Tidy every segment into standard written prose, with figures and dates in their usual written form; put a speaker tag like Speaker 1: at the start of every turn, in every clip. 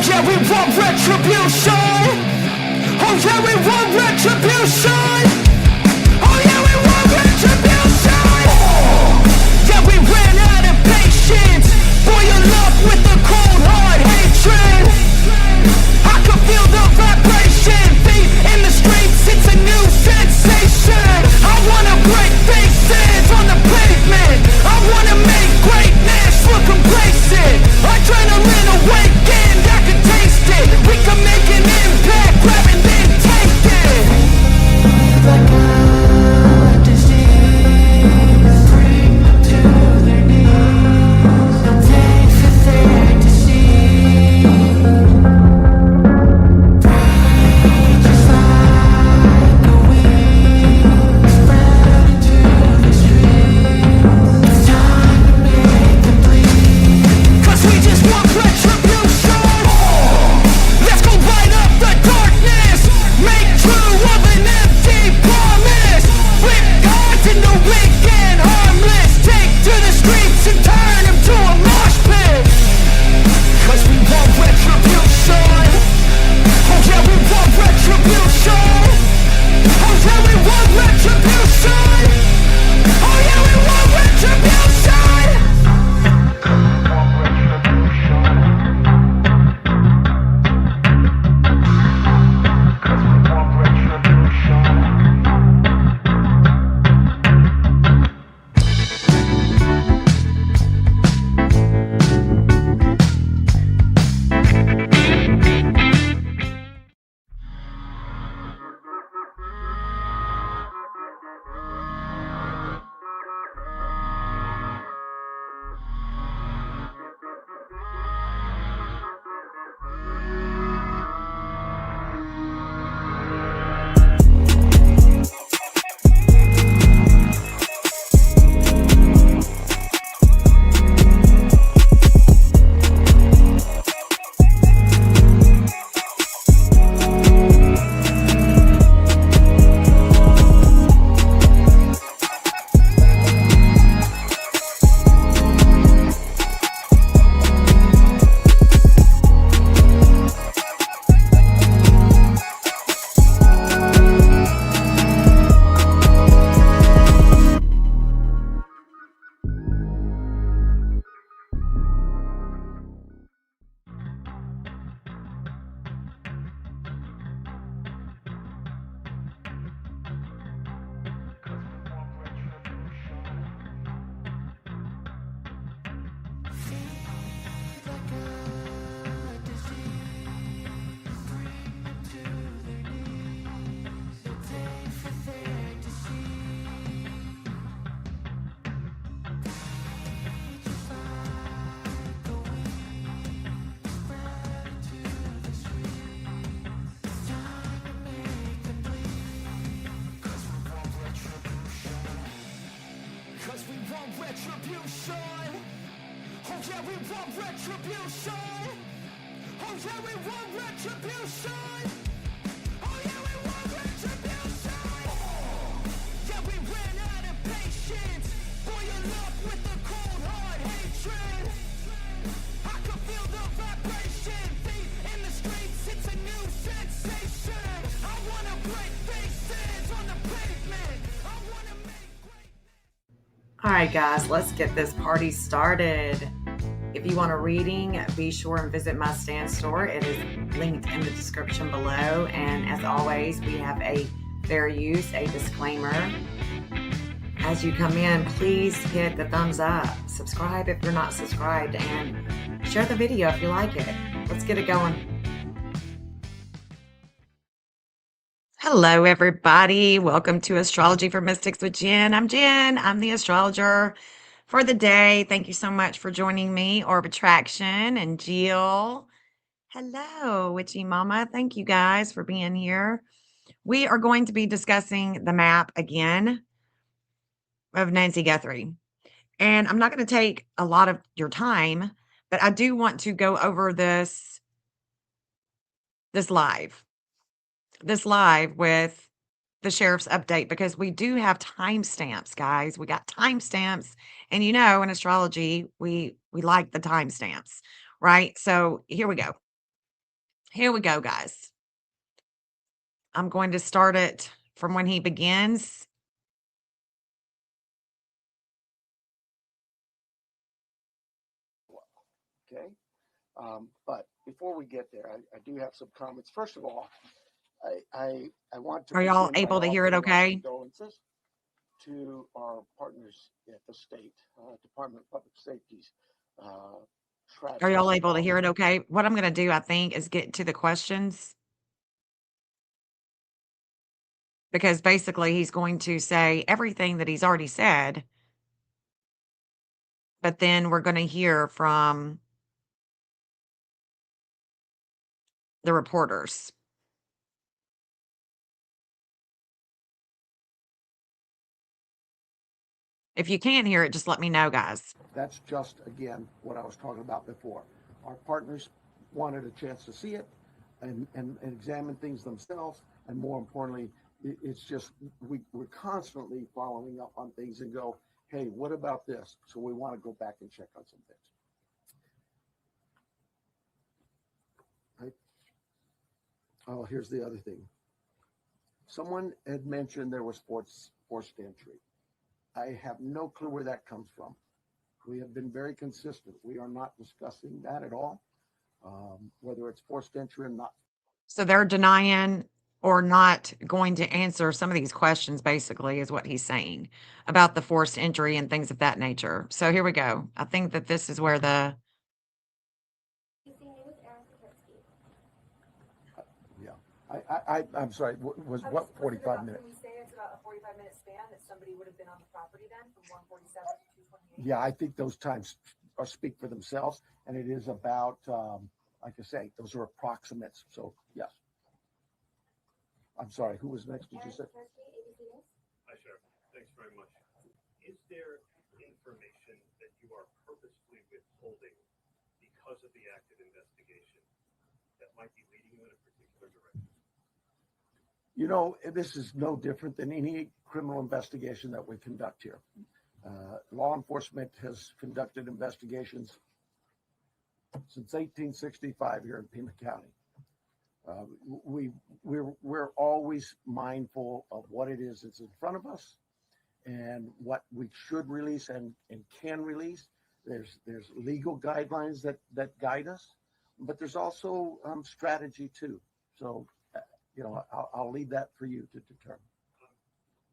Speaker 1: yeah, we want retribution. Oh yeah, we want retribution. Oh yeah, we want retribution. Yeah, we ran out of patience. Boil up with the cold hard hatred. I can feel the vibration. Feet in the streets, it's a new sensation. I wanna break faces on the pavement. I wanna make greatness look complacent. Adrenaline awakened, I can taste it. We can make an impact, grab and then take it. Like a disease, bring them to their knees. They'll take for their disease. Just like a weed, spread into the streets. It's time to make them bleed. 'Cause we just want retribution. Let's go light up the darkness. Make true of an empty promise. Rip gods into weak and harmless. Take to the streets and turn them to a mosh pit. 'Cause we want retribution. Oh yeah, we want retribution. Oh yeah, we want retribution. Oh yeah, we want retribution. Cause we want retribution. Oh yeah, we want retribution. Oh yeah, we want retribution. Oh yeah, we want retribution. Yeah, we ran out of patience. Boil up with the cold hard hatred. I can feel the vibration. Feet in the streets, it's a new sensation. I wanna break faces on the pavement. I wanna make great.
Speaker 2: All right, guys, let's get this party started. If you want a reading, be sure and visit my stand store. It is linked in the description below. And as always, we have a fair use, a disclaimer. As you come in, please hit the thumbs up, subscribe if you're not subscribed, and share the video if you like it. Let's get it going. Hello, everybody. Welcome to Astrology for Mystics with Jen. I'm Jen. I'm the astrologer for the day. Thank you so much for joining me, Orb Attraction and Jill. Hello, Witchy Mama. Thank you guys for being here. We are going to be discussing the map again of Nancy Guthrie. And I'm not going to take a lot of your time, but I do want to go over this live with the sheriff's update, because we do have timestamps, guys. We got timestamps, and you know, in astrology, we like the timestamps, right? So here we go. Here we go, guys. I'm going to start it from when he begins.
Speaker 3: Okay. But before we get there, I do have some comments. First of all, I want to
Speaker 2: Are y'all
Speaker 3: begin by
Speaker 2: able to hear it
Speaker 3: offering our
Speaker 2: okay?
Speaker 3: condolences to our partners at the state Department of Public Safety's
Speaker 2: Are
Speaker 3: tragic
Speaker 2: y'all able to hear it
Speaker 3: loss.
Speaker 2: okay? What I'm going to do, I think, is get to the questions because basically he's going to say everything that he's already said, but then we're going to hear from the reporters. If you can't hear it, just let me know, guys.
Speaker 3: That's just, again, what I was talking about before. Our partners wanted a chance to see it and examine things themselves. And more importantly, it's just, we're constantly following up on things and go, hey, what about this? So we want to go back and check on some things. Right? Oh, here's the other thing. Someone had mentioned there was forced entry. I have no clue where that comes from. We have been very consistent. We are not discussing that at all, whether it's forced entry or not.
Speaker 2: So they're denying or not going to answer some of these questions, basically, is what he's saying about the forced entry and things of that nature. So here we go. I think that this is where the
Speaker 3: Yeah, I'm sorry. Was what 45 minutes?
Speaker 4: Can we say it's about a 45-minute span that somebody would have been on the property then from 147 to 228?
Speaker 3: Yeah, I think those times speak for themselves, and it is about, like I say, those are approximates. So yes. I'm sorry. Who was next? Did you say?
Speaker 5: Hi, Sheriff. Thanks very much. Is there information that you are purposefully withholding because of the active investigation that might be leading you in a particular direction?
Speaker 3: You know, this is no different than any criminal investigation that we conduct here. Law enforcement has conducted investigations since 1865 here in Pima County. We're always mindful of what it is that's in front of us and what we should release and can release. There's legal guidelines that guide us, but there's also strategy too. So, you know, I'll leave that for you to determine.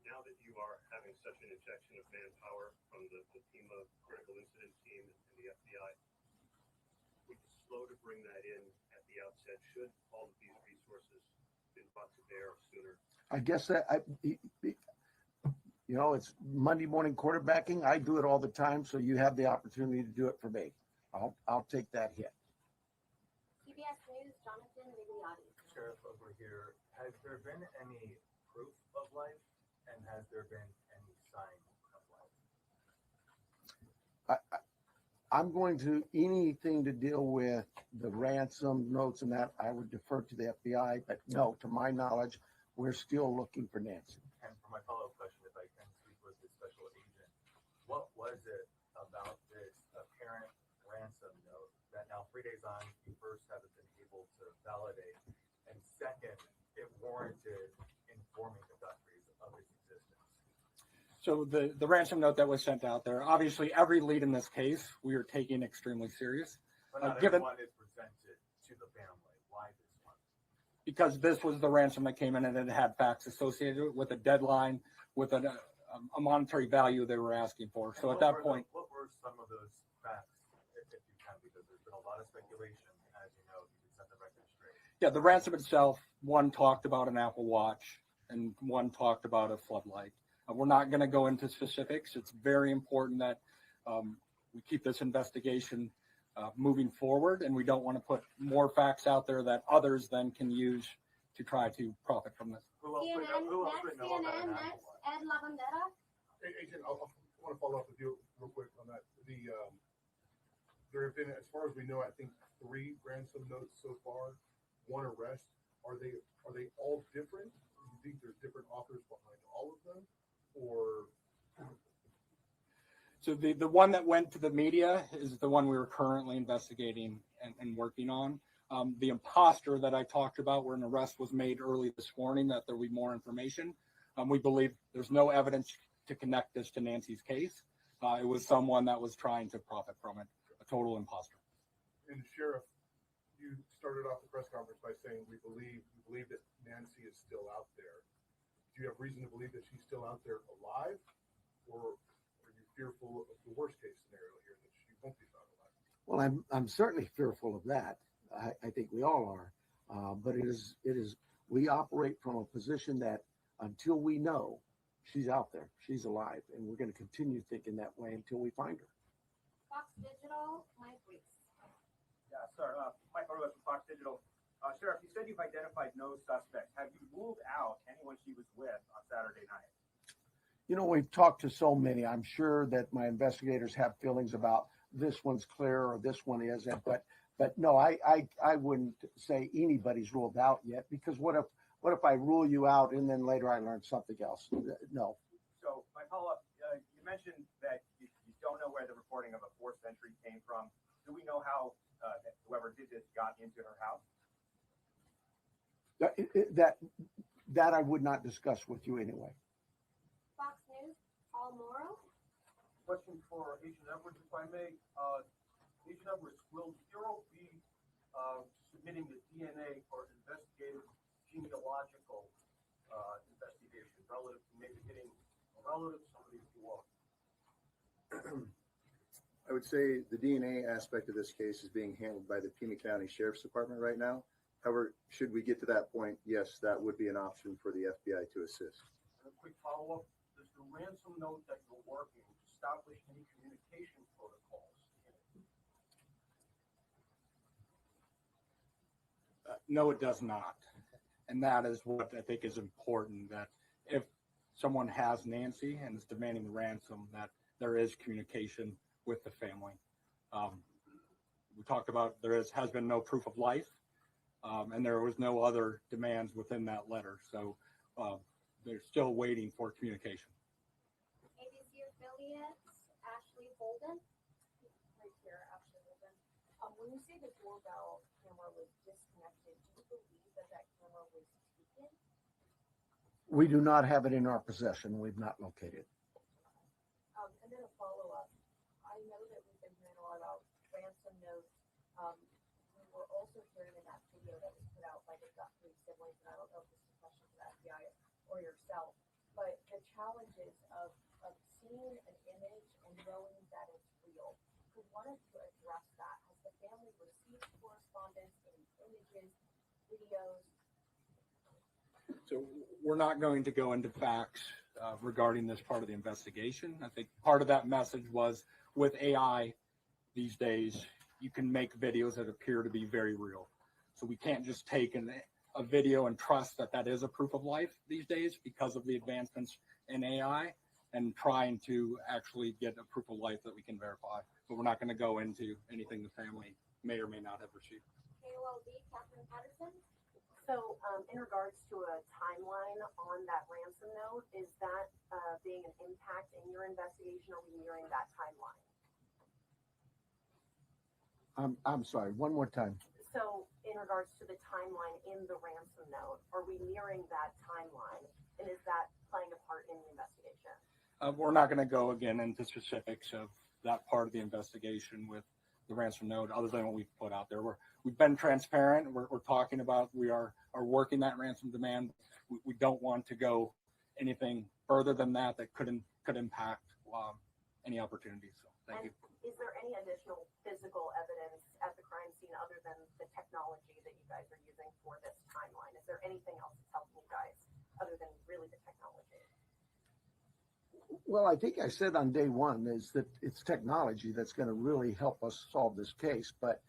Speaker 5: Now that you are having such an injection of manpower from the Pima Critical Incident Team and the FBI, would you slow to bring that in at the outset? Should all of these resources been brought to bear sooner?
Speaker 3: I guess that you know, it's Monday morning quarterbacking. I do it all the time, so you have the opportunity to do it for me. I'll take that hit.
Speaker 6: CBS News, Jonathan Migliotti.
Speaker 7: Sheriff, over here, has there been any proof of life, and has there been any sign of life?
Speaker 3: I'm going to anything to deal with the ransom notes and that I would defer to the FBI, but no, to my knowledge, we're still looking for Nancy.
Speaker 7: And for my follow-up question, if I can speak with the special agent, what was it about this apparent ransom note that now 3 days on, you first haven't been able to validate, and second, it warranted informing the Guthries of its existence?
Speaker 8: So the ransom note that was sent out there, obviously every lead in this case, we are taking extremely serious.
Speaker 7: But not
Speaker 8: Given
Speaker 7: everyone is presented to the family. Why this one?
Speaker 8: because this was the ransom that came in and it had facts associated with a deadline, with a monetary value they were asking for. So at that point,
Speaker 7: what were some of those facts, if you can, because there's been a lot of speculation, as you know, you can set the record straight.
Speaker 8: yeah, the ransom itself, one talked about an Apple Watch and one talked about a floodlight. We're not going to go into specifics. It's very important that we keep this investigation moving forward, and we don't want to put more facts out there that others then can use to try to profit from this.
Speaker 7: Who else would know about an Apple Watch?
Speaker 6: Ed Lavandera.
Speaker 9: Hey, Agent, I want to follow up with you real quick on that. There have been, as far as we know, I think 3 ransom notes so far, 1 arrest. Are they all different? Do you think there's different authors behind all of them, or?
Speaker 8: So the one that went to the media is the one we were currently investigating and working on. The imposter that I talked about, where an arrest was made early this morning, that there will be more information. We believe there's no evidence to connect this to Nancy's case. It was someone that was trying to profit from it, a total imposter.
Speaker 9: And Sheriff, you started off the press conference by saying we believe that Nancy is still out there. Do you have reason to believe that she's still out there alive, or are you fearful of the worst case scenario here, that she won't be found alive?
Speaker 3: Well, I'm certainly fearful of that. I think we all are. But it is we operate from a position that until we know she's out there, she's alive, and we're going to continue thinking that way until we find her.
Speaker 6: Fox Digital, Mike Weeks.
Speaker 10: Yeah, sir. Mike Orlov from Fox Digital. Sheriff, you said you've identified no suspects. Have you ruled out anyone she was with on Saturday night?
Speaker 3: You know, we've talked to so many. I'm sure that my investigators have feelings about this one's clear or this one isn't. But no, I wouldn't say anybody's ruled out yet, because what if I rule you out and then later I learn something else? No.
Speaker 10: So my follow-up, you mentioned that you don't know where the reporting of a forced entry came from. Do we know how whoever did this got into her house?
Speaker 3: That I would not discuss with you anyway.
Speaker 6: Fox News, Paul Morrow.
Speaker 11: Question for Agent Edwards, if I may. Agent Edwards, will the Bureau be submitting the DNA for investigative genealogical investigation relative to maybe getting a relative, somebody who walked?
Speaker 12: I would say the DNA aspect of this case is being handled by the Pima County Sheriff's Department right now. However, should we get to that point, yes, that would be an option for the FBI to assist.
Speaker 11: And a quick follow-up, does the ransom note that you're working establish any communication protocols?
Speaker 8: No, it does not. And that is what I think is important, that if someone has Nancy and is demanding the ransom, that there is communication with the family. We talked about has been no proof of life, and there was no other demands within that letter. So they're still waiting for communication.
Speaker 6: ABC affiliates, Ashley Holden.
Speaker 4: Right here, Ashley Holden. When you say the doorbell camera was disconnected, do you believe that camera was taken?
Speaker 3: We do not have it in our possession. We've not located.
Speaker 4: And then a follow-up. I know that we've been hearing a lot about ransom notes. We were also hearing in that video that was put out by the Guthrie siblings, and I don't know if this is a question for the FBI or yourself, but the challenges of seeing an image and knowing that it's real. Could one of you address that? Has the family received correspondence, any images, videos?
Speaker 8: So we're not going to go into facts regarding this part of the investigation. I think part of that message was, with AI these days, you can make videos that appear to be very real. So we can't just take a video and trust that that is a proof of life these days because of the advancements in AI, and trying to actually get a proof of life that we can verify. But we're not going to go into anything the family may or may not have received.
Speaker 6: KOLD, Catherine Patterson.
Speaker 4: So, in regards to a timeline on that ransom note, is that being an impact in your investigation? Are we nearing that timeline?
Speaker 3: I'm sorry, one more time.
Speaker 4: So, in regards to the timeline in the ransom note, are we nearing that timeline? And is that playing a part in the investigation?
Speaker 8: We're not going to go again into specifics of that part of the investigation with the ransom note, other than what we've put out there. We've been transparent. We're talking about, we are working that ransom demand. We don't want to go anything further than that could impact any opportunities. So thank you.
Speaker 4: Is there any additional physical evidence at the crime scene other than the technology that you guys are using for this timeline? Is there anything else that's helping you guys other than really the technology?
Speaker 3: Well, I think I said on day one is that it's technology that's going to really help us solve this case. But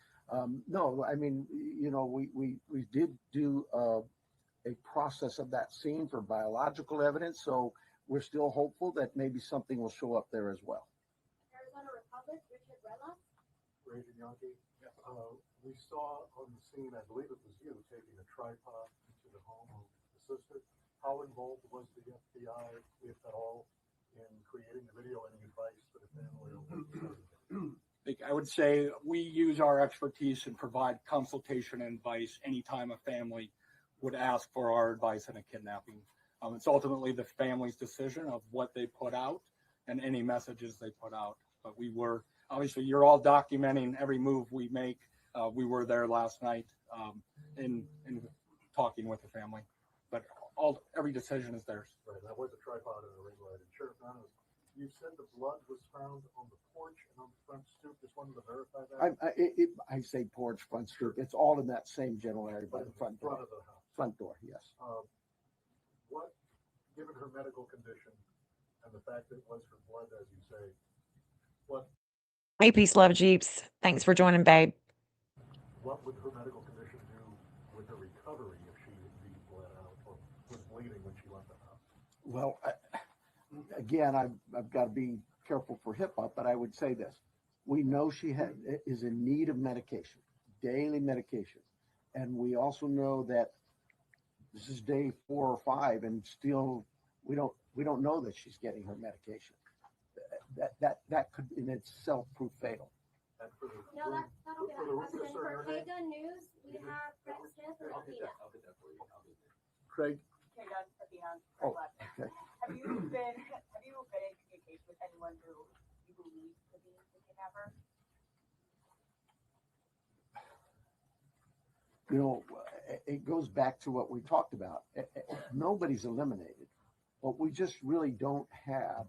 Speaker 3: no, I mean, you know, we did do a process of that scene for biological evidence. So we're still hopeful that maybe something will show up there as well.
Speaker 6: Arizona Republic, Richard Rella.
Speaker 9: Agent Yankee, we saw on the scene, I believe it was you, taking a tripod into the home of the sister. How involved was the FBI, if at all, in creating the video? Any advice for the family?
Speaker 8: I would say we use our expertise and provide consultation and advice anytime a family would ask for our advice in a kidnapping. It's ultimately the family's decision of what they put out and any messages they put out. But we were, obviously, you're all documenting every move we make. We were there last night in talking with the family. But every decision is theirs.
Speaker 13: Right, that was a tripod and a ring light. And Sheriff Reynolds, you said the blood was found on the porch and on the front stoop. Just wanted to verify that.
Speaker 3: I say porch, front stoop. It's all in that same general area by the front door.
Speaker 13: Front of the house.
Speaker 3: Front door, yes.
Speaker 13: What, given her medical condition and the fact that it was her blood, as you say, what
Speaker 2: Hey, Peace, Love, Jeeps. Thanks for joining, babe.
Speaker 13: what would her medical condition do with her recovery if she indeed bled out or was bleeding when she left the house?
Speaker 3: Well, again, I've got to be careful for HIPAA, but I would say this. We know she is in need of medication, daily medication. And we also know that this is day 4 or 5 and still we don't know that she's getting her medication. That could in itself prove fatal.
Speaker 13: And for the
Speaker 6: No, that'll be
Speaker 13: for the
Speaker 6: our question.
Speaker 13: roof,
Speaker 6: For
Speaker 13: sir,
Speaker 6: KGUN News, we have Craig Smith or
Speaker 7: I'll get
Speaker 6: Athena.
Speaker 7: that. I'll get that for you. I'll get that.
Speaker 3: Craig? Oh, okay.
Speaker 4: Have you been in communication with anyone who you believe could be the kidnapper?
Speaker 3: You know, it goes back to what we talked about. Nobody's eliminated, but we just really don't have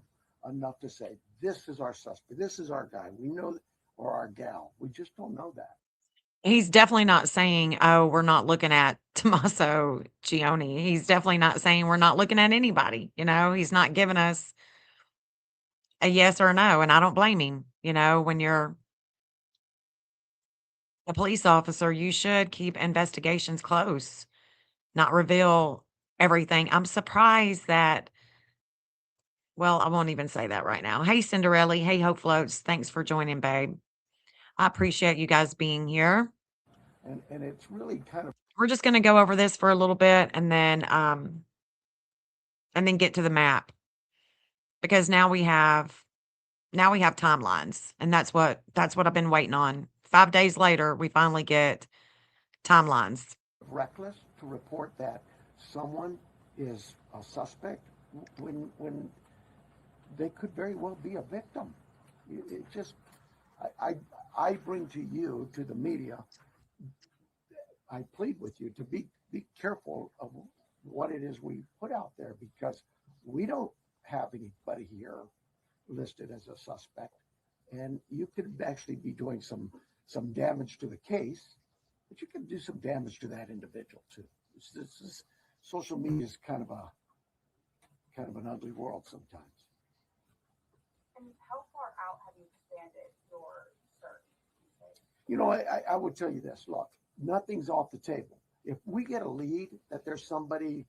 Speaker 3: enough to say, this is our suspect, this is our guy, we know, or our gal. We just don't know that.
Speaker 2: He's definitely not saying, oh, we're not looking at Tommaso Gioni. He's definitely not saying we're not looking at anybody. He's not giving us a yes or a no. And I don't blame him. When you're a police officer, you should keep investigations close, not reveal everything. I'm surprised that, well, I won't even say that right now. Hey, Cinderella. Hey, Hope Floats. Thanks for joining, babe. I appreciate you guys being here.
Speaker 3: And it's really kind of,
Speaker 2: We're just going to go over this for a little bit and then get to the map, because now we have timelines, and that's what I've been waiting on. 5 days later, we finally get timelines.
Speaker 3: reckless to report that someone is a suspect when they could very well be a victim. It just, I bring to you, to the media, I plead with you to be careful of what it is we put out there, because we don't have anybody here listed as a suspect, and you could actually be doing some damage to the case, but you can do some damage to that individual too. This is social media is kind of an ugly world sometimes.
Speaker 4: And how far out have you expanded your search?
Speaker 3: You know, I would tell you this, look, nothing's off the table. If we get a lead that there's somebody,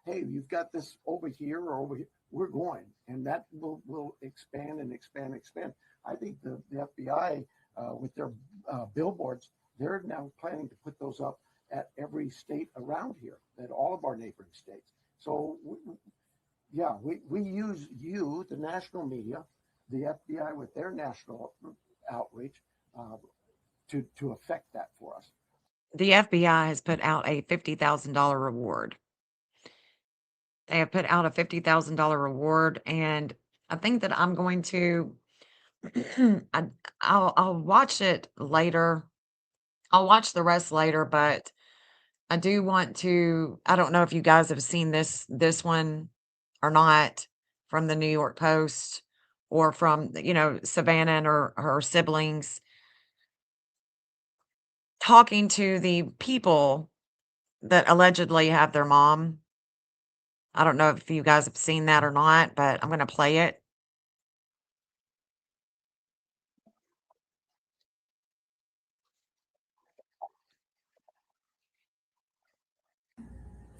Speaker 3: hey, you've got this over here or over here, we're going, and that will expand and expand and expand. I think the FBI, with their billboards, they're now planning to put those up at every state around here, at all of our neighboring states. So, we use you, the national media, the FBI with their national outreach, to affect that for us.
Speaker 2: The FBI has put out a $50,000 reward. They have put out a $50,000 reward, and I think that I'm going to, I'll watch it later. I'll watch the rest later, but I do want to, I don't know if you guys have seen this one or not, from the New York Post or from, Savannah and her siblings talking to the people that allegedly have their mom. I don't know if you guys have seen that or not, but I'm going to play it.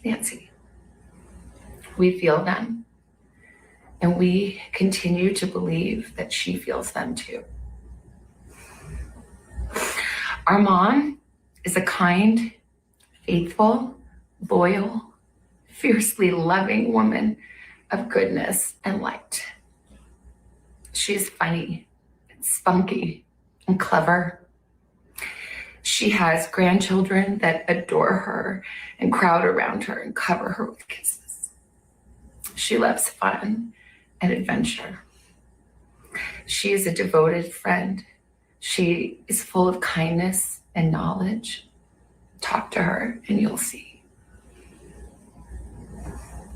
Speaker 14: Nancy, we feel them, and we continue to believe that she feels them too. Our mom is a kind, faithful, loyal, fiercely loving woman of goodness and light. She's funny and spunky and clever. She has grandchildren that adore her and crowd around her and cover her with kisses. She loves fun and adventure. She is a devoted friend. She is full of kindness and knowledge. Talk to her and you'll see.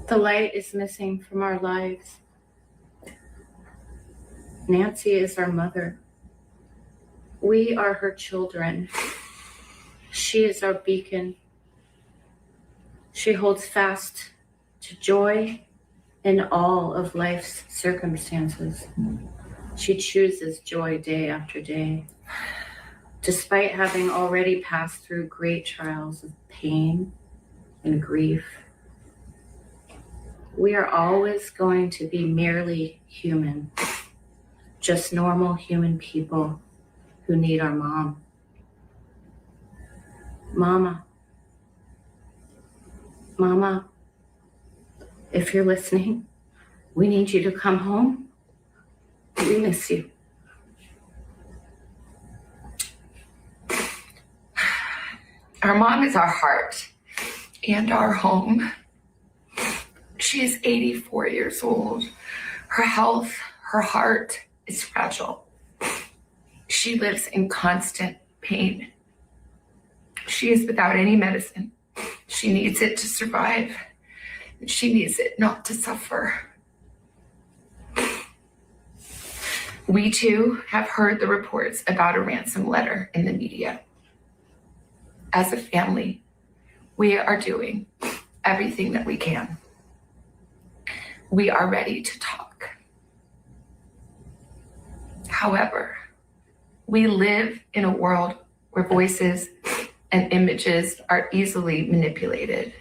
Speaker 15: The light is missing from our lives. Nancy is our mother. We are her children. She is our beacon. She holds fast to joy in all of life's circumstances. She chooses joy day after day. Despite having already passed through great trials of pain and grief, we are always going to be merely human, just normal human people who need our mom. Mama, if you're listening, we need you to come home. We miss you.
Speaker 14: Our mom is our heart and our home. She is 84 years old. Her health, her heart is fragile. She lives in constant pain. She is without any medicine. She needs it to survive. She needs it not to suffer. We too have heard the reports about a ransom letter in the media. As a family, we are doing everything that we can. We are ready to talk. However, we live in a world where voices and images are easily manipulated.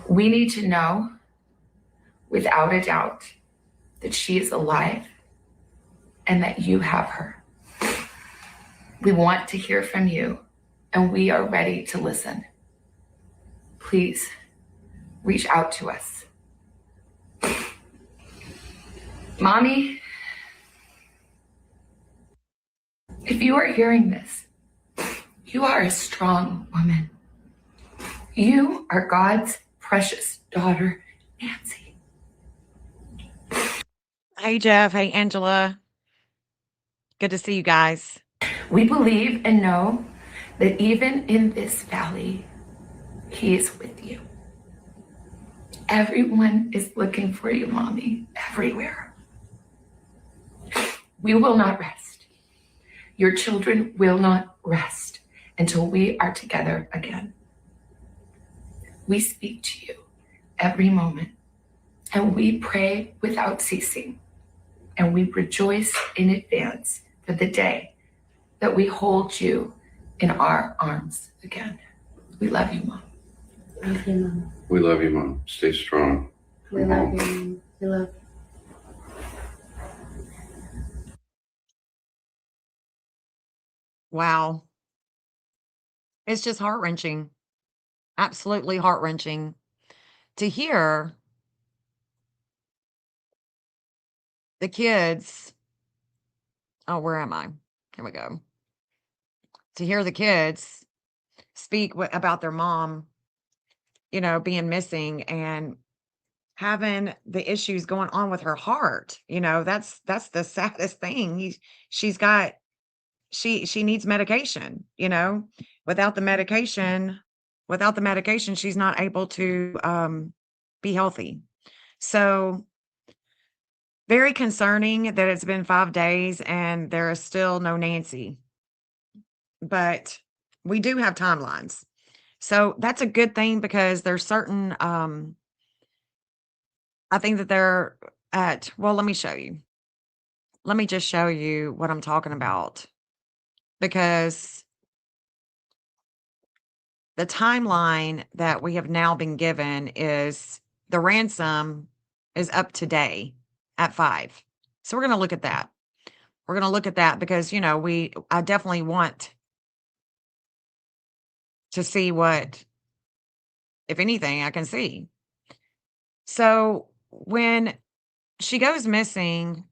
Speaker 14: We need to know, without a doubt, that she is alive and that you have her. We want to hear from you, and we are ready to listen. Please reach out to us. Mommy, if you are hearing this, you are a strong woman. You are God's precious daughter, Nancy.
Speaker 2: Hey, Jeff. Hey, Angela. Good to see you guys.
Speaker 14: We believe and know that even in this valley, He is with you. Everyone is looking for you, Mommy, everywhere. We will not rest. Your children will not rest until we are together again. We speak to you every moment, and we pray without ceasing, and we rejoice in advance for the day that we hold you in our arms again. We love you, Mom.
Speaker 15: Love you, Mom.
Speaker 16: We love you, Mom. Stay strong.
Speaker 15: We love you, Mom. We love you.
Speaker 2: Wow. It's just heart-wrenching. Absolutely heart-wrenching to hear the kids. Oh, where am I? Here we go. To hear the kids speak about their mom, being missing and having the issues going on with her heart. That's the saddest thing. She needs medication, without the medication, she's not able to be healthy. So very concerning that it's been 5 days and there is still no Nancy. But we do have timelines. So that's a good thing because there's certain, I think that they're let me show you. Let me just show you what I'm talking about. Because the timeline that we have now been given is the ransom is up today at 5. So we're going to look at that. We're going to look at that because, I definitely want to see what, if anything, I can see. So when she goes missing,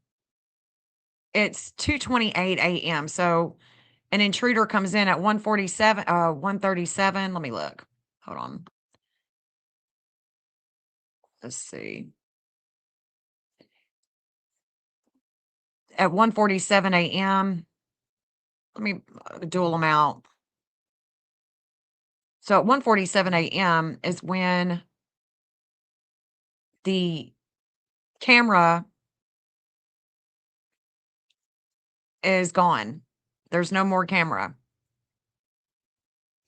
Speaker 2: It's 2:28 a.m. So an intruder comes in at 1:37. Let me look. Hold on. Let's see. At 1:47 a.m. Let me dual them out. So at 1:47 a.m. is when the camera is gone. There's no more camera.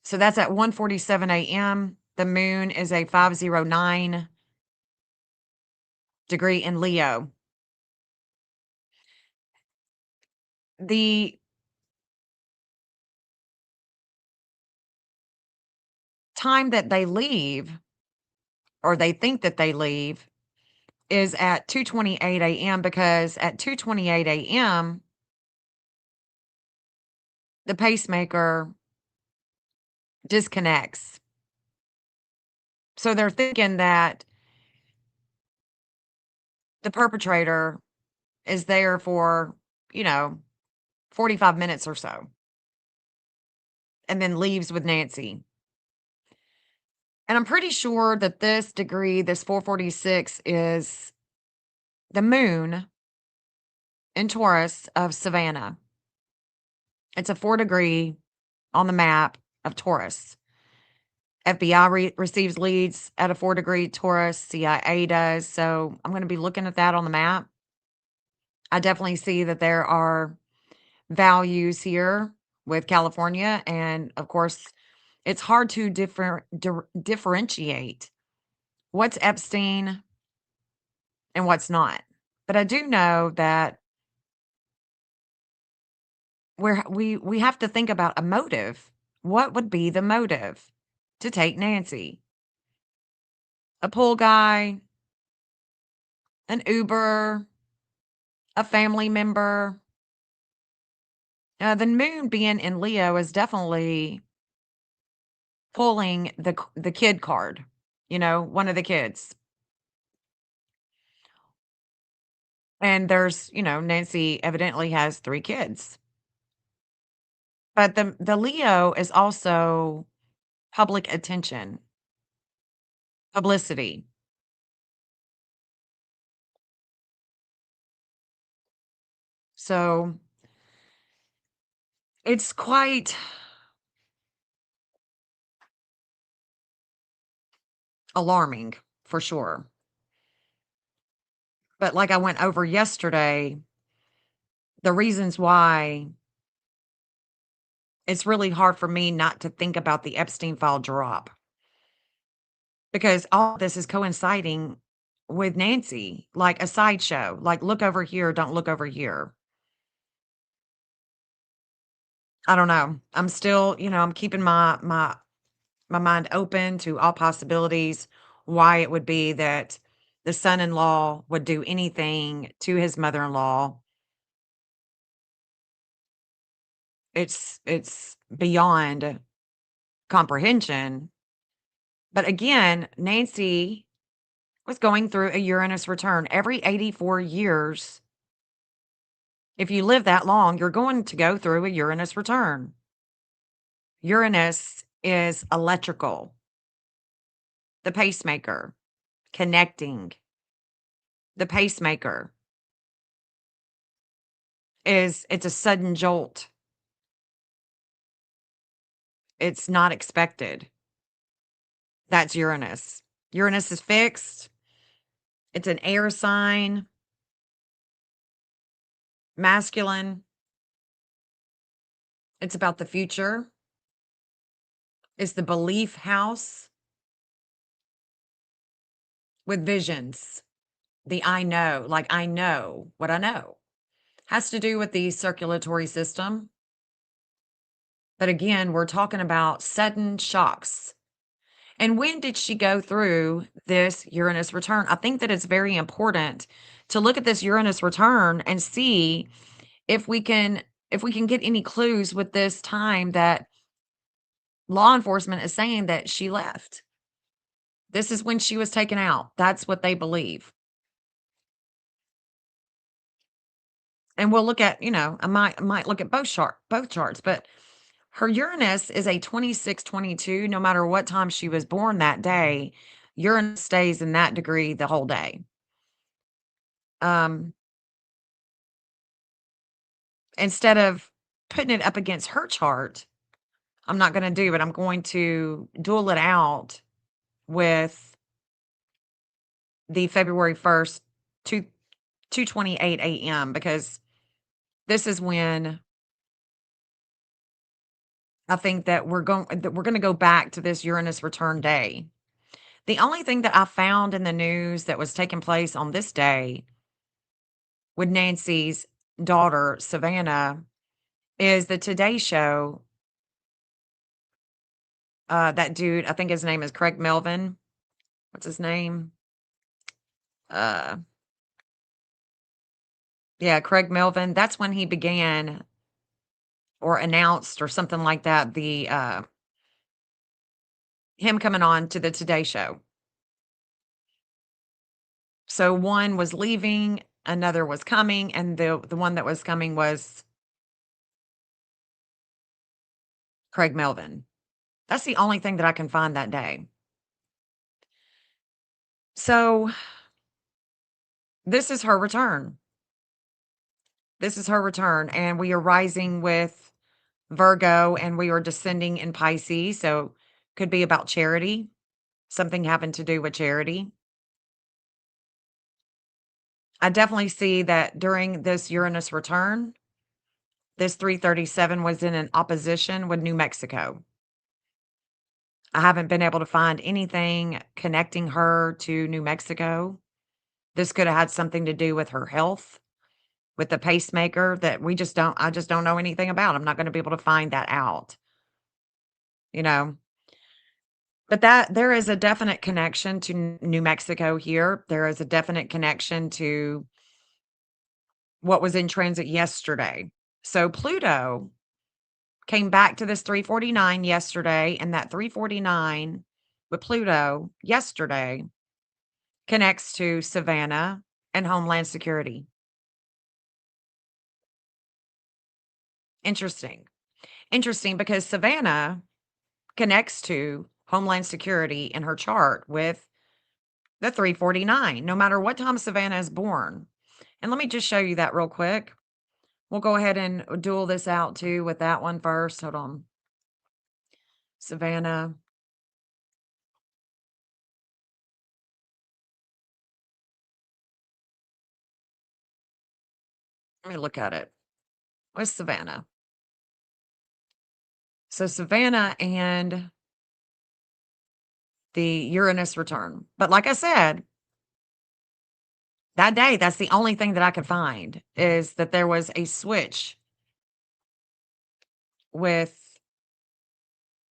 Speaker 2: So that's at 1:47 a.m. The moon is a 509 degree in Leo. The time that they leave, or they think that they leave, is at 2:28 a.m. because at 2:28 a.m. the pacemaker disconnects. So they're thinking that the perpetrator is there for, 45 minutes or so and then leaves with Nancy. And I'm pretty sure that this degree, this 446, is the moon in Taurus of Savannah. It's a 4 degree on the map of Taurus. FBI receives leads at a 4 degree Taurus, CIA does. So I'm going to be looking at that on the map. I definitely see that there are values here with California. And of course, it's hard to differentiate what's Epstein and what's not. But I do know that we have to think about a motive. What would be the motive to take Nancy? A pool guy, an Uber, a family member. The moon being in Leo is definitely pulling the kid card. One of the kids. And there's, Nancy evidently has 3 kids. But the Leo is also public attention, publicity. So it's quite alarming for sure. But like I went over yesterday, the reasons why it's really hard for me not to think about the Epstein file drop because all this is coinciding with Nancy, like a sideshow, like look over here, don't look over here. I don't know. I'm still, I'm keeping my mind open to all possibilities why it would be that the son-in-law would do anything to his mother-in-law. It's beyond comprehension. But again, Nancy was going through a Uranus return every 84 years. If you live that long, you're going to go through a Uranus return. Uranus is electrical, the pacemaker, connecting. The pacemaker it's a sudden jolt. It's not expected. That's Uranus. Uranus is fixed. It's an air sign, masculine. It's about the future. It's the belief house with visions. The I know, like I know what I know. Has to do with the circulatory system. But again, we're talking about sudden shocks. And when did she go through this Uranus return? I think that it's very important to look at this Uranus return and see if we can get any clues with this time that law enforcement is saying that she left. This is when she was taken out. That's what they believe. and we'll look at, I might look at both charts, but her Uranus is a 26-22. No matter what time she was born that day, Uranus stays in that degree the whole day. Instead of putting it up against her chart, I'm not going to do it. I'm going to duel it out with the February 1st, 2:28 a.m. because this is when I think that we're going to go back to this Uranus return day. The only thing that I found in the news that was taking place on this day with Nancy's daughter, Savannah, is the Today Show. That dude, I think his name is Craig Melvin. What's his name? Yeah, Craig Melvin. That's when he began or announced or something like that, the him coming on to the Today Show. So one was leaving, another was coming, and the one that was coming was Craig Melvin. That's the only thing that I can find that day. So this is her return. This is her return, and we are rising with Virgo, and we are descending in Pisces. So could be about charity, something having to do with charity. I definitely see that during this Uranus return, this 337 was in an opposition with New Mexico. I haven't been able to find anything connecting her to New Mexico. This could have had something to do with her health, with the pacemaker that I just don't know anything about. I'm not going to be able to find that out, you know. But there is a definite connection to New Mexico here. There is a definite connection to what was in transit yesterday. So Pluto came back to this 349 yesterday, and that 349 with Pluto yesterday connects to Savannah and Homeland Security. Interesting. Interesting because Savannah connects to Homeland Security in her chart with the 349, no matter what time Savannah is born. And let me just show you that real quick. We'll go ahead and duel this out too with that one first. Hold on. Savannah. Let me look at it. What's Savannah? So Savannah and the Uranus return. But like I said, that day, that's the only thing that I could find is that there was a switch with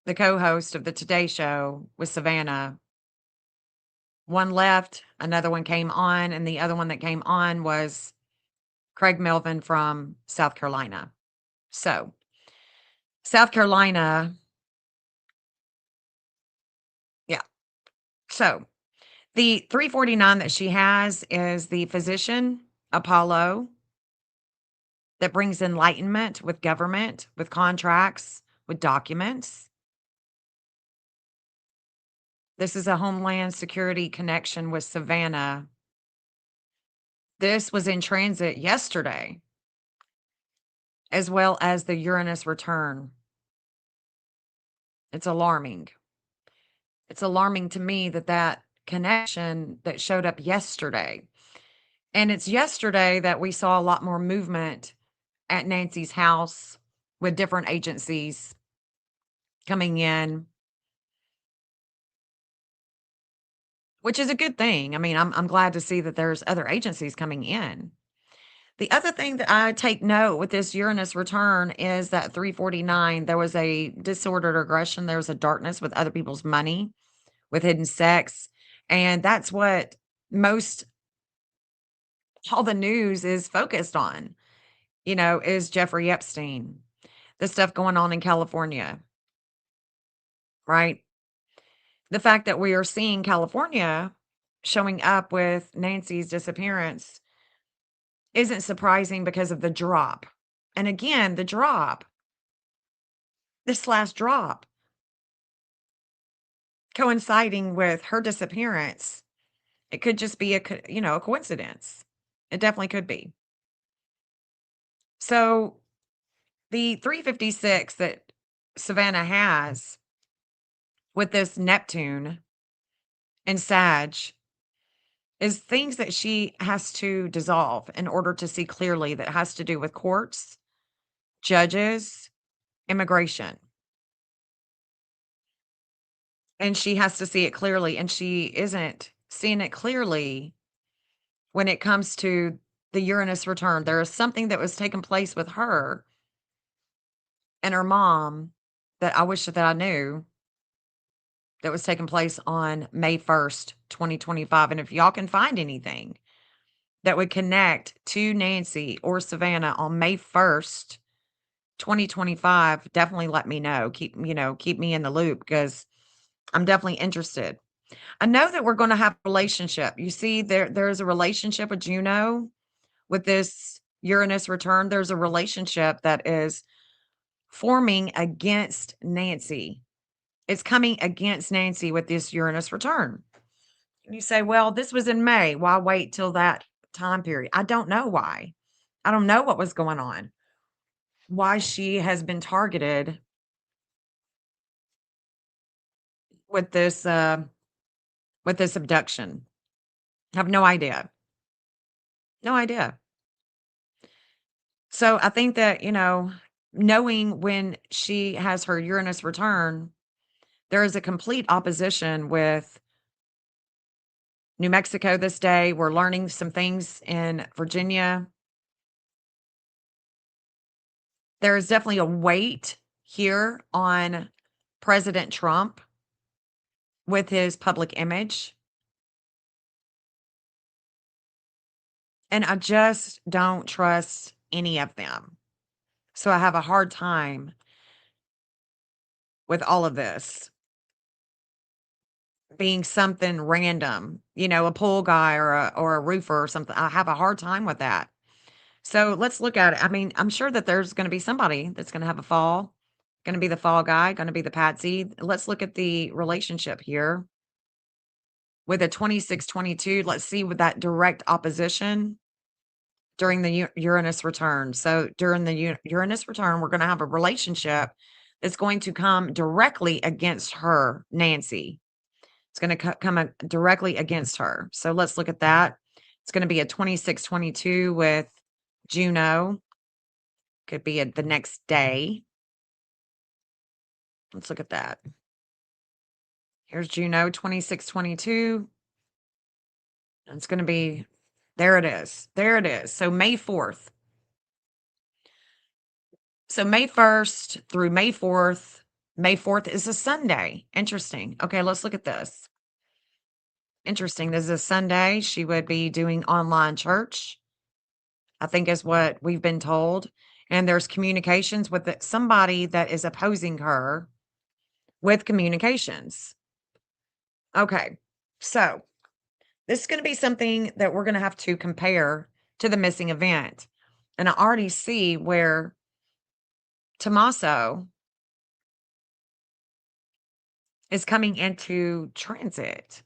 Speaker 2: the co-host of the Today Show with Savannah. One left, another one came on, and the other one that came on was Craig Melvin from South Carolina. So, South Carolina, yeah. So, the 349 that she has is the physician, Apollo, that brings enlightenment with government, with contracts, with documents. This is a Homeland Security connection with Savannah. This was in transit yesterday, as well as the Uranus return. It's alarming. It's alarming to me that connection that showed up yesterday. And it's yesterday that we saw a lot more movement at Nancy's house with different agencies coming in, which is a good thing. I mean, I'm glad to see that there's other agencies coming in. The other thing that I take note with this Uranus return is that 349, there was a disordered aggression. There was a darkness with other people's money, with hidden sex. And that's what all the news is focused on, is Jeffrey Epstein, the stuff going on in California, right? The fact that we are seeing California showing up with Nancy's disappearance isn't surprising because of the drop. And again, the drop, this last drop, coinciding with her disappearance, it could just be a coincidence. It definitely could be. So the 356 that Savannah has with this Neptune and Sag is things that she has to dissolve in order to see clearly, that has to do with courts, judges, immigration. And she has to see it clearly, and she isn't seeing it clearly when it comes to the Uranus return. There is something that was taking place with her and her mom that I wish that I knew, that was taking place on May 1st, 2025. And if y'all can find anything that would connect to Nancy or Savannah on May 1st, 2025, definitely let me know. Keep me in the loop, because I'm definitely interested. I know that we're going to have a relationship. You see, there's a relationship with Juno with this Uranus return. There's a relationship that is forming against Nancy. It's coming against Nancy with this Uranus return. And you say, well, this was in May. Why wait till that time period? I don't know why. I don't know what was going on. Why she has been targeted with this abduction. I have no idea. No idea. So I think that, knowing when she has her Uranus return, there is a complete opposition with New Mexico this day. We're learning some things in Virginia. There is definitely a weight here on President Trump with his public image. And I just don't trust any of them. So I have a hard time with all of this being something random, a pool guy or a roofer or something. I have a hard time with that. So let's look at it. I mean, I'm sure that there's going to be somebody that's going to have a fall, going to be the fall guy, going to be the patsy. Let's look at the relationship here with a 26-22. Let's see with that direct opposition during the Uranus return. So during the Uranus return, we're going to have a relationship that's going to come directly against her, Nancy. It's going to come directly against her. So let's look at that. It's going to be a 26-22 with Juno. Could be the next day. Let's look at that. Here's Juno 26-22. It's going to be, there it is. There it is. So May 4th. So May 1st through May 4th. May 4th is a Sunday. Interesting. Okay, let's look at this. Interesting. This is a Sunday. She would be doing online church, I think is what we've been told. And there's communications with somebody that is opposing her with communications. Okay, so this is going to be something that we're going to have to compare to the missing event. And I already see where Tommaso is coming into transit.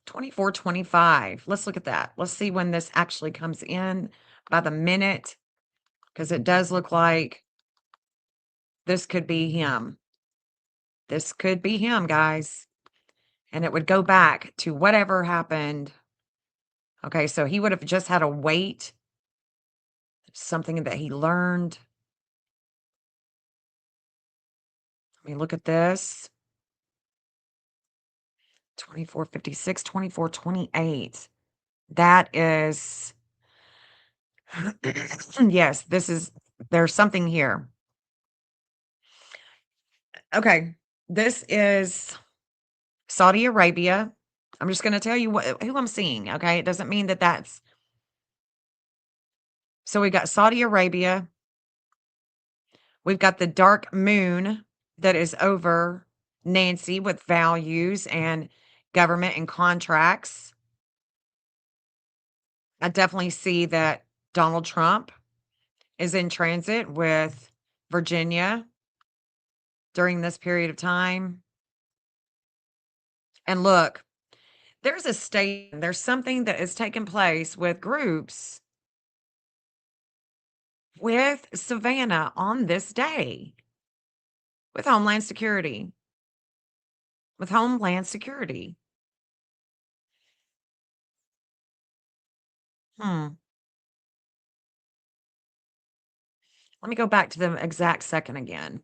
Speaker 2: 24-25. Let's look at that. Let's see when this actually comes in by the minute, because it does look like this could be him. This could be him, guys. And it would go back to whatever happened. Okay, so he would have just had to wait. Something that he learned. I mean, look at this. 24-56, 24-28. That is, yes, there's something here. Okay, this is Saudi Arabia. I'm just going to tell you who I'm seeing, okay? It doesn't mean that that's. So we got Saudi Arabia. We've got the dark moon that is over Nancy with values and government and contracts. I definitely see that Donald Trump is in transit with Virginia during this period of time. And look, there's something that is taking place with groups with Savannah on this day with Homeland Security. With Homeland Security. Hmm. Let me go back to the exact second again.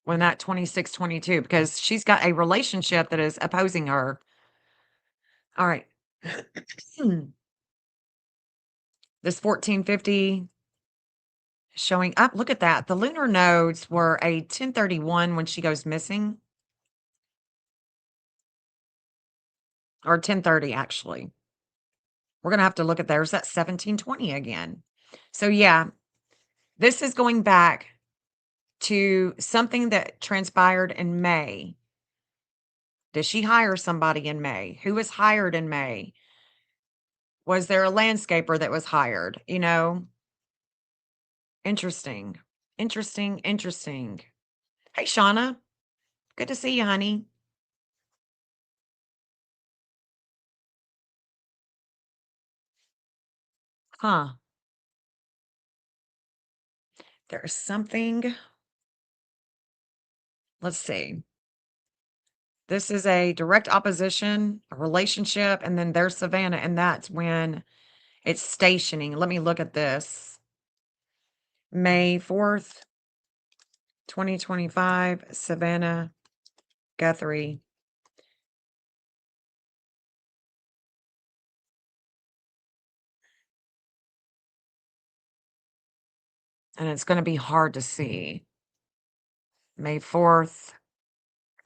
Speaker 2: When that 26-22, because she's got a relationship that is opposing her. All right. This 1450 showing up. Look at that. The lunar nodes were a 1031 when she goes missing. Or 1030, actually. We're going to have to look at there's that 1720 again. So, yeah, this is going back to something that transpired in May. Did she hire somebody in May? Who was hired in May? Was there a landscaper that was hired? You know, interesting. Interesting. Interesting. Hey, Shauna. Good to see you, honey. Huh. There's something. Let's see. This is a direct opposition, a relationship, and then there's Savannah, and that's when it's stationing. Let me look at this. May 4th, 2025, Savannah, Guthrie. And it's going to be hard to see. May 4th,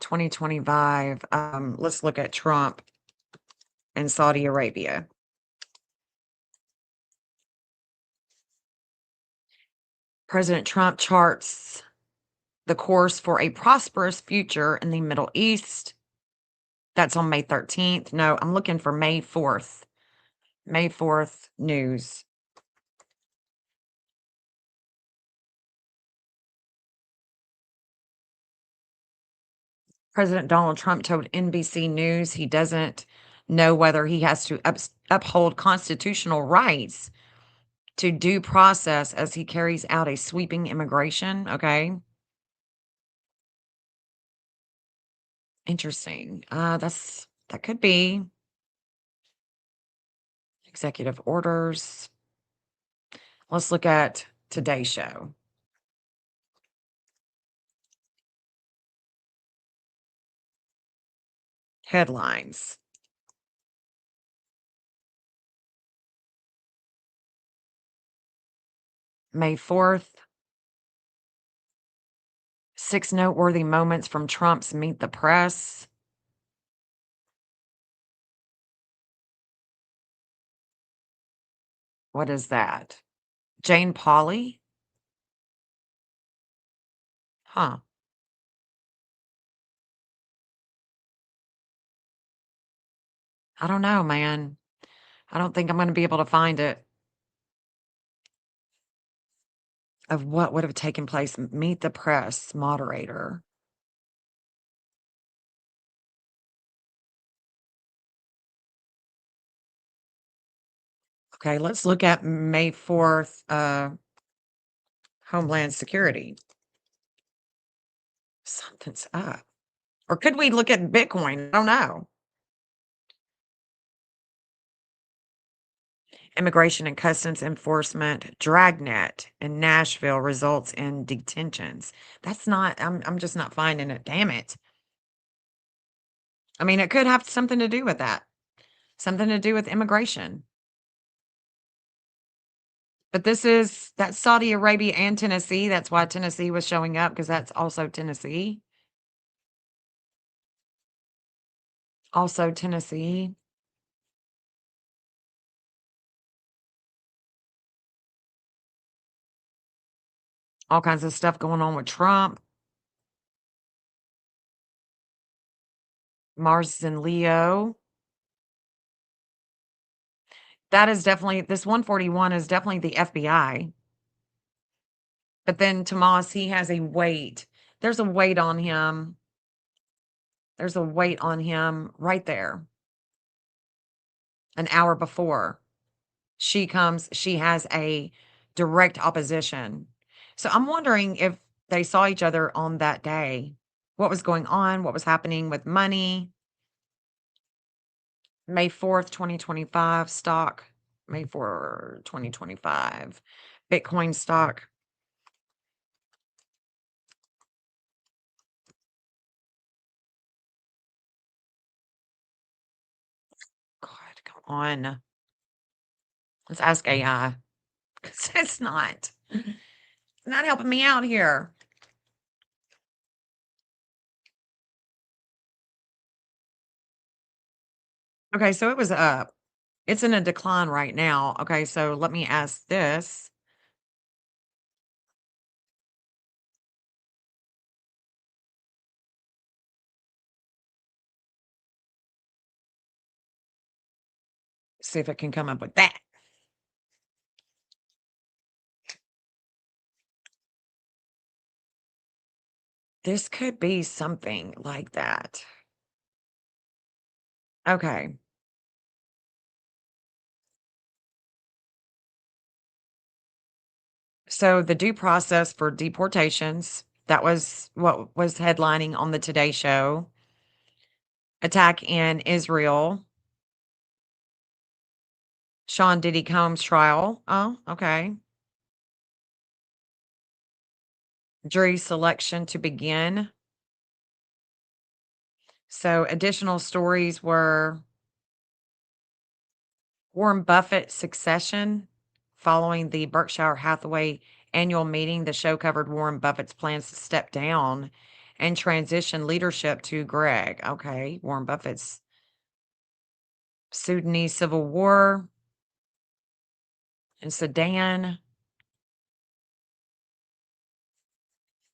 Speaker 2: 2025. Let's look at Trump and Saudi Arabia. President Trump charts the course for a prosperous future in the Middle East. That's on May 13th. No, I'm looking for May 4th. May 4th news. President Donald Trump told NBC News he doesn't know whether he has to uphold constitutional rights to due process as he carries out a sweeping immigration. Okay. Interesting. That could be executive orders. Let's look at today's show. Headlines. May 4th. 6 noteworthy moments from Trump's Meet the Press. What is that? Jane Pauley? Huh. I don't know, man. I don't think I'm going to be able to find it. Of what would have taken place. Meet the Press moderator. Okay, let's look at May 4th, Homeland Security. Something's up. Or could we look at Bitcoin? I don't know. Immigration and Customs Enforcement dragnet in Nashville results in detentions. That's not, I'm just not finding it. Damn it. I mean, it could have something to do with that. Something to do with immigration. But that's Saudi Arabia and Tennessee. That's why Tennessee was showing up, because that's also Tennessee. Also Tennessee. All kinds of stuff going on with Trump. Mars is in Leo. That is definitely, this 141 is definitely the FBI. But then Tomas, he has a weight. There's a weight on him. There's a weight on him right there. An hour before she comes, she has a direct opposition. So I'm wondering if they saw each other on that day. What was going on? What was happening with money? May 4th, 2025 stock. May 4, 2025. Bitcoin stock. God, come on. Let's ask AI. Because it's not helping me out here. Okay, so it was up. It's in a decline right now. Okay, so let me ask this. See if it can come up with that. This could be something like that. Okay. So the due process for deportations, that was what was headlining on the Today Show. Attack in Israel. Sean Diddy Combs trial. Oh, okay. Jury selection to begin. So additional stories were Warren Buffett succession. Following the Berkshire Hathaway annual meeting, the show covered Warren Buffett's plans to step down and transition leadership to Greg. Okay, Warren Buffett's Sudanese civil war in Sudan.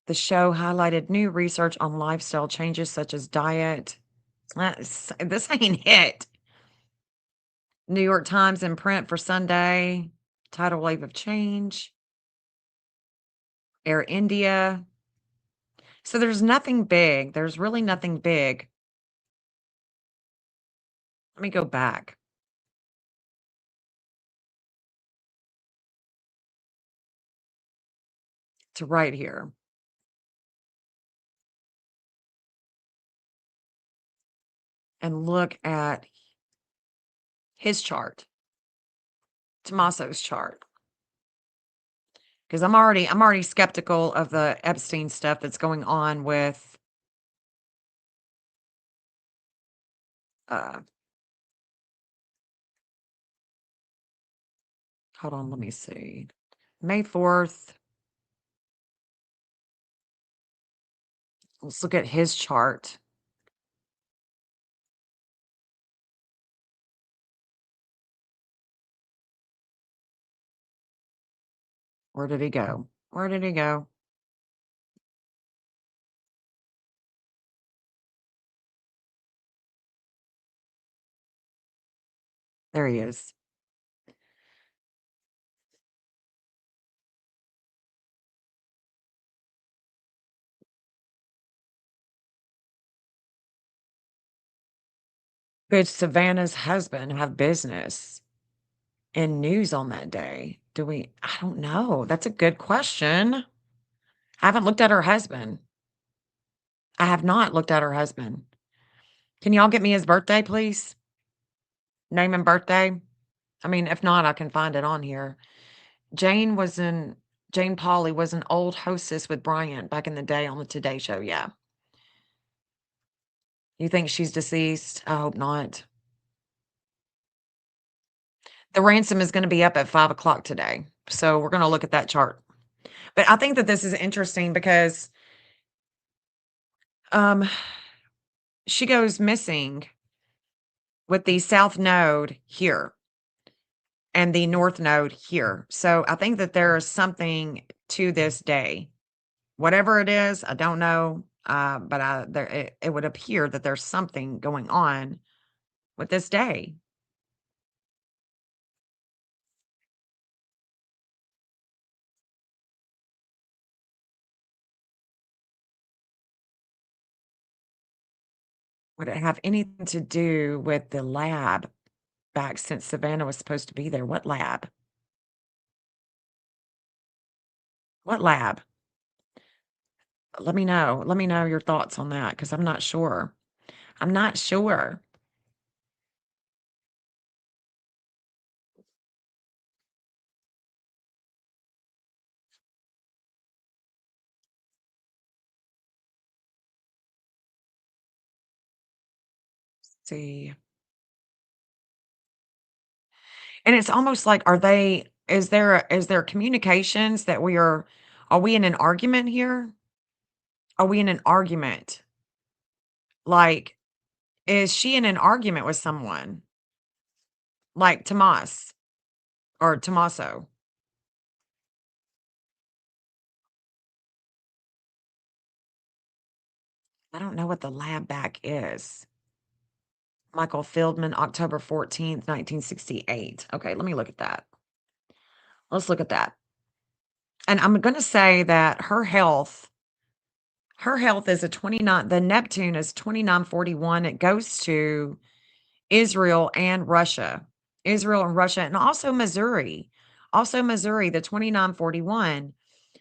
Speaker 2: The show highlighted new research on lifestyle changes such as diet. This ain't it. New York Times in print for Sunday. Tidal wave of change. Air India. So there's nothing big. There's really nothing big. Let me go back. To right here. And look at his chart. Tommaso's chart. Because I'm already skeptical of the Epstein stuff that's going on with hold on, let me see. May 4th. Let's look at his chart. Where did he go? Where did he go? There he is. Could Savannah's husband have business in news on that day? I don't know. That's a good question. I haven't looked at her husband. I have not looked at her husband. Can y'all get me his birthday, please? Name and birthday? I mean, if not, I can find it on here. Jane Pauley was an old hostess with Bryant back in the day on the Today Show. Yeah. You think she's deceased? I hope not. The ransom is going to be up at 5 o'clock today. So we're going to look at that chart. But I think that this is interesting because she goes missing with the south node here and the north node here. So I think that there is something to this day. Whatever it is, I don't know. But it would appear that there's something going on with this day. Would it have anything to do with the lab back since Savannah was supposed to be there? What lab? What lab? Let me know. Let me know your thoughts on that because I'm not sure. I'm not sure. See. And it's almost like, is there communications that are we in an argument here? Are we in an argument? Like, is she in an argument with someone? Like Tomas or Tomaso? I don't know what the lab back is. Michael Fieldman, October 14th, 1968. Okay, let me look at that. Let's look at that. And I'm going to say that her health is a 29, the Neptune is 2941. It goes to Israel and Russia. Israel and Russia, and also Missouri. Also Missouri, the 2941.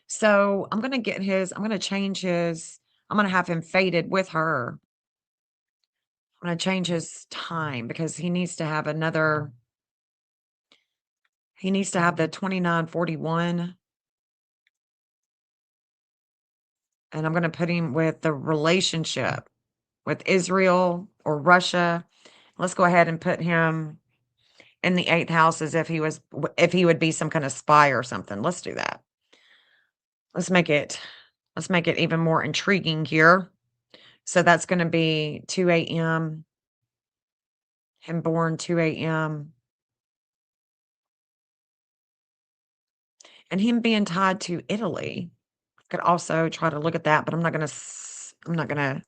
Speaker 2: So I'm going to get I'm going to change his, I'm going to have him faded with her. I'm going to change his time because he needs to have he needs to have the 2941. And I'm going to put him with the relationship with Israel or Russia. Let's go ahead and put him in the 8th house as if he would be some kind of spy or something. Let's do that. Let's make it even more intriguing here. So that's going to be 2 a.m. Him born 2 a.m. And him being tied to Italy. Could also try to look at that, but I'm not going to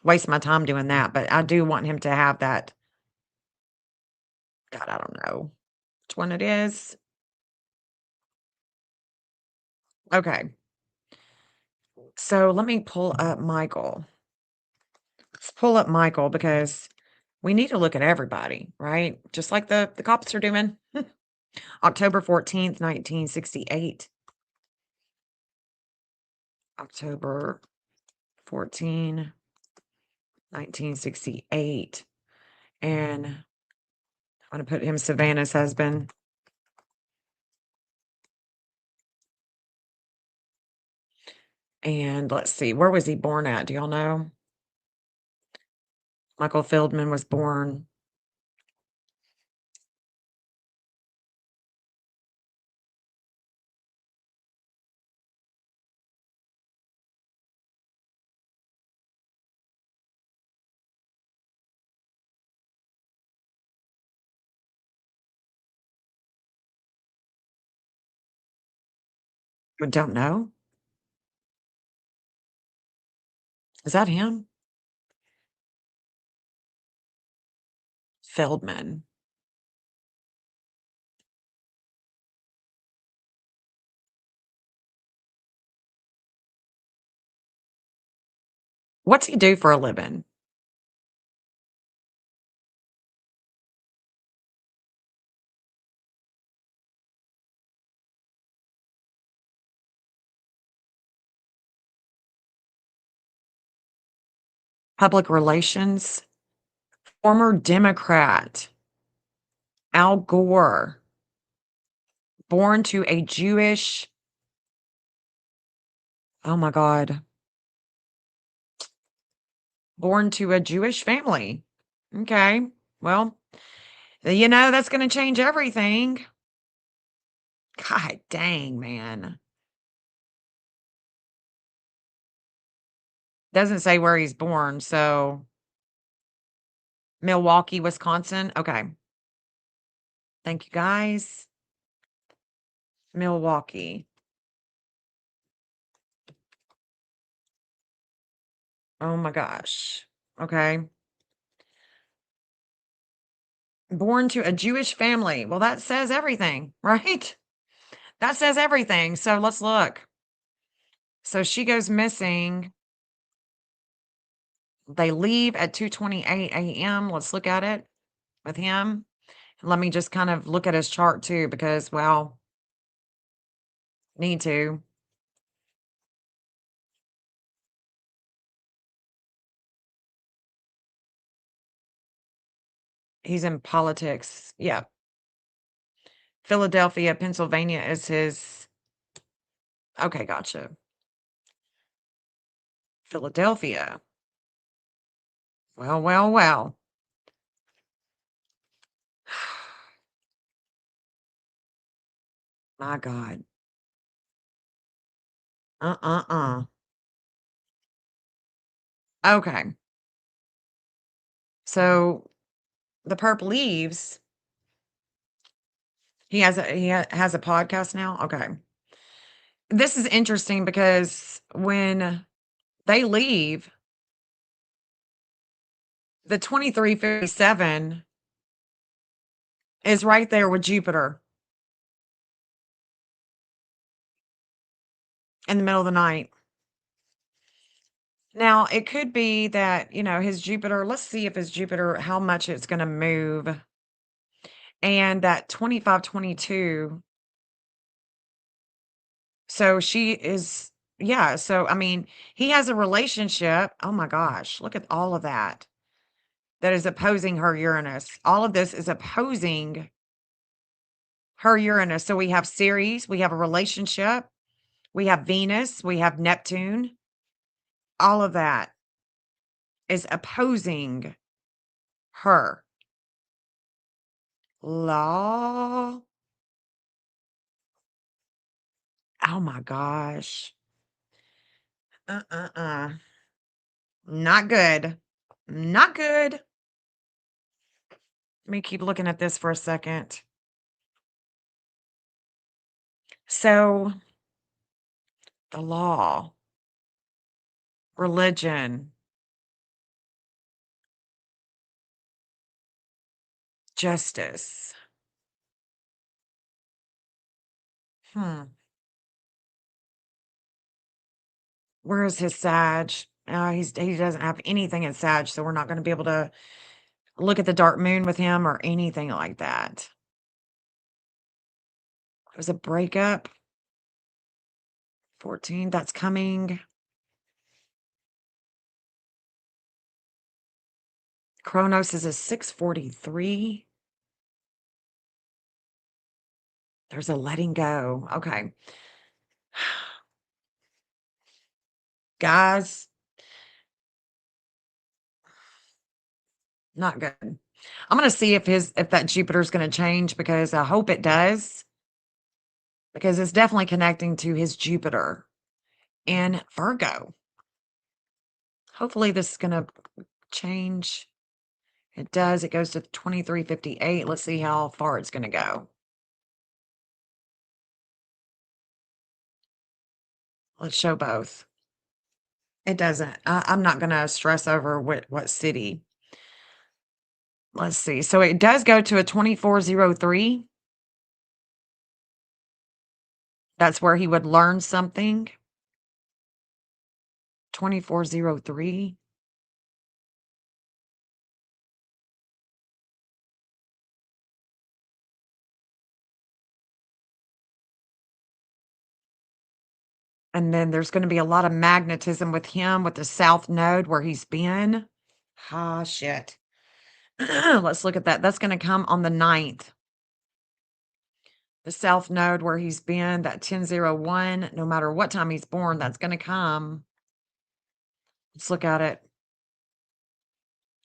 Speaker 2: waste my time doing that, but I do want him to have that. God, I don't know which one it is. Okay. So let me pull up Michael. Let's pull up Michael because we need to look at everybody, right? Just like the cops are doing. October 14th, 1968. October 14, 1968. And I'm going to put him Savannah's husband. And let's see, where was he born at? Do y'all know? Michael Fieldman was born we don't know. Is that him? Feldman. What's he do for a living? Public relations. Former Democrat. Al Gore. Born to a Jewish. Oh my God. Born to a Jewish family. Okay. Well, that's going to change everything. God dang, man. Doesn't say where he's born, so Milwaukee, Wisconsin. Okay. Thank you, guys. Milwaukee. Oh my gosh. Okay. Born to a Jewish family. Well, that says everything, right? That says everything. So let's look. So she goes missing They leave at 2:28 a.m. Let's look at it with him. Let me just kind of look at his chart too, because, well, need to. He's in politics. Yeah. Philadelphia, Pennsylvania is his. Okay, gotcha. Philadelphia. Well, well, well. My God. Okay. So the perp leaves. He has a podcast now. Okay. This is interesting because when they leave, the 2357 is right there with Jupiter in the middle of the night. Now, it could be that, his Jupiter, let's see if his Jupiter, how much it's going to move. And that 2522. So she is, yeah. So, I mean, he has a relationship. Oh my gosh. Look at all of that. That is opposing her Uranus. All of this is opposing her Uranus. So we have Ceres, we have a relationship, we have Venus, we have Neptune. All of that is opposing her. Law. Oh my gosh. Not good. Not good. Let me keep looking at this for a second. So, the law, religion, justice. Where is his Sag? He doesn't have anything in Sag, so we're not going to be able to look at the dark moon with him or anything like that. It was a breakup. 14, that's coming. Kronos is a 643. There's a letting go. Okay. Guys, not good. I'm going to see if that Jupiter's going to change, because I hope it does, because it's definitely connecting to his Jupiter in Virgo. Hopefully this is going to change. It does. It goes to 2358. Let's see how far it's going to go. Let's show both. It doesn't. I'm not going to stress over what city. Let's see. So it does go to a 2403. That's where he would learn something. 2403. And then there's going to be a lot of magnetism with him with the south node where he's been. Ah, shit. Let's look at that. That's going to come on the 9th. The south node where he's been, that 1001, no matter what time he's born, that's going to come. Let's look at it.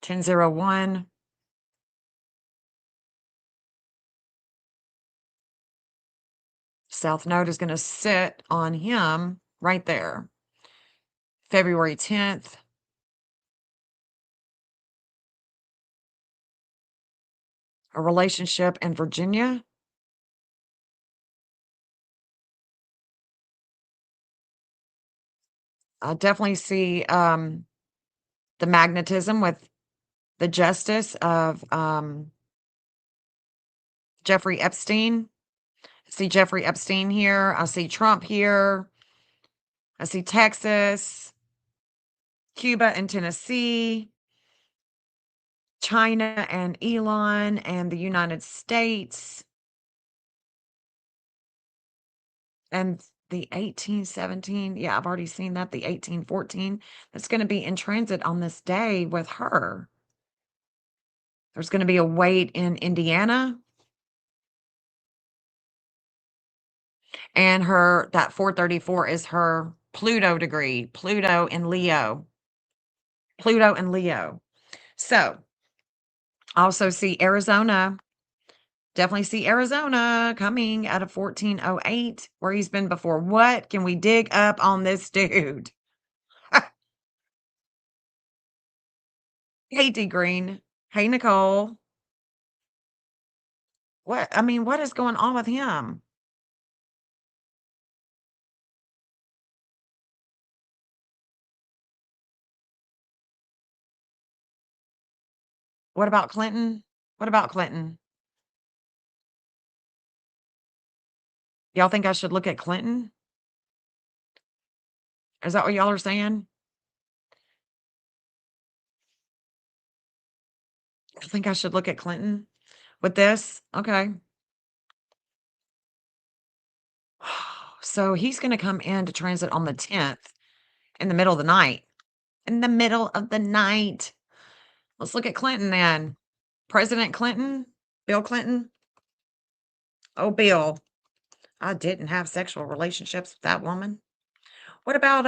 Speaker 2: 1001. South node is going to sit on him right there. February 10th. A relationship in Virginia. I definitely see the magnetism with the justice of Jeffrey Epstein. I see Jeffrey Epstein here. I see Trump here. I see Texas. Cuba and Tennessee, China and Elon, and the United States. And the 1817, yeah, I've already seen that. The 1814, that's going to be in transit on this day with her. There's going to be a wait in Indiana. And that 434 is her Pluto degree, Pluto in Leo. Pluto and Leo. So, also see Arizona. Definitely see Arizona coming out of 1408, where he's been before. What can we dig up on this dude? Hey, D Green. Hey, Nicole. What is going on with him? What about Clinton? What about Clinton? Y'all think I should look at Clinton? Is that what y'all are saying? I think I should look at Clinton with this. Okay. So he's going to come into transit on the 10th in the middle of the night. In the middle of the night. Let's look at Clinton then. President Clinton? Bill Clinton? Oh, Bill. I didn't have sexual relationships with that woman. What about,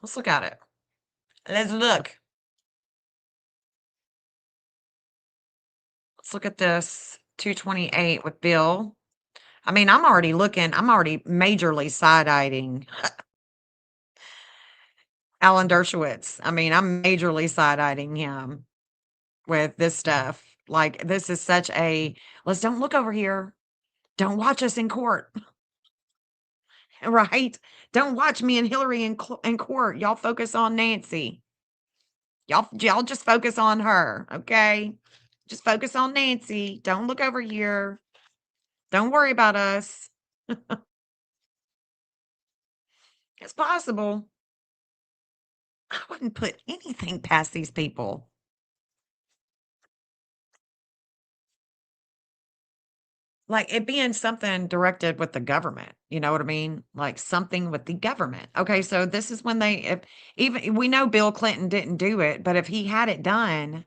Speaker 2: let's look at it. Let's look. Let's look at this 228 with Bill. I'm already majorly side-eyeing Alan Dershowitz. I'm majorly side-eyeing him with this stuff. Like, this is such a, let's don't look over here. Don't watch us in court. Right? Don't watch me and Hillary in court. Y'all focus on Nancy. Y'all just focus on her, okay? Just focus on Nancy. Don't look over here. Don't worry about us. It's possible. I wouldn't put anything past these people. Like it being something directed with the government. You know what I mean? Like something with the government. Okay, so this is when even we know Bill Clinton didn't do it, but if he had it done,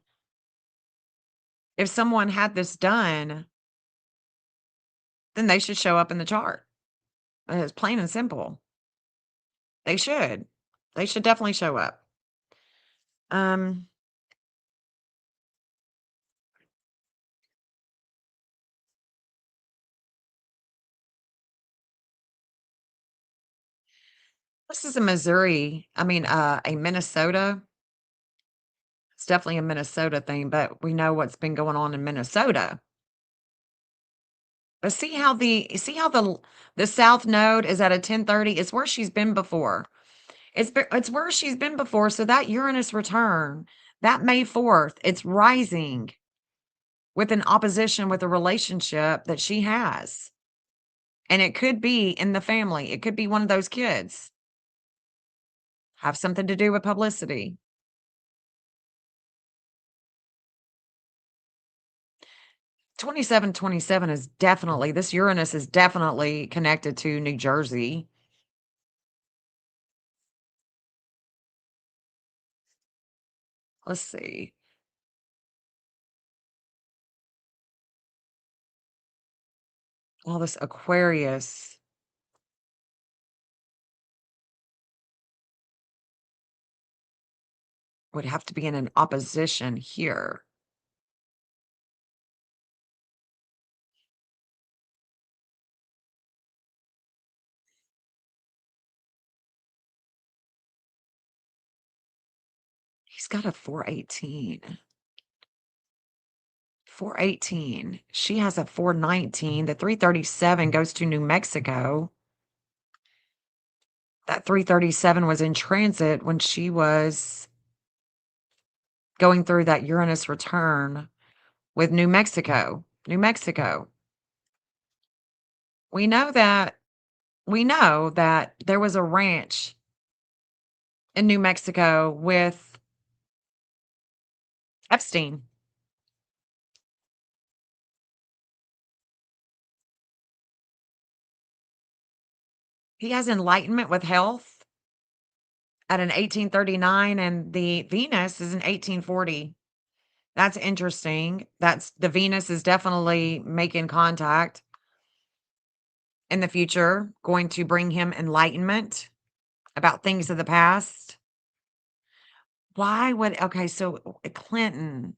Speaker 2: if someone had this done, then they should show up in the chart. It's plain and simple. They should. They should definitely show up. This is a Missouri, a Minnesota. It's definitely a Minnesota thing, but we know what's been going on in Minnesota. But see how the South Node is at a 1030? It's where she's been before. It's where she's been before. So that Uranus return, that May 4th, it's rising with an opposition with a relationship that she has. And it could be in the family. It could be one of those kids. Have something to do with publicity. This Uranus is definitely connected to New Jersey. Let's see. All this Aquarius. Would have to be in an opposition here. He's got a 418. 418. She has a 419. The 337 goes to New Mexico. That 337 was in transit when she was going through that Uranus return with New Mexico. New Mexico. We know that we know that there was a ranch in New Mexico with Epstein. He has enlightenment with health at an 1839, and the Venus is an 1840. That's interesting. That's the Venus is definitely making contact in the future, going to bring him enlightenment about things of the past. Why would okay, so Clinton,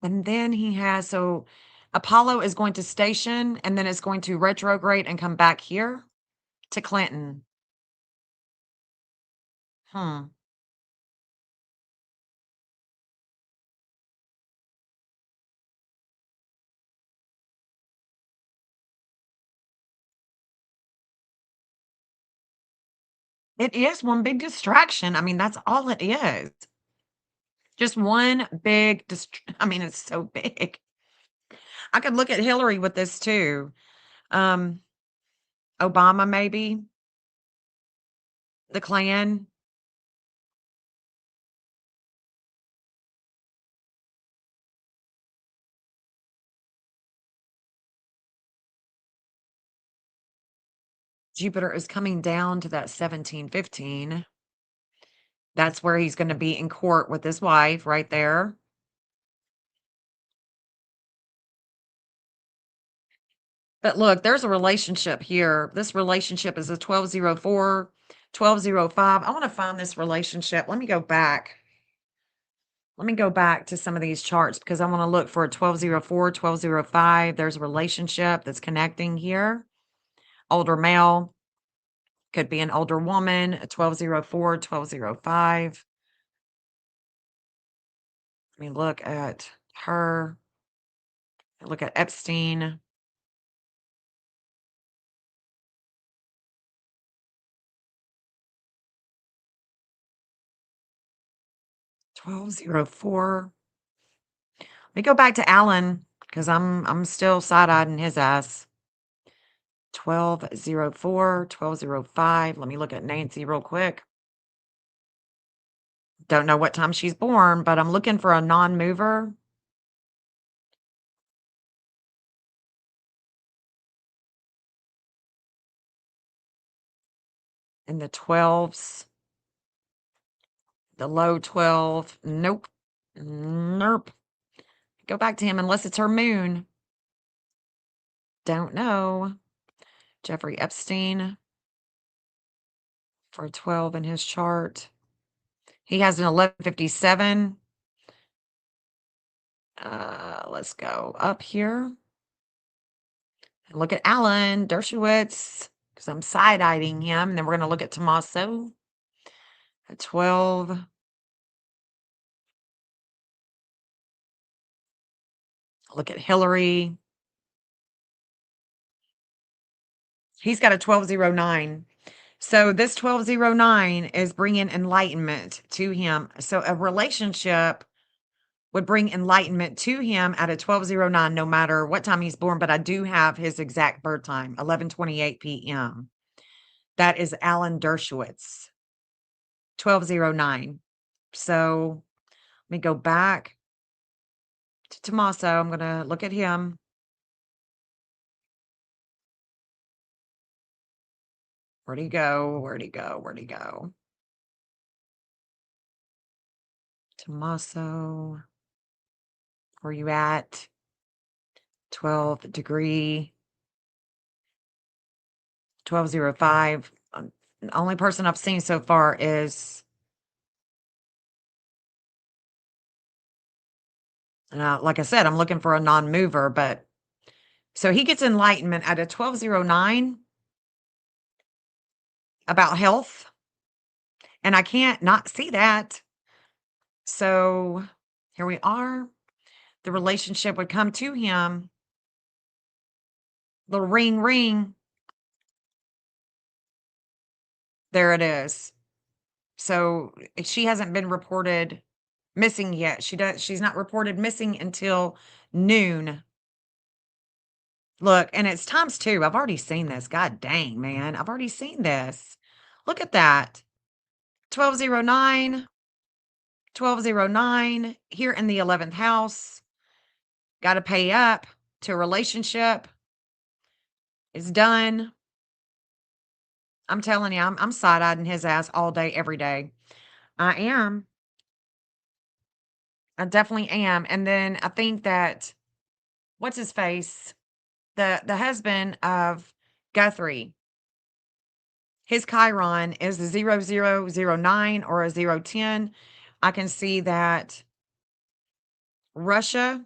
Speaker 2: and then he has so Apollo is going to station and then it's going to retrograde and come back here to Clinton. Hmm. It is one big distraction. I mean, that's all it is. Just one big I mean, it's so big. I could look at Hillary with this too. Um, Obama maybe, the Klan. Jupiter is coming down to that 1715. That's where he's gonna be in court with his wife right there. But look, there's a relationship here. This relationship is a 1204, 1205. I wanna find this relationship. Let me go back. Let me go back to some of these charts because I wanna look for a 1204, 1205. There's a relationship that's connecting here. Older male, could be an older woman, a 1204, 1205. Let me look at her. Look at Epstein. $12.04. Let me go back to Alan because I'm still side-eyeing his ass. 1204, 1205. Let me look at Nancy real quick. Don't know what time she's born, but I'm looking for a non-mover. In the 12s. The low 12. Nope. Nope. Go back to him unless it's her moon. Don't know. Jeffrey Epstein for 12 in his chart. He has an 1157. Let's go up here. And look at Alan Dershowitz because I'm side-eyeing him. And then we're going to look at Tommaso at 12. Look at Hillary. He's got a 1209. So this 1209 is bringing enlightenment to him. So a relationship would bring enlightenment to him at a 1209, no matter what time he's born. But I do have his exact birth time, 11:28 p.m. That is Alan Dershowitz, 1209. So let me go back to Tommaso. I'm going to look at him. Where'd he go? Where'd he go? Where'd he go? Tommaso, where you at? 12 degree, 1205. The only person I've seen so far is like I said, I'm looking for a non-mover, but so he gets enlightenment at a 1209 about health, and I can't not see that. So here we are. The relationship would come to him. The ring, ring. There it is. So she hasn't been reported missing yet. She's not reported missing until noon. Look, and it's times 2. I've already seen this. God dang, man. I've already seen this. Look at that. 1209, 1209 here in the 11th house. Got to pay up to a relationship. It's done. I'm telling you, I'm side-eyeing his ass all day, every day. I am. I definitely am. And then I think that what's his face? The husband of Guthrie, his Chiron is a 0009 or a 010. I can see that Russia,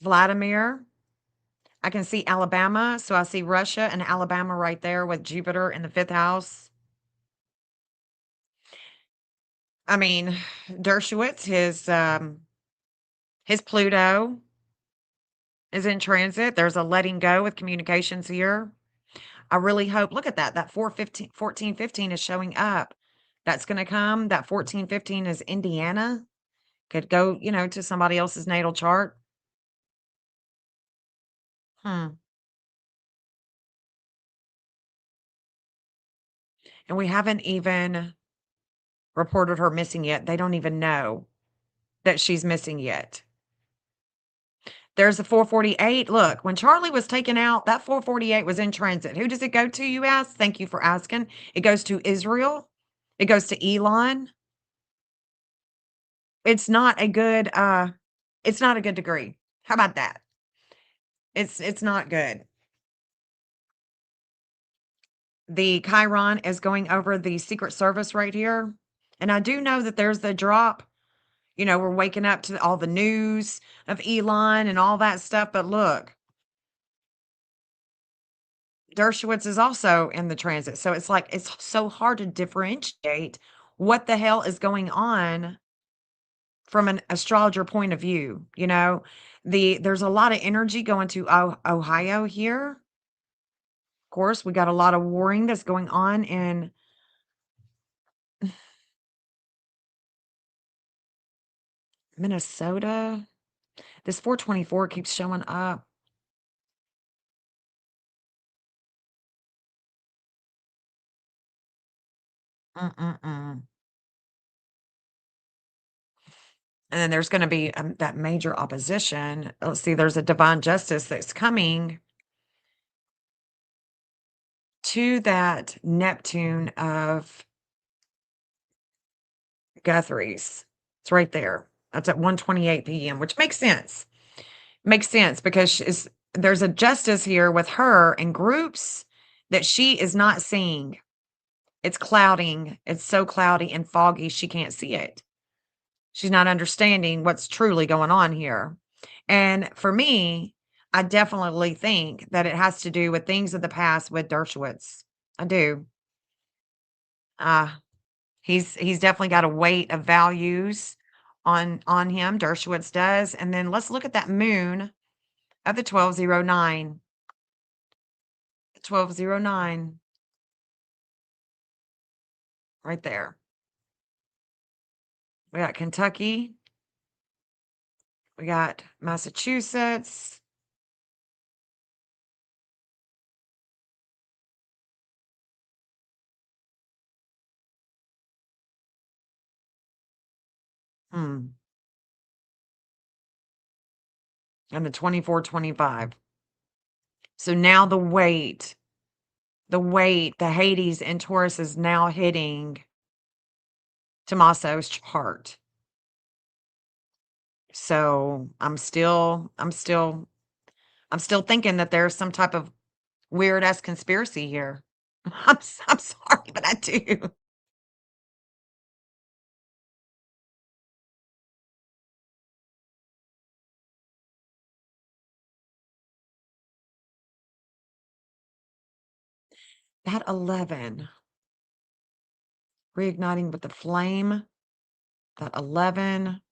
Speaker 2: Vladimir. I can see Alabama. So I see Russia and Alabama right there with Jupiter in the 5th house. I mean, Dershowitz, his Pluto is in transit. There's a letting go with communications here. I really hope, look at that. That 1415 is showing up. That's going to come. That 1415 is Indiana. Could go, to somebody else's natal chart. And we haven't even reported her missing yet. They don't even know that she's missing yet. There's the 448. Look, when Charlie was taken out, that 448 was in transit. Who does it go to, you ask? Thank you for asking. It goes to Israel. It goes to Elon. It's not a good degree. How about that? It's not good. The Chiron is going over the Secret Service right here. And I do know that there's the drop. We're waking up to all the news of Elon and all that stuff. But look, Dershowitz is also in the transit. So it's like, it's so hard to differentiate what the hell is going on from an astrologer point of view. There's a lot of energy going to Ohio here. Of course, we got a lot of warring that's going on in Minnesota. This 424 keeps showing up. Mm-mm-mm. And then there's going to be that major opposition. Let's see, there's a divine justice that's coming to that Neptune of Guthrie's. It's right there. That's at 1:28 p.m., which makes sense. Makes sense because there's a justice here with her and groups that she is not seeing. It's clouding. It's so cloudy and foggy, she can't see it. She's not understanding what's truly going on here. And for me, I definitely think that it has to do with things of the past with Dershowitz. I do. He's definitely got a weight of values on him. Dershowitz does. And then let's look at that moon of the 1209. 1209. Right there. We got Kentucky. We got Massachusetts. And the 2425. So now the weight, the Hades in Taurus is now hitting Tommaso's chart. So I'm still thinking that there's some type of weird ass conspiracy here. I'm sorry, but I do. That 11. Reigniting with the flame. That 11.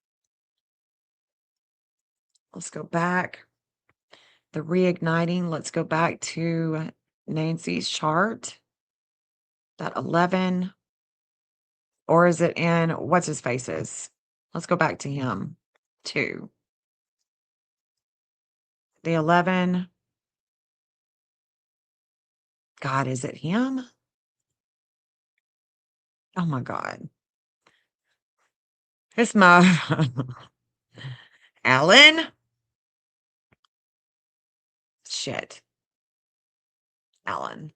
Speaker 2: Let's go back. The reigniting. Let's go back to Nancy's chart. That 11. Or is it in what's his face's? Let's go back to him too. The 11. God, is it him? Oh my God. It's my Alan? Shit. Alan.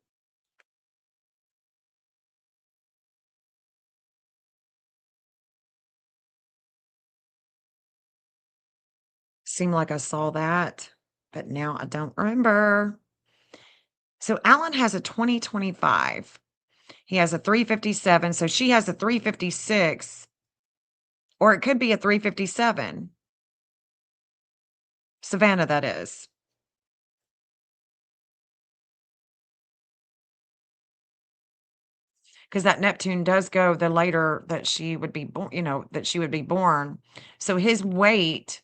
Speaker 2: Seemed like I saw that, but now I don't remember. So Alan has a 2025. He has a 357. So she has a 356. Or it could be a 357. Savannah, that is. Because that Neptune does go the later that she would be born, that she would be born. So his weight,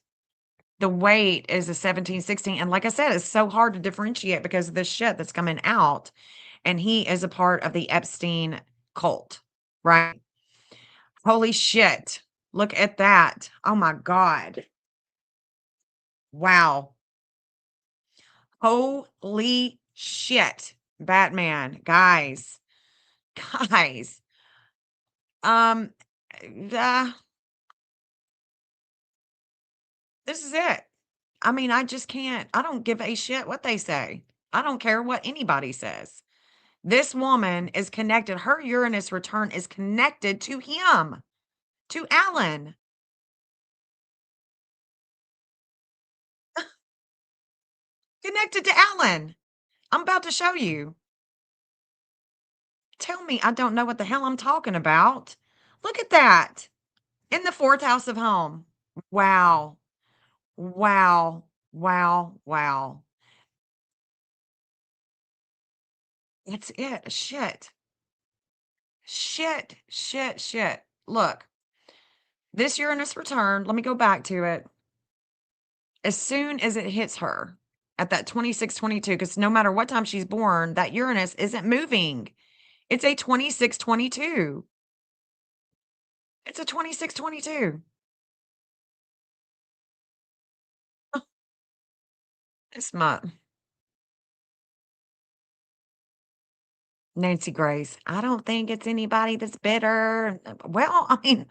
Speaker 2: the weight is a 17, 16. And like I said, it's so hard to differentiate because of this shit that's coming out. And he is a part of the Epstein cult, right? Holy shit. Look at that. Oh my God. Wow. Holy shit. Batman. Guys. Guys. Uh, this is it. I mean, I just can't. I don't give a shit what they say. I don't care what anybody says. This woman is connected. Her Uranus return is connected to him, to Alan. Connected to Alan. I'm about to show you. Tell me I don't know what the hell I'm talking about. Look at that. In the fourth house of home. Wow. Wow. Wow. Wow. That's it. Shit. Shit. Shit. Shit. Look, this Uranus return, let me go back to it. As soon as it hits her at that 26, 22, because no matter what time she's born, that Uranus isn't moving. It's a 26, 22. It's a 26, 22. It's my Nancy Grace. I don't think it's anybody that's bitter. Well, I mean,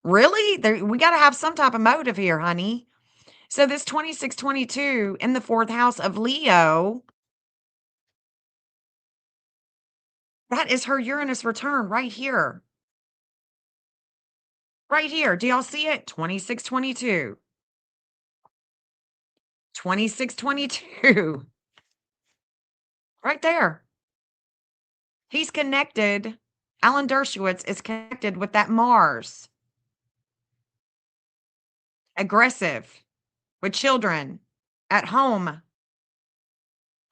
Speaker 2: really? We got to have some type of motive here, honey. So this 26, 22 in the fourth house of Leo, that is her Uranus return right here. Right here. Do y'all see it? 26, 22. 26, 22. Right there. He's connected. Alan Dershowitz is connected with that Mars. Aggressive with children at home.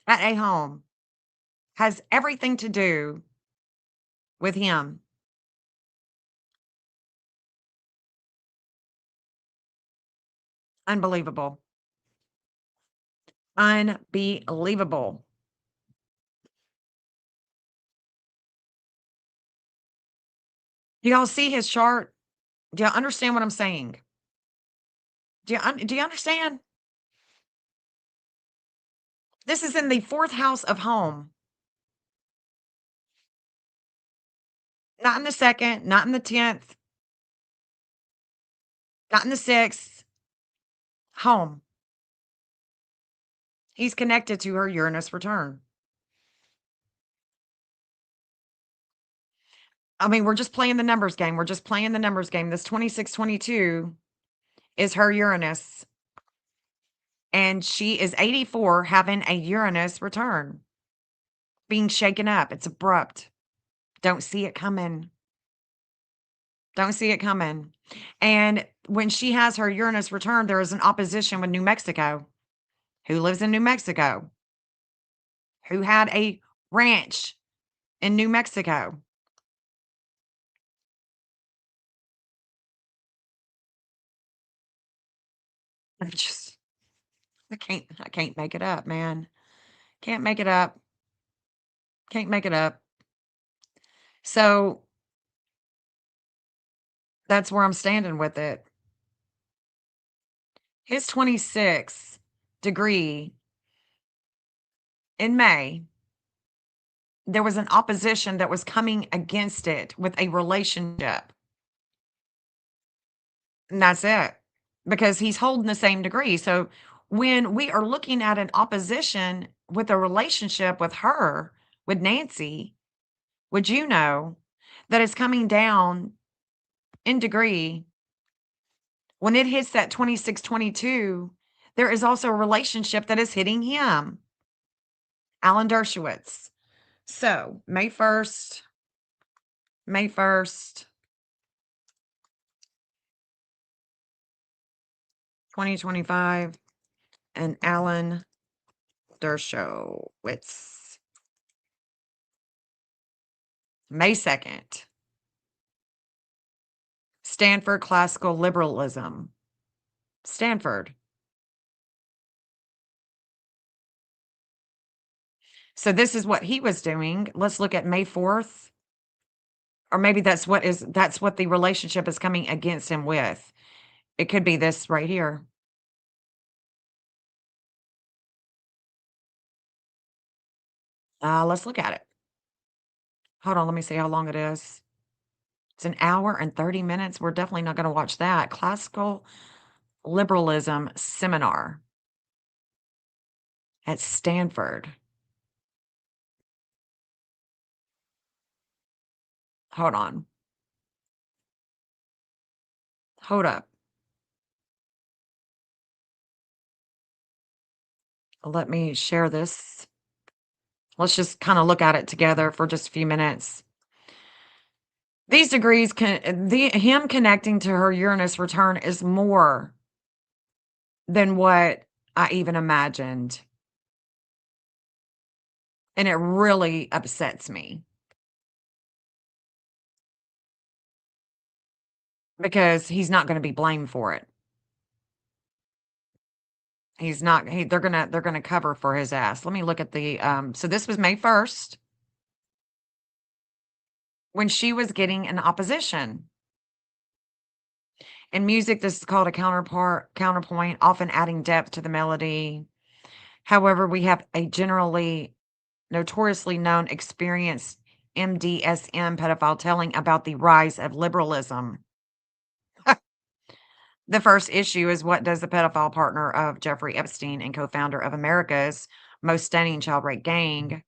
Speaker 2: At a home. Has everything to do with him. Unbelievable. Unbelievable. Do y'all see his chart? Do y'all understand what I'm saying? Do you understand? This is in the fourth house of home. Not in the second, not in the 10th, not in the 6th. Home. He's connected to her Uranus return. I mean, we're just playing the numbers game. We're just playing the numbers game. This 26, 22 is her Uranus. And she is 84 having a Uranus return. Being shaken up. It's abrupt. Don't see it coming. Don't see it coming. And when she has her Uranus return, there is an opposition with New Mexico. Who lives in New Mexico? Who had a ranch in New Mexico? I can't make it up, man. Can't make it up. Can't make it up. So that's where I'm standing with it. His 26 degree in May, there was an opposition that was coming against it with a relationship. And that's it, because he's holding the same degree. So when we are looking at an opposition with a relationship with her, with Nancy, would you know that it's coming down in degree? When it hits that 2622, there is also a relationship that is hitting him, Alan Dershowitz. So May 1st, 2025, and Alan Dershowitz. May 2nd, Stanford Classical Liberalism. Stanford. So this is what he was doing. Let's look at May 4th. Or maybe that's what the relationship is coming against him with. It could be this right here. Let's look at it. Hold on, let me see how long it is. It's an hour and 30 minutes. We're definitely not going to watch that. Classical Liberalism Seminar at Stanford. Hold on. Hold up. Let me share this. Let's just kind of look at it together for just a few minutes. These degrees him connecting to her Uranus return is more than what I even imagined. And it really upsets me. Because he's not going to be blamed for it. He's not they're going to cover for his ass. Let me look at the so this was May 1st when she was getting an opposition. In music, this is called a counterpoint, often adding depth to the melody. However, we have a generally notoriously known experienced MDSM pedophile telling about the rise of liberalism. The first issue is, what does the pedophile partner of Jeffrey Epstein and co-founder of America's most stunning child rape gang,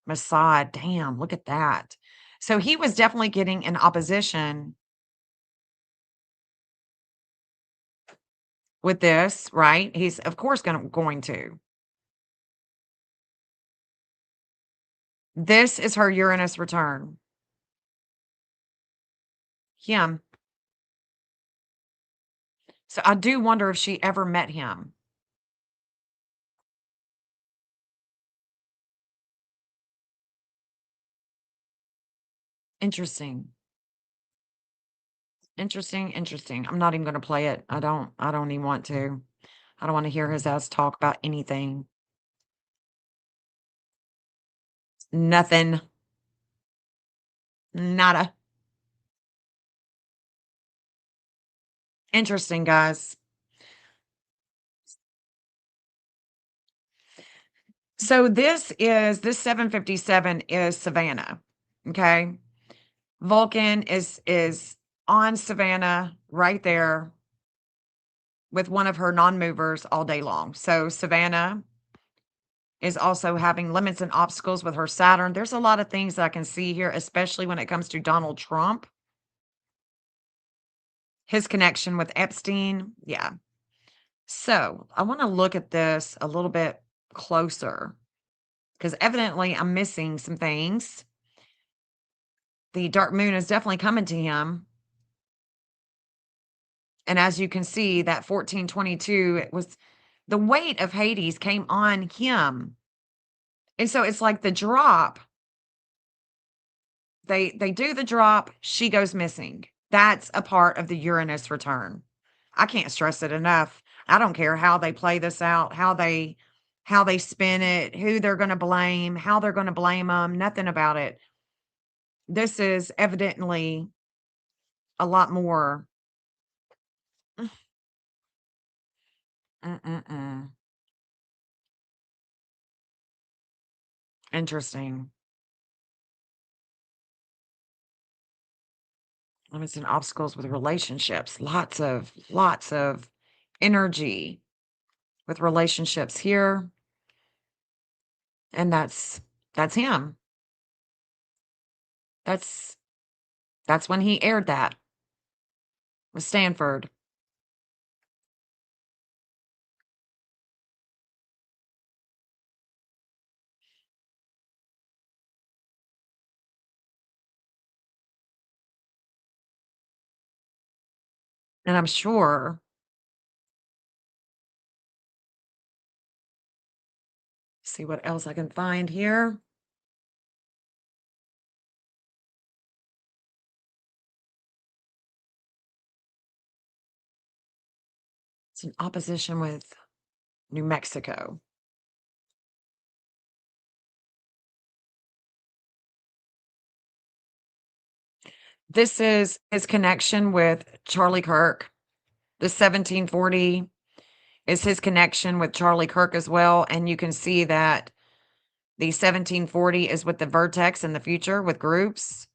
Speaker 2: Mossad, damn, look at that. So he was definitely getting an opposition with this, right? He's of course going to. This is her Uranus return. Him. So I do wonder if she ever met him. Interesting. Interesting. I'm not even going to play it. I don't even want to. I don't want to hear his ass talk about anything. Nothing. Nada. Interesting, guys. So this 757 is Savannah. Okay. Vulcan is on Savannah right there with one of her non-movers all day long. So Savannah is also having limits and obstacles with her Saturn. There's a lot of things that I can see here, especially when it comes to Donald Trump. His connection with Epstein. Yeah. So I want to look at this a little bit closer because evidently I'm missing some things. The dark moon is definitely coming to him. And as you can see, that 1422, it was the weight of Hades came on him. And so it's like the drop. They do the drop, she goes missing. That's a part of the Uranus return. I can't stress it enough. I don't care how they play this out, how they spin it, who they're going to blame, how they're going to blame them, nothing about it. This is evidently a lot more. Interesting. Limits and obstacles with relationships. Lots of energy with relationships here. And that's him. That's when he aired that with Stanford. And I'm sure see what else I can find here. It's in opposition with New Mexico. This is his connection with Charlie Kirk. The 1740 is his connection with Charlie Kirk as well. And you can see that the 1740 is with the vertex in the future with groups,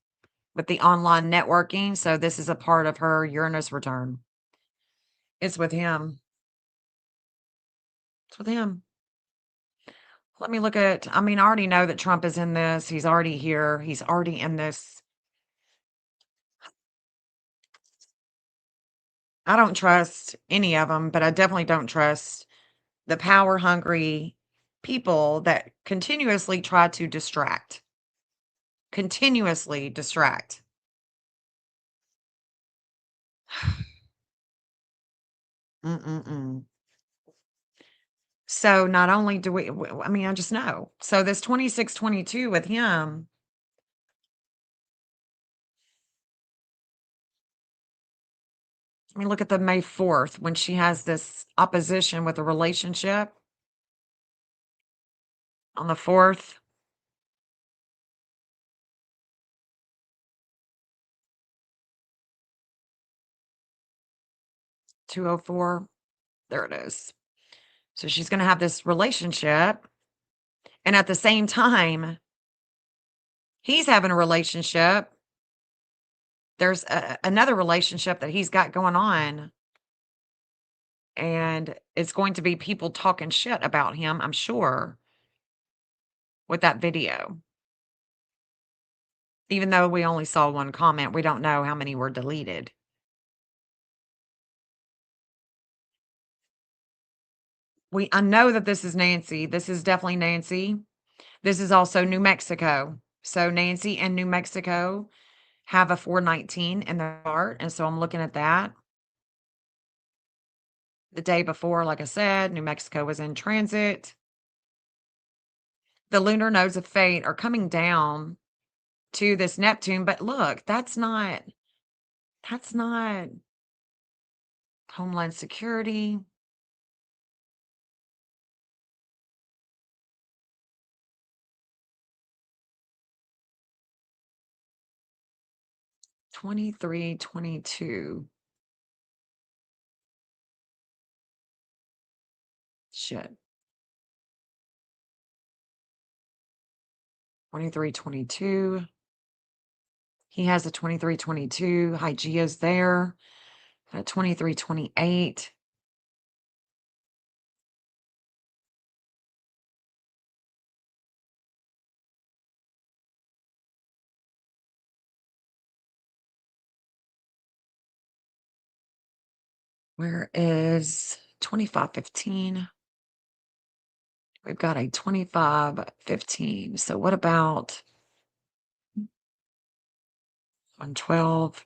Speaker 2: with the online networking. So this is a part of her Uranus return. It's with him. It's with him. Let me look at, I mean, I already know that Trump is in this. He's already here. He's already in this. I don't trust any of them, but I definitely don't trust the power hungry people that continuously try to distract. Continuously distract. So not only do we, I mean, I just know. So this 2622 with him, I mean, look at the May 4th when she has this opposition with a relationship on the 4th. $204. There it is. So she's going to have this relationship. And at the same time, he's having a relationship. There's another relationship that he's got going on. And it's going to be people talking shit about him, I'm sure, with that video. Even though we only saw one comment, we don't know how many were deleted. I know that this is Nancy. This is definitely Nancy. This is also New Mexico. So Nancy and New Mexico have a 419 in their chart. And so I'm looking at that. The day before, like I said, New Mexico was in transit. The lunar nodes of fate are coming down to this Neptune. But look, that's not Homeland Security. $23.22. Shit. 2322. He has a 2322. Hygea's there. 2328. Where is 2515? We've got a 2515. So what about 112?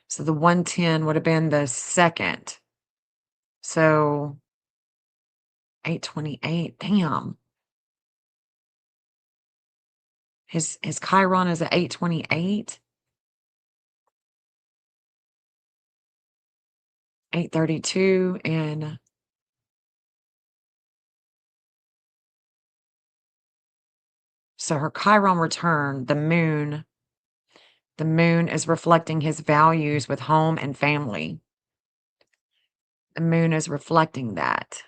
Speaker 2: So the 110 would have been the second. So 828. Damn. His Chiron is at 828. 832 and so her Chiron return, the moon is reflecting his values with home and family. The moon is reflecting that.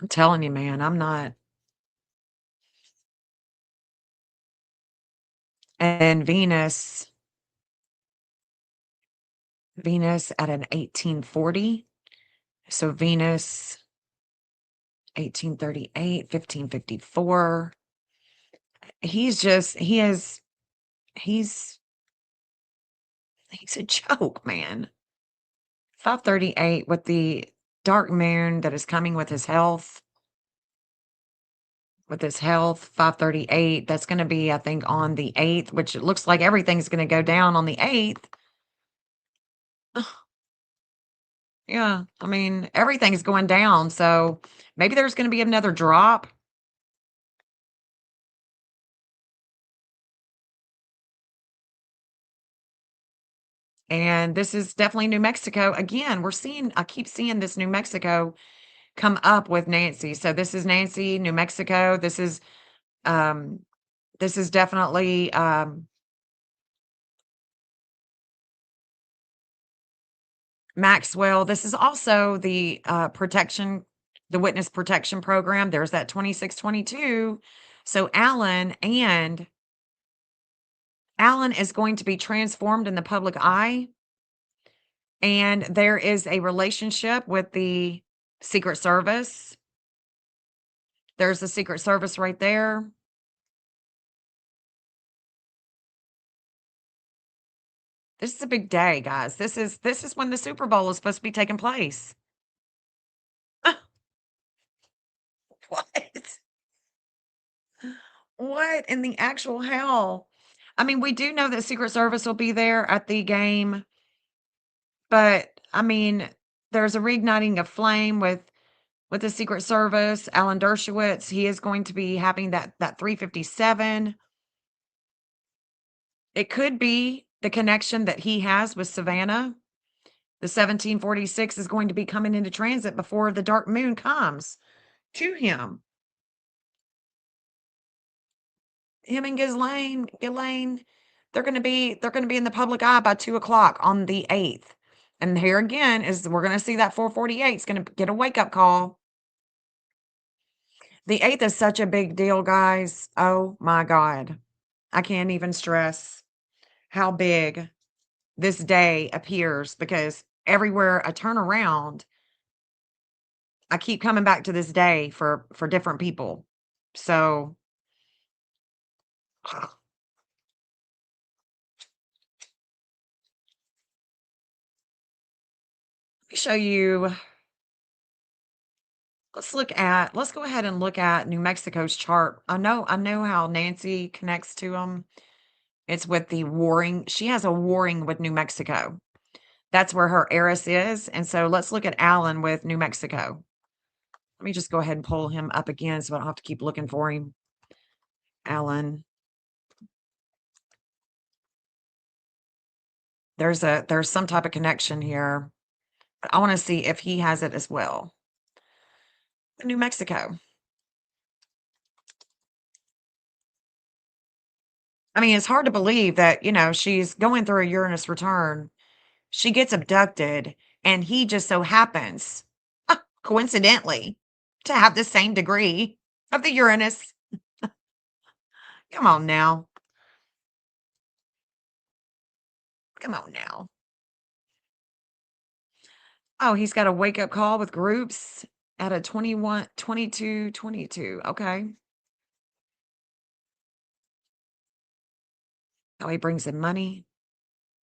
Speaker 2: I'm telling you, man, I'm not. And Venus at an 1840. So Venus 1838, 1554. He's just he's a joke, man. 538 with the dark moon that is coming with his health. With his health, 538. That's going to be, I think, on the 8th, which it looks like everything's going to go down on the 8th. Yeah, I mean, everything's going down. So maybe there's going to be another drop. And this is definitely New Mexico. Again, I keep seeing this New Mexico come up with Nancy. So this is Nancy, New Mexico. This is definitely Maxwell. This is also the the witness protection program. There's that 2622. So Alan is going to be transformed in the public eye. And there is a relationship with the Secret Service. There's the Secret Service right there. This is a big day, guys. This is when the Super Bowl is supposed to be taking place. What? What in the actual hell? I mean, we do know that Secret Service will be there at the game, but I mean, there's a reigniting of flame with the Secret Service. Alan Dershowitz, he is going to be having that 357. It could be the connection that he has with Savannah. The 1746 is going to be coming into transit before the dark moon comes to him. Him and Ghislaine, they're going to be in the public eye by 2:00 on the 8th. And here again is we're going to see that 448 is going to get a wake up call. The 8th is such a big deal, guys. Oh my God. I can't even stress how big this day appears because everywhere I turn around, I keep coming back to this day for different people. So let me show you. Let's go ahead and look at New Mexico's chart. I know how Nancy connects to them. It's with the warring. She has a warring with New Mexico. That's where her heiress is. And so let's look at Alan with New Mexico. Let me just go ahead and pull him up again so I don't have to keep looking for him. Alan. There's some type of connection here. But I want to see if he has it as well. New Mexico. I mean, it's hard to believe that, she's going through a Uranus return. She gets abducted, and he just so happens, coincidentally, to have the same degree of the Uranus. Come on now. Come on now. Oh, he's got a wake-up call with groups at a 21, 22, 22. Okay. Oh, he brings in money.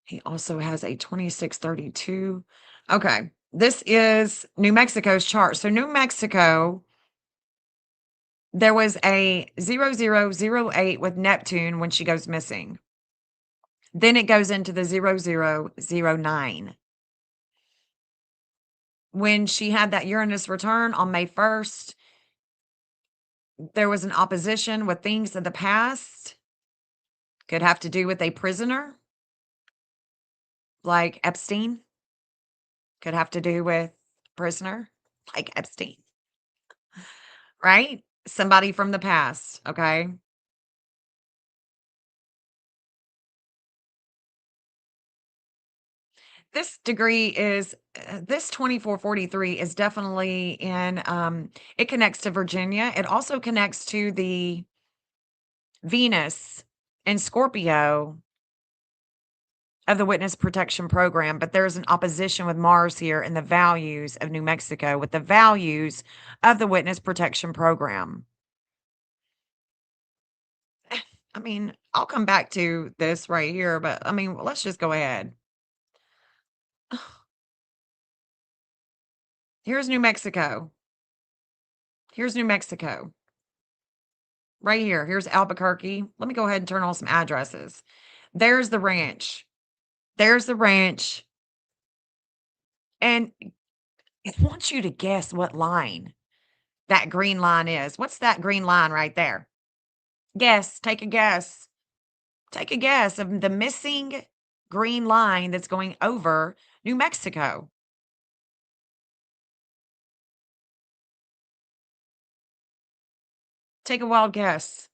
Speaker 2: He also has a 2632. Okay. This is New Mexico's chart. So New Mexico, there was a 0008 with Neptune when she goes missing. Then it goes into the 0009. When she had that Uranus return on May 1st, there was an opposition with things of the past. Could have to do with a prisoner like Epstein. Could have to do with prisoner like Epstein. Right? Somebody from the past, okay? this degree is this 2443 is definitely in it connects to Virginia. It also connects to the Venus and Scorpio of the Witness Protection Program, but there's an opposition with Mars here in the values of New Mexico with the values of the Witness Protection Program. I mean, I'll come back to this right here, but I mean, let's just go ahead. Here's New Mexico. Here's New Mexico. Right here. Here's Albuquerque. Let me go ahead and turn on some addresses. There's the ranch. There's the ranch. And I want you to guess what line that green line is. What's that green line right there? Guess. Take a guess. Take a guess of the missing green line that's going over New Mexico. Take a wild guess.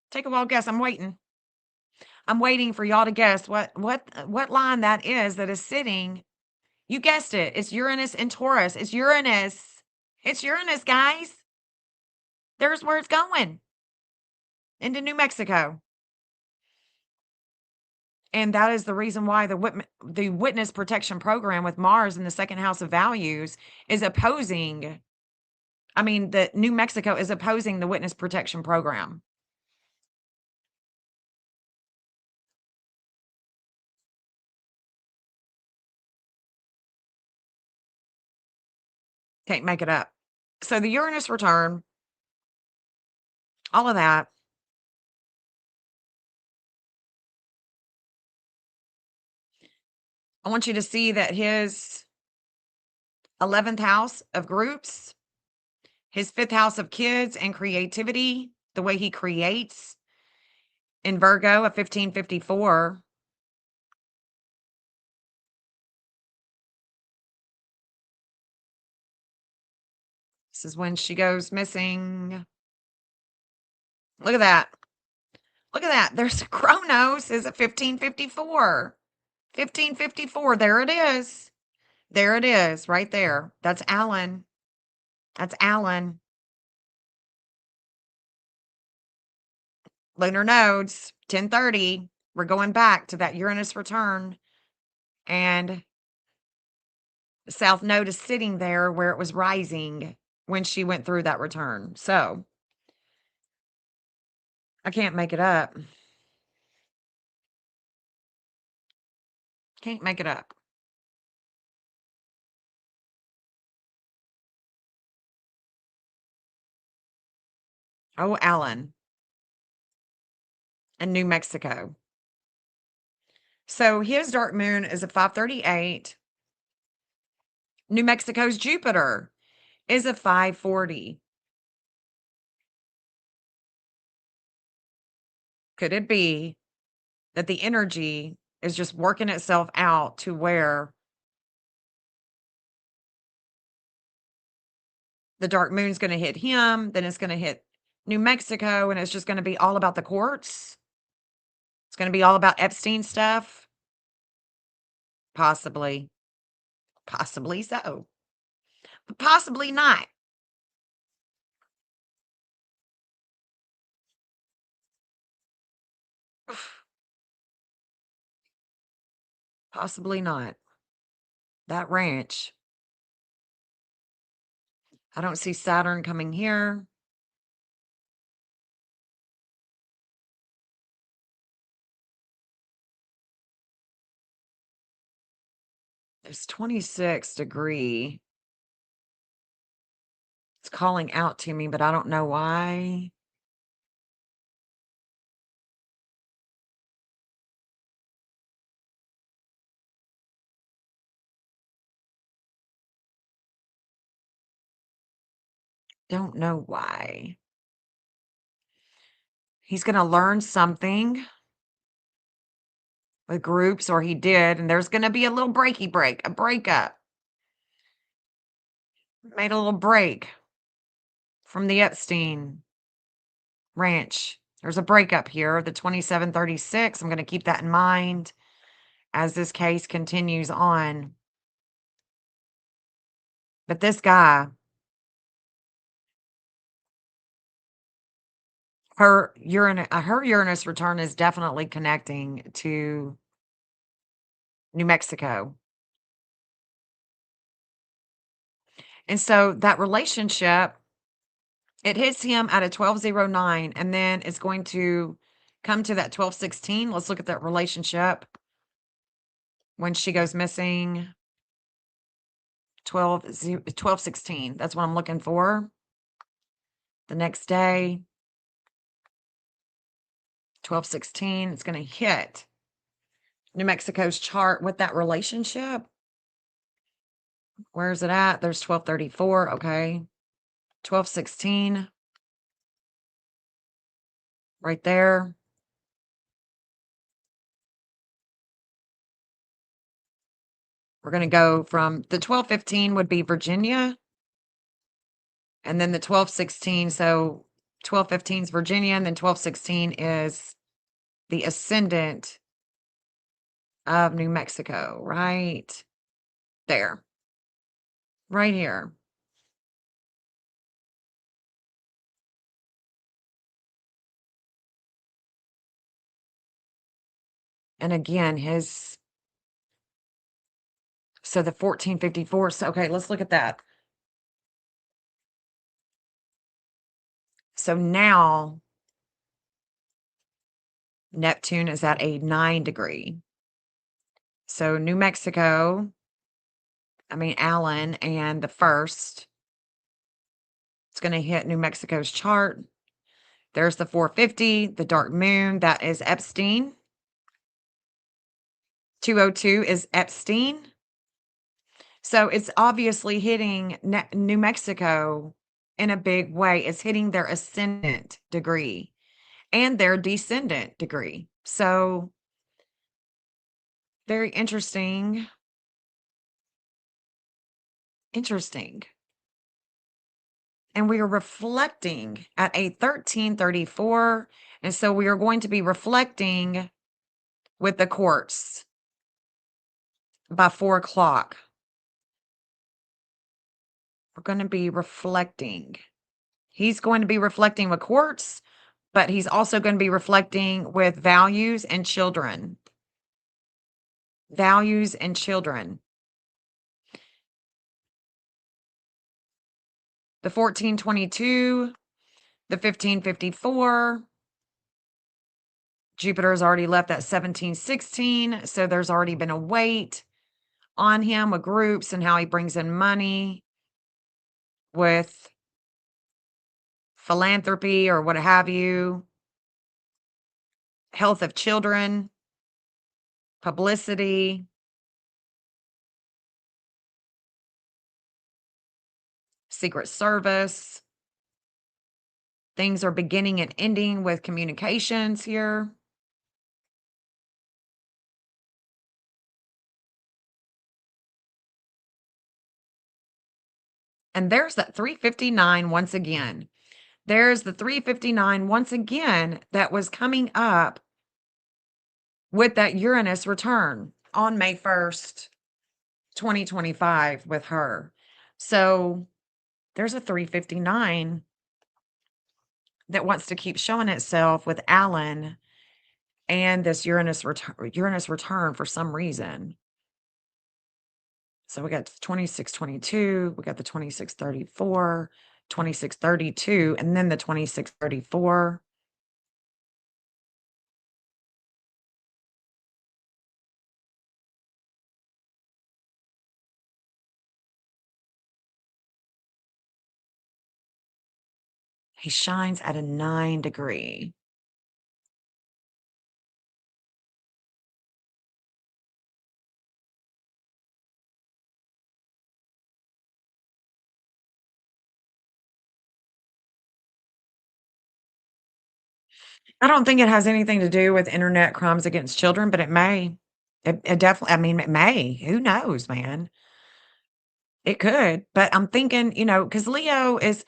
Speaker 2: Take a wild guess. I'm waiting. I'm waiting for y'all to guess what line that is sitting. You guessed it. It's Uranus and Taurus. It's Uranus. It's Uranus, guys. There's where it's going. Into New Mexico. And that is the reason why the Witness Protection Program with Mars in the second house of values is opposing. I mean, the New Mexico is opposing the Witness Protection Program. Can't make it up. So the Uranus return, all of that. I want you to see that his 11th house of groups, his 5th house of kids and creativity, the way he creates in Virgo of 1554. This is when she goes missing. Look at that. Look at that. There's Chronos is at 1554. 1554. There it is. There it is, right there. That's Alan. That's Alan. Lunar nodes, 1030. We're going back to that Uranus return. And the South Node is sitting there where it was rising when she went through that return. So I can't make it up. Can't make it up. Oh, Alan. And New Mexico. So his dark moon is a 538. New Mexico's Jupiter is a 540. Could it be that the energy is just working itself out to where the dark moon's going to hit him, then it's going to hit New Mexico, and it's just going to be all about the courts? It's going to be all about Epstein stuff? Possibly. Possibly so. But possibly not. Possibly not. That ranch. I don't see Saturn coming here. There's 26 degree. It's calling out to me, but I don't know why. Don't know why. He's going to learn something with groups, or he did, and there's going to be a little a breakup. Made a little break from the Epstein ranch There's a breakup here, the 2736. I'm going to keep that in mind as this case continues on. But this guy, her Uranus return is definitely connecting to New Mexico. And so that relationship, it hits him at a 1209, and then it's going to come to that 1216. Let's look at that relationship when she goes missing. 1216. That's what I'm looking for. The next day, 1216. It's going to hit New Mexico's chart with that relationship. Where's it at? There's 1234. Okay. 1216. Right there. We're going to go from the 1215 would be Virginia. And then the 1216. So 1215 is Virginia. And then 1216 is the ascendant of New Mexico. Right there. Right here. And again, so the 1454. So, okay, let's look at that. So now Neptune is at a 9 degree. So New Mexico, Allen and the first, it's going to hit New Mexico's chart. There's the 450, the dark moon, that is Epstein. 202 is Epstein. So it's obviously hitting New Mexico in a big way. It's hitting their ascendant degree and their descendant degree. So very interesting. Interesting. And we are reflecting at a 1334. And so we are going to be reflecting with the quartz by 4 o'clock. We're going to be reflecting. He's going to be reflecting with quartz, but he's also going to be reflecting with values and children. Values and children. The 1422, the 1554. Jupiter has already left at 1716, so there's already been a weight on him with groups and how he brings in money with philanthropy or what have you, health of children, publicity, Secret Service. Things are beginning and ending with communications here. And there's that 359 once again. There's the 359 once again that was coming up with that Uranus return on May 1st, 2025 with her. So there's a 359 that wants to keep showing itself with Allen and this Uranus return for some reason. So we got 2622, we got the 2634, 2632, and then the 2634. He shines at a 9 degree. I don't think it has anything to do with internet crimes against children, but it may. It definitely, it may. Who knows, man? It could, but I'm thinking, because Leo is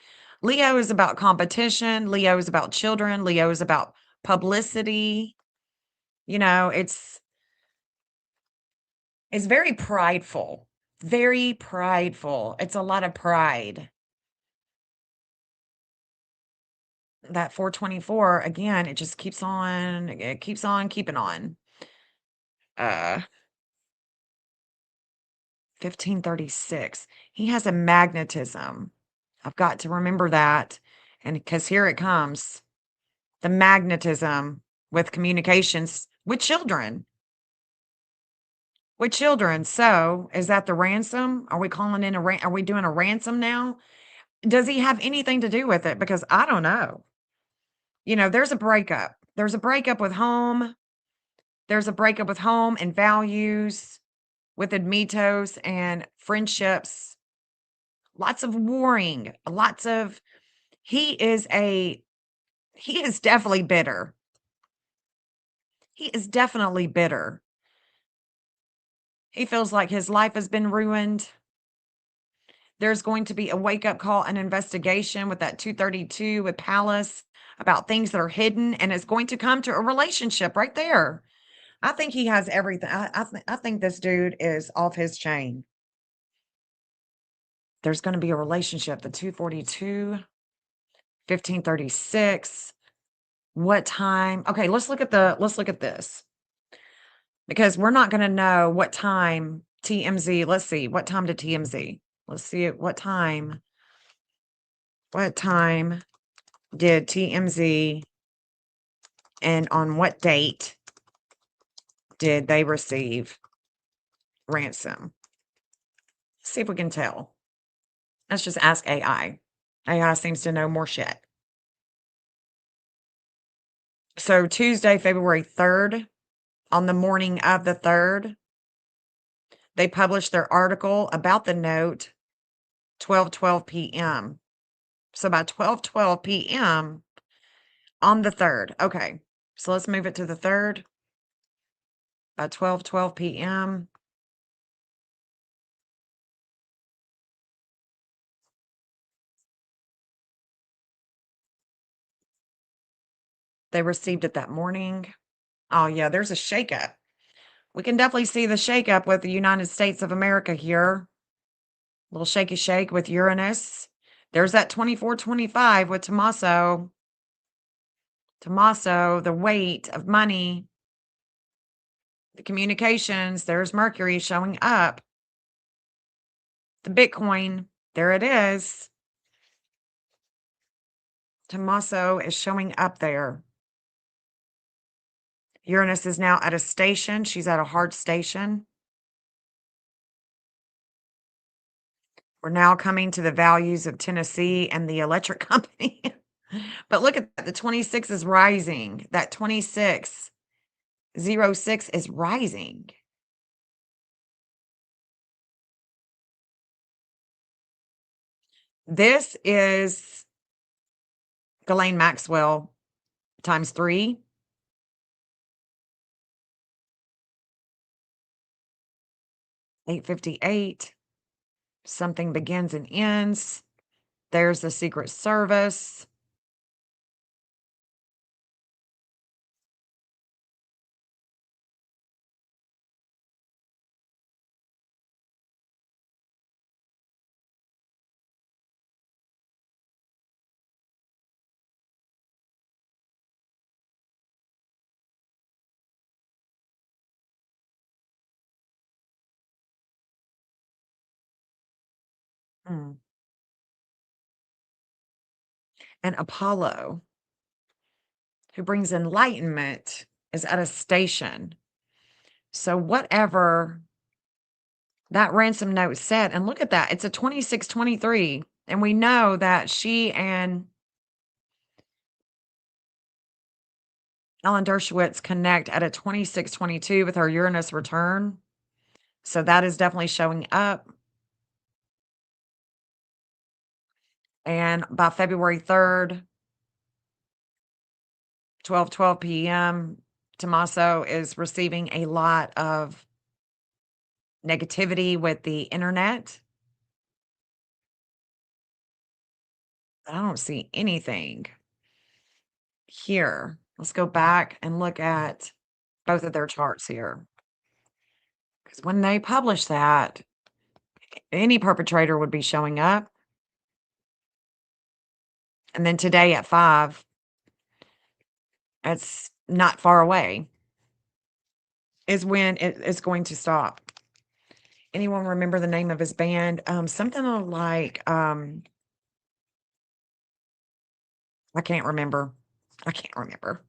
Speaker 2: about competition. Leo is about children. Leo is about publicity. You know, it's very prideful. Very prideful. It's a lot of pride. That 424, again, it just keeps on keeping on. 1536. He has a magnetism. I've got to remember that. And because here it comes, the magnetism with communications with children. With children. So is that the ransom? Are we calling in are we doing a ransom now? Does he have anything to do with it? Because I don't know. You know, there's a breakup. There's a breakup with home. There's a breakup with home and values, with admitos and friendships. Lots of warring, lots of he is definitely bitter. He is definitely bitter. He feels like his life has been ruined. There's going to be a wake-up call, an investigation with that 232 with Palace about things that are hidden, and it's going to come to a relationship right there. I think he has everything. I think this dude is off his chain. There's going to be a relationship. The 242, 1536. What time? Okay, let's look at this. Because we're not going to know what time TMZ. Let's see. What time did TMZ? Let's see what time. What time did TMZ and on what date did they receive ransom? See if we can tell. Let's just ask AI. AI seems to know more shit. So Tuesday, February 3rd, on the morning of the 3rd, they published their article about the note 12:12 p.m. So by 12:12 p.m. on the 3rd. Okay. So let's move it to the 3rd. By 12:12 p.m. They received it that morning. Oh, yeah, there's a shakeup. We can definitely see the shakeup with the United States of America here. Little shaky shake with Uranus. There's that 2425 with Tommaso. Tommaso, the weight of money. The communications, there's Mercury showing up. The Bitcoin, there it is. Tommaso is showing up there. Uranus is now at a station. She's at a hard station. We're now coming to the values of Tennessee and the electric company. But look at that. The 26 is rising. That 2606 is rising. This is Ghislaine Maxwell times 3. $8.58. Something begins and ends. There's the Secret Service. And Apollo, who brings enlightenment, is at a station. So whatever that ransom note said, and look at that, it's a 2623. And we know that she and Ellen Dershowitz connect at a 2622 with her Uranus return. So that is definitely showing up. And by February 3rd, 12:12 p.m., Tommaso is receiving a lot of negativity with the internet. I don't see anything here. Let's go back and look at both of their charts here. Because when they publish that, any perpetrator would be showing up. And then today at 5, it's not far away, is when it is going to stop. Anyone remember the name of his band? Something like, I can't remember. I can't remember.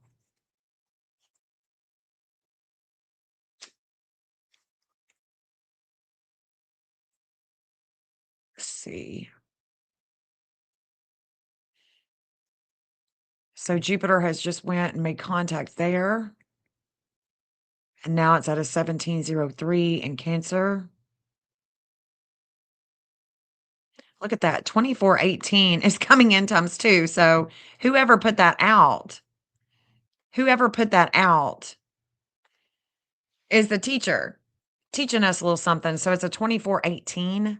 Speaker 2: Let's see. So Jupiter has just went and made contact there. And now it's at a 1703 in Cancer. Look at that. 2418 is coming in times 2. So whoever put that out is the teacher teaching us a little something. So it's a 2418.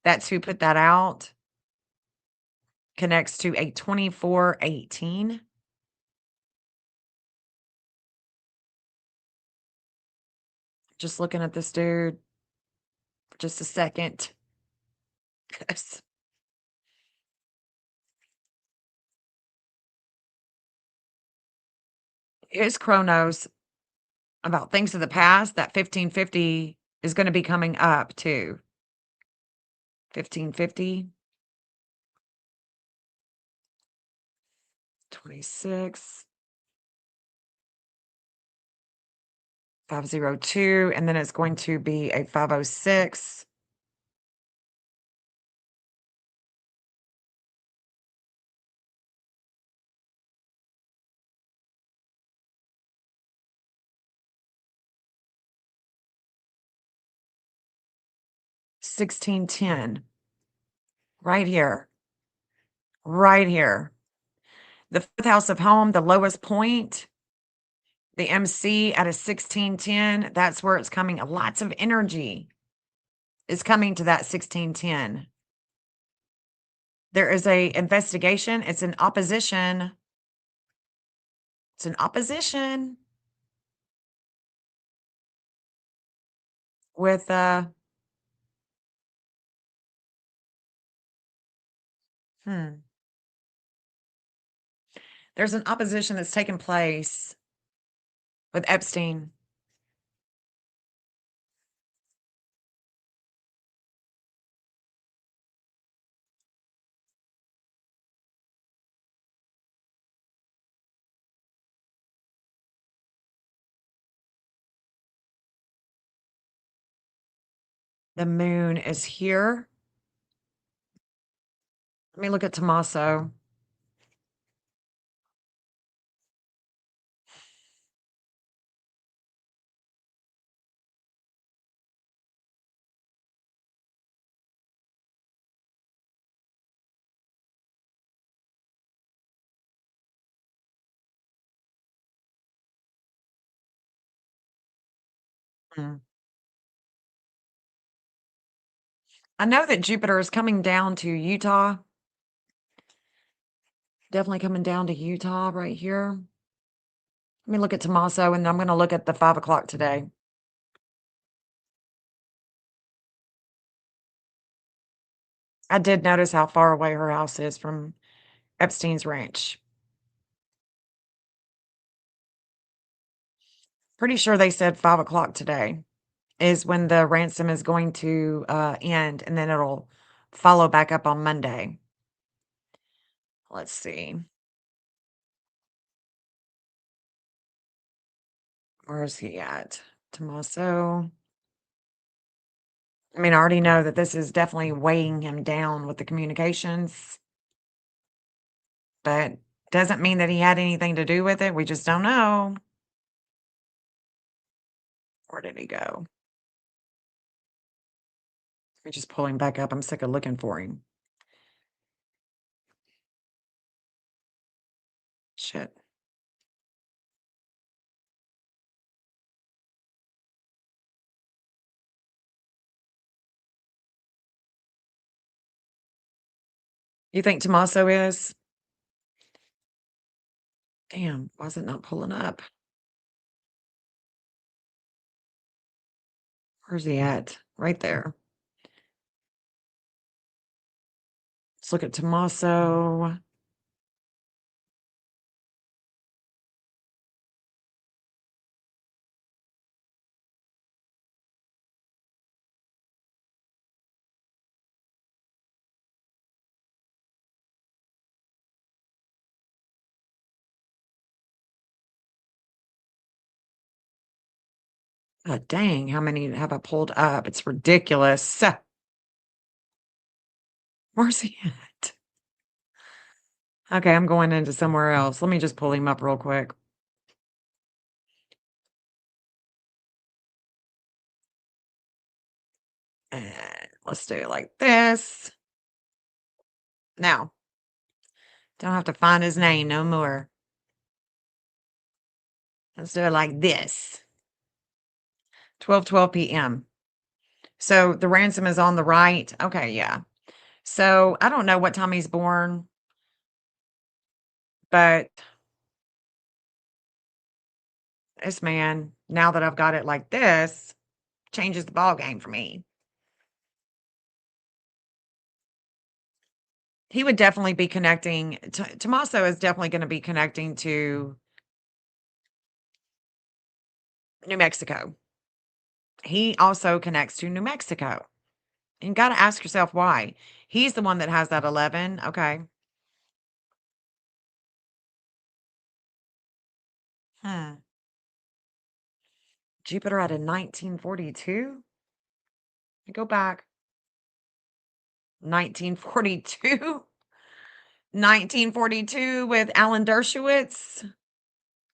Speaker 2: That's who put that out. Connects to a 2418. Just looking at this dude for just a second. His chronos about things of the past, that 1550 is going to be coming up too. 1550. 26. 502, and then it's going to be a 506. $16.10. Right here. Right here. The 4th house of home, the lowest point, the MC at a 1610, that's where it's coming. Lots of energy is coming to that 1610. There is a investigation. It's an opposition. It's an opposition with there's an opposition that's taken place with Epstein. The moon is here. Let me look at Tommaso. Mm. I know that Jupiter is coming down to Utah. Definitely coming down to Utah right here. Let me look at Tommaso, and I'm going to look at the 5 o'clock today. I did notice how far away her house is from Epstein's ranch. Pretty sure they said 5 o'clock today is when the ransom is going to end, and then it'll follow back up on Monday. Let's see. Where is he at? Tommaso. I mean, I already know that this is definitely weighing him down with the communications, but doesn't mean that he had anything to do with it. We just don't know. Where did he go? Let me just pull him back up. I'm sick of looking for him. Shit. You think Tommaso is? Damn, why is it not pulling up? Where's he at? Right there. Let's look at Tommaso. God dang, how many have I pulled up? It's ridiculous. Where's he at? Okay, I'm going into somewhere else. Let me just pull him up real quick. And let's do it like this. Now, don't have to find his name no more. Let's do it like this. 12:12 p.m. So the ransom is on the right. Okay, yeah. So I don't know what time he's born, but this man, now that I've got it like this, changes the ball game for me. He would definitely be connecting. Tommaso is definitely going to be connecting to New Mexico. He also connects to New Mexico. And you got to ask yourself why. He's the one that has that 11. Okay. Jupiter at a 1942? Go back. 1942? 1942 with Alan Dershowitz?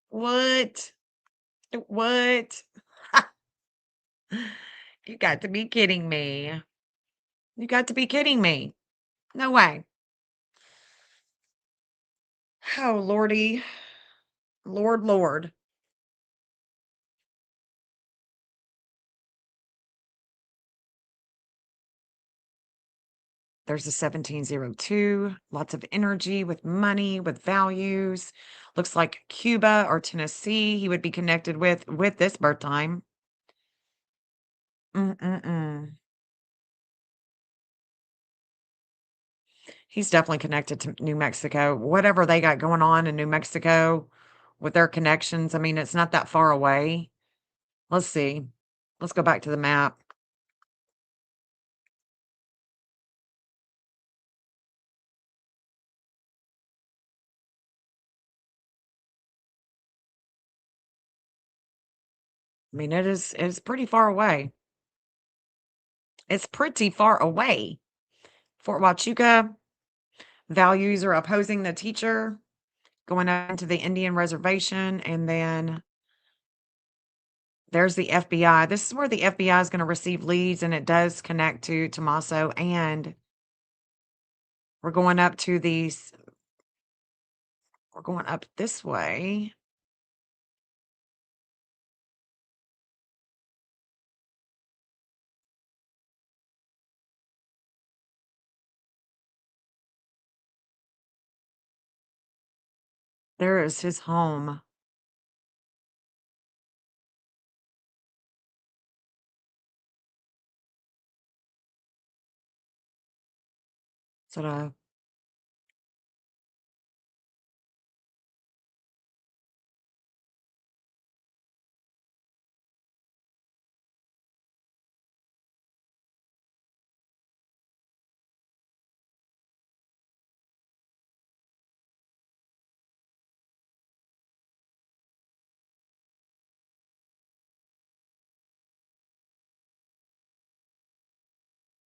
Speaker 2: What? What? You got to be kidding me. You got to be kidding me. No way. Oh, Lordy. Lord. There's a 1702. Lots of energy with money, with values. Looks like Cuba or Tennessee he would be connected with this birth time. He's definitely connected to New Mexico. Whatever they got going on in New Mexico with their connections, I mean, it's not that far away. Let's see. Let's go back to the map. I mean, it's pretty far away. It's pretty far away. Fort Huachuca, values are opposing the teacher, going into the Indian reservation, and then there's the FBI. This is where the FBI is going to receive leads, and it does connect to Tommaso, and we're going up to these, we're going up this way. There is his home. Sort of.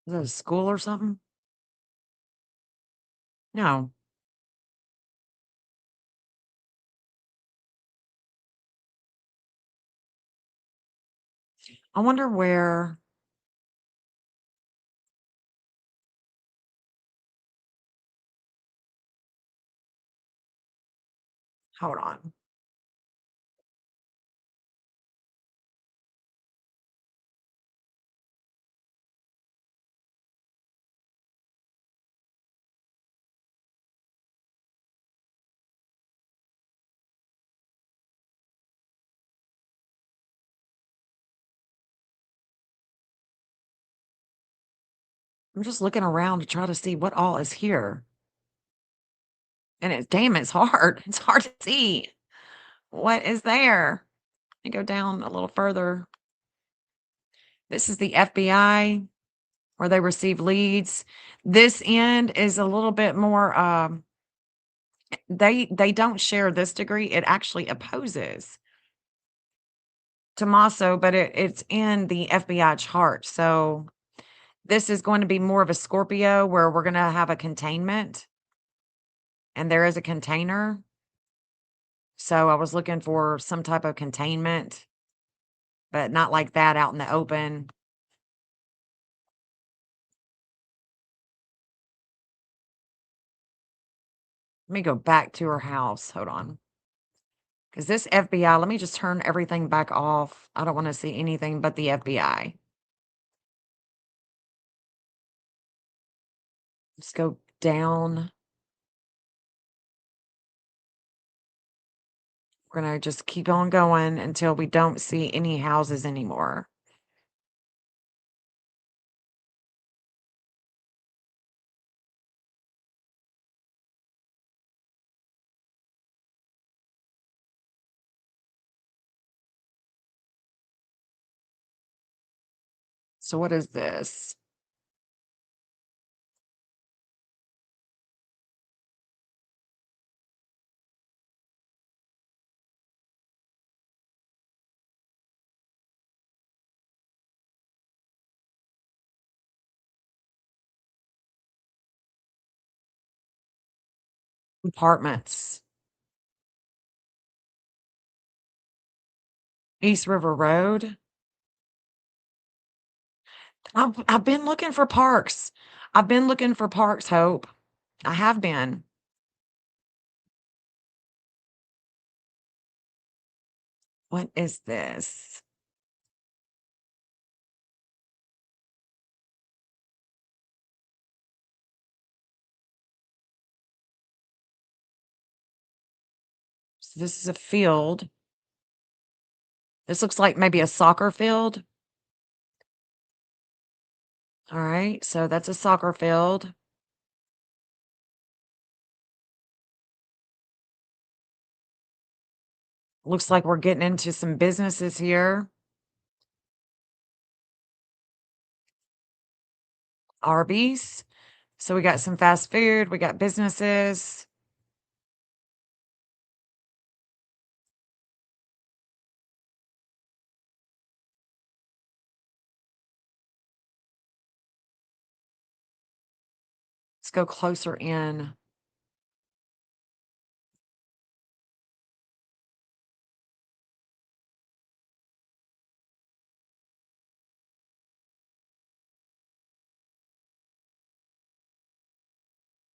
Speaker 2: Is it a school or something? No. I wonder where. Hold on. I'm just looking around to try to see what all is here. And it's hard. It's hard to see. What is there? Let me go down a little further. This is the FBI where they receive leads. This end is a little bit more they don't share this degree. It actually opposes Tommaso, but it's in the FBI chart. So this is going to be more of a Scorpio where we're going to have a containment and there is a container. So I was looking for some type of containment, but not like that out in the open. Let me go back to her house. Hold on. Because this FBI, let me just turn everything back off. I don't want to see anything but the FBI. Let's go down. We're going to just keep on going until we don't see any houses anymore. So what is this? Apartments. East River Road. I've been looking for parks. I've been looking for parks, Hope. I have been. What is this? So this is a field. This looks like maybe a soccer field. All right, so that's a soccer field. Looks like we're getting into some businesses here. Arby's. So we got some fast food, we got businesses. Let's go closer in.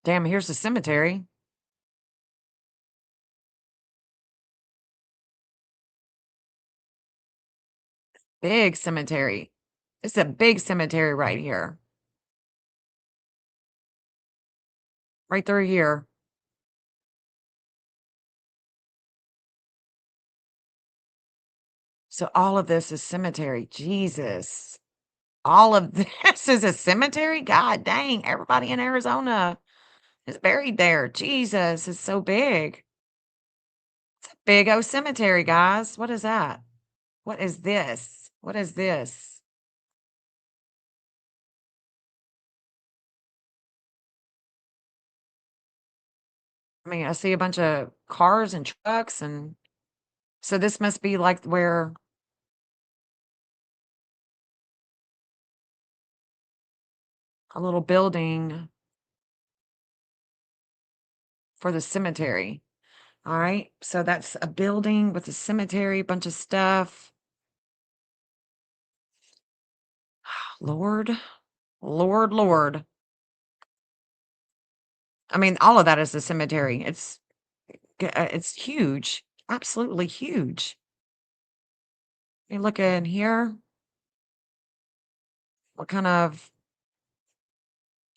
Speaker 2: Damn, here's the cemetery. Big cemetery. It's a big cemetery right here. Right through here. So all of this is cemetery. Jesus. All of this is a cemetery? God dang, everybody in Arizona is buried there. Jesus, it's so big. It's a big old cemetery, guys. What is that? What is this? What is this? I mean, I see a bunch of cars and trucks, and so this must be like where a little building for the cemetery. All right, so that's a building with a cemetery, bunch of stuff. Lord, Lord, Lord. I mean, all of that is the cemetery. It's huge, absolutely huge. You look in here. What kind of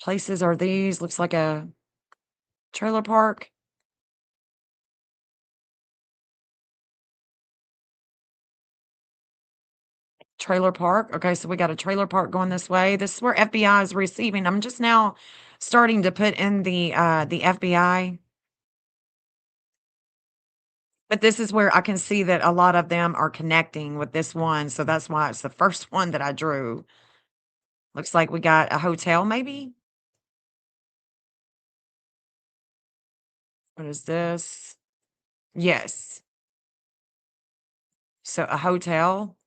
Speaker 2: places are these? Looks like a trailer park. Trailer park. Okay, so we got a trailer park going this way. This is where FBI is receiving. I'm just now starting to put in the FBI. But this is where I can see that a lot of them are connecting with this one, so that's why it's the first one that I drew. Looks like we got a hotel, maybe? What is this? Yes. So a hotel.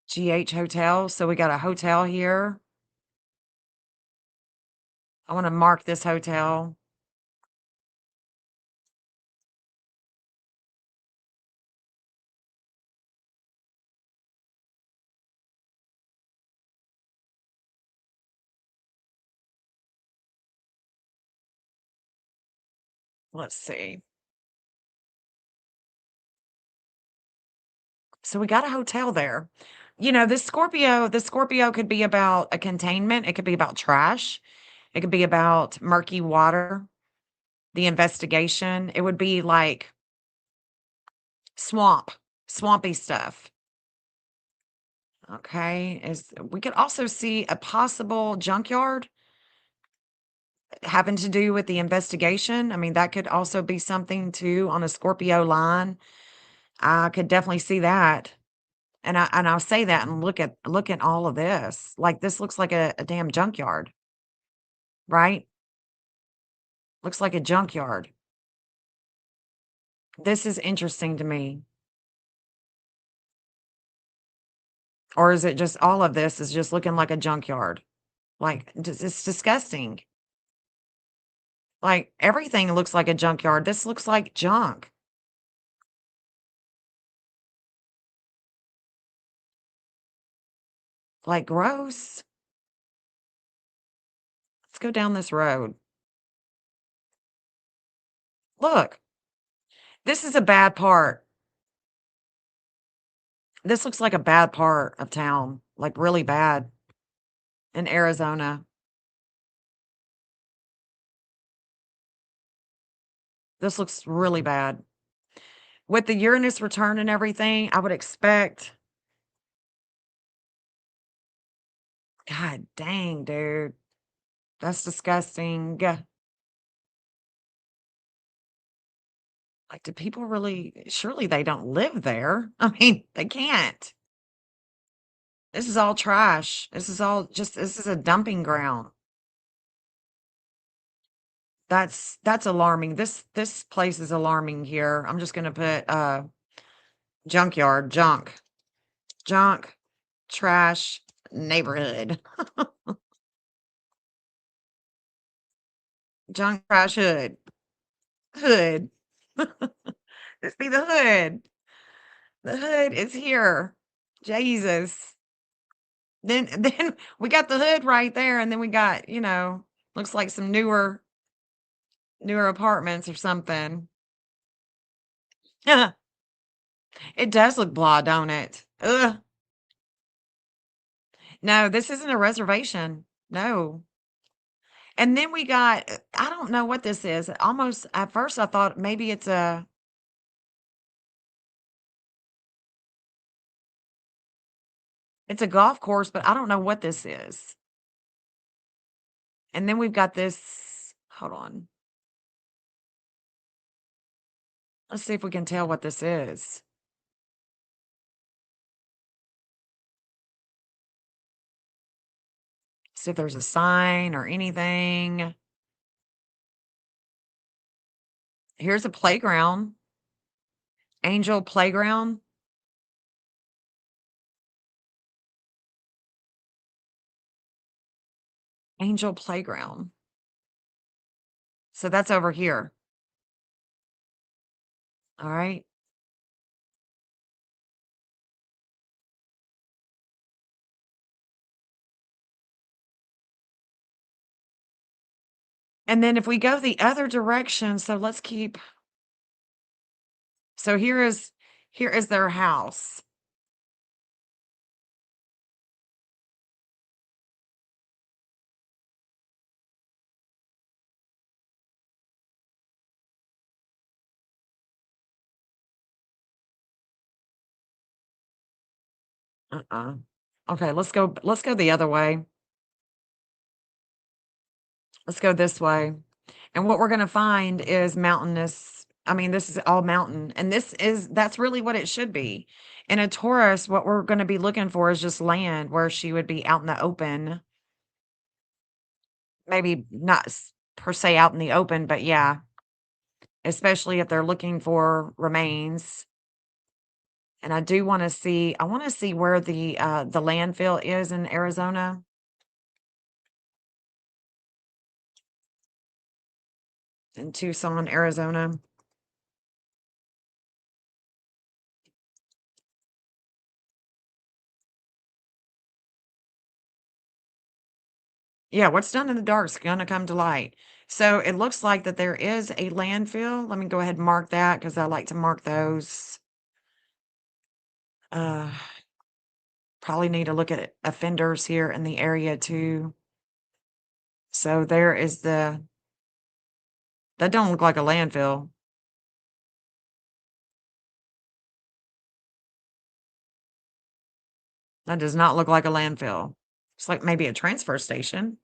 Speaker 2: GH Hotel. So we got a hotel here. I want to mark this hotel. Let's see. So we got a hotel there. You know, this Scorpio could be about a containment. It could be about trash. It could be about murky water, the investigation. It would be like swampy stuff. Okay. We could also see a possible junkyard having to do with the investigation. I mean, that could also be something too on a Scorpio line. I could definitely see that. And I'll say that and look at all of this. Like this looks like a damn junkyard, right? Looks like a junkyard. This is interesting to me. Or is it just all of this is just looking like a junkyard? Like it's disgusting. Like everything looks like a junkyard. This looks like junk. Like gross. Let's go down this road. Look, this is a bad part. This looks like a bad part of town, like really bad in Arizona. This looks really bad. With the Uranus return and everything, I would expect. God dang, dude. That's disgusting. Like, do people really? Surely they don't live there. I mean, they can't. This is all trash. This is all just, this is a dumping ground. That's alarming. This place is alarming here. I'm just gonna put junkyard, junk, trash, neighborhood. Junk, trash, hood. This be the hood. The hood is here. Jesus. Then we got the hood right there, and then we got, looks like some newer apartments or something. It does look blah, don't it? Ugh. No, this isn't a reservation. No. And then we got, I don't know what this is. Almost at first I thought maybe it's a golf course, but I don't know what this is. And then we've got this, hold on. Let's see if we can tell what this is. See if there's a sign or anything. Here's a playground. Angel Playground. Angel Playground. So that's over here. All right. And then if we go the other direction, so let's keep. So here is their house. Okay, let's go the other way. Let's go this way. And what we're gonna find is mountainous. I mean, this is all mountain, and that's really what it should be. In a Taurus, what we're gonna be looking for is just land where she would be out in the open. Maybe not per se out in the open, but yeah, especially if they're looking for remains. And I wanna see where the landfill is in Arizona. In Tucson, Arizona. Yeah, what's done in the dark is gonna come to light. So it looks like that there is a landfill. Let me go ahead and mark that because I like to mark those. Uh, probably need to look at offenders here in the area too. So there is that don't look like a landfill. That does not look like a landfill. It's like maybe a transfer station.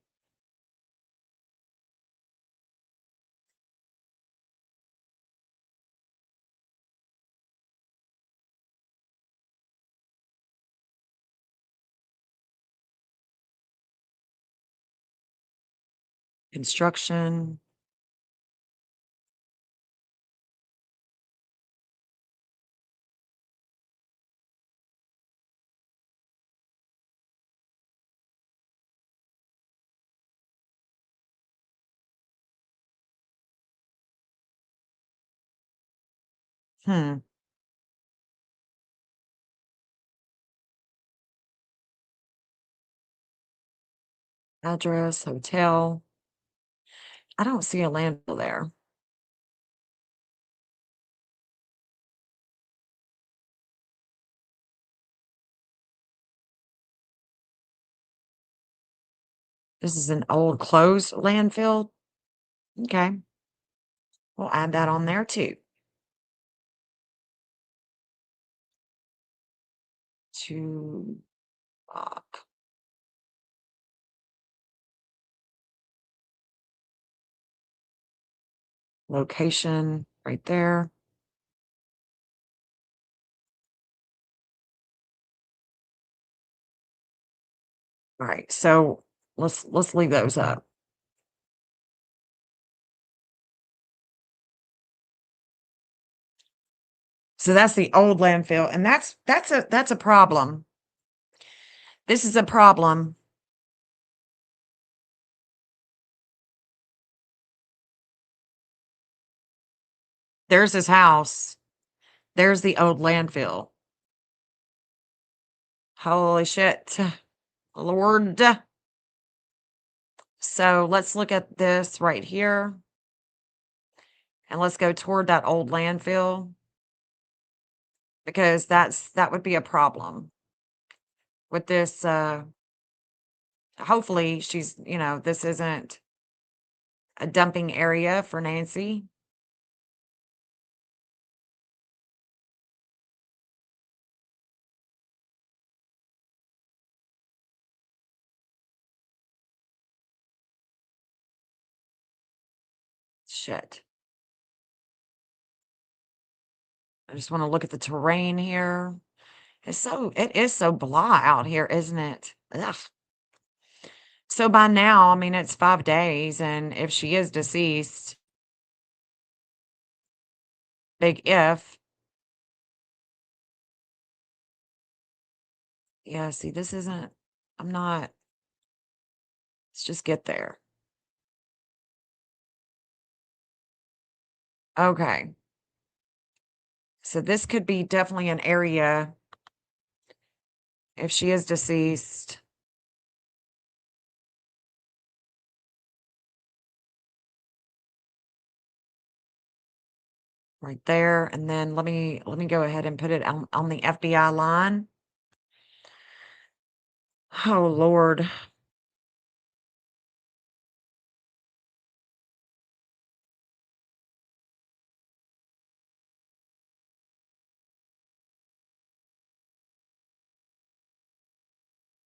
Speaker 2: Construction. Hmm. Address, hotel. I don't see a landfill there. This is an old closed landfill. Okay. We'll add that on there too. To location right there. All right, so let's leave those up. So that's the old landfill, and that's a problem. This is a problem. There's his house. There's the old landfill. Holy shit. Lord. So let's look at this right here. And let's go toward that old landfill. Because that would be a problem with this. Hopefully she's, this isn't a dumping area for Nancy. Shit. I just want to look at the terrain here. It is so blah out here, isn't it? Ugh. So by now, I mean, it's 5 days, and if she is deceased, big if. Yeah, see, this isn't, I'm not, let's just get there. Okay. So this could be definitely an area if she is deceased. Right there, and then let me go ahead and put it on the FBI line. Oh, Lord.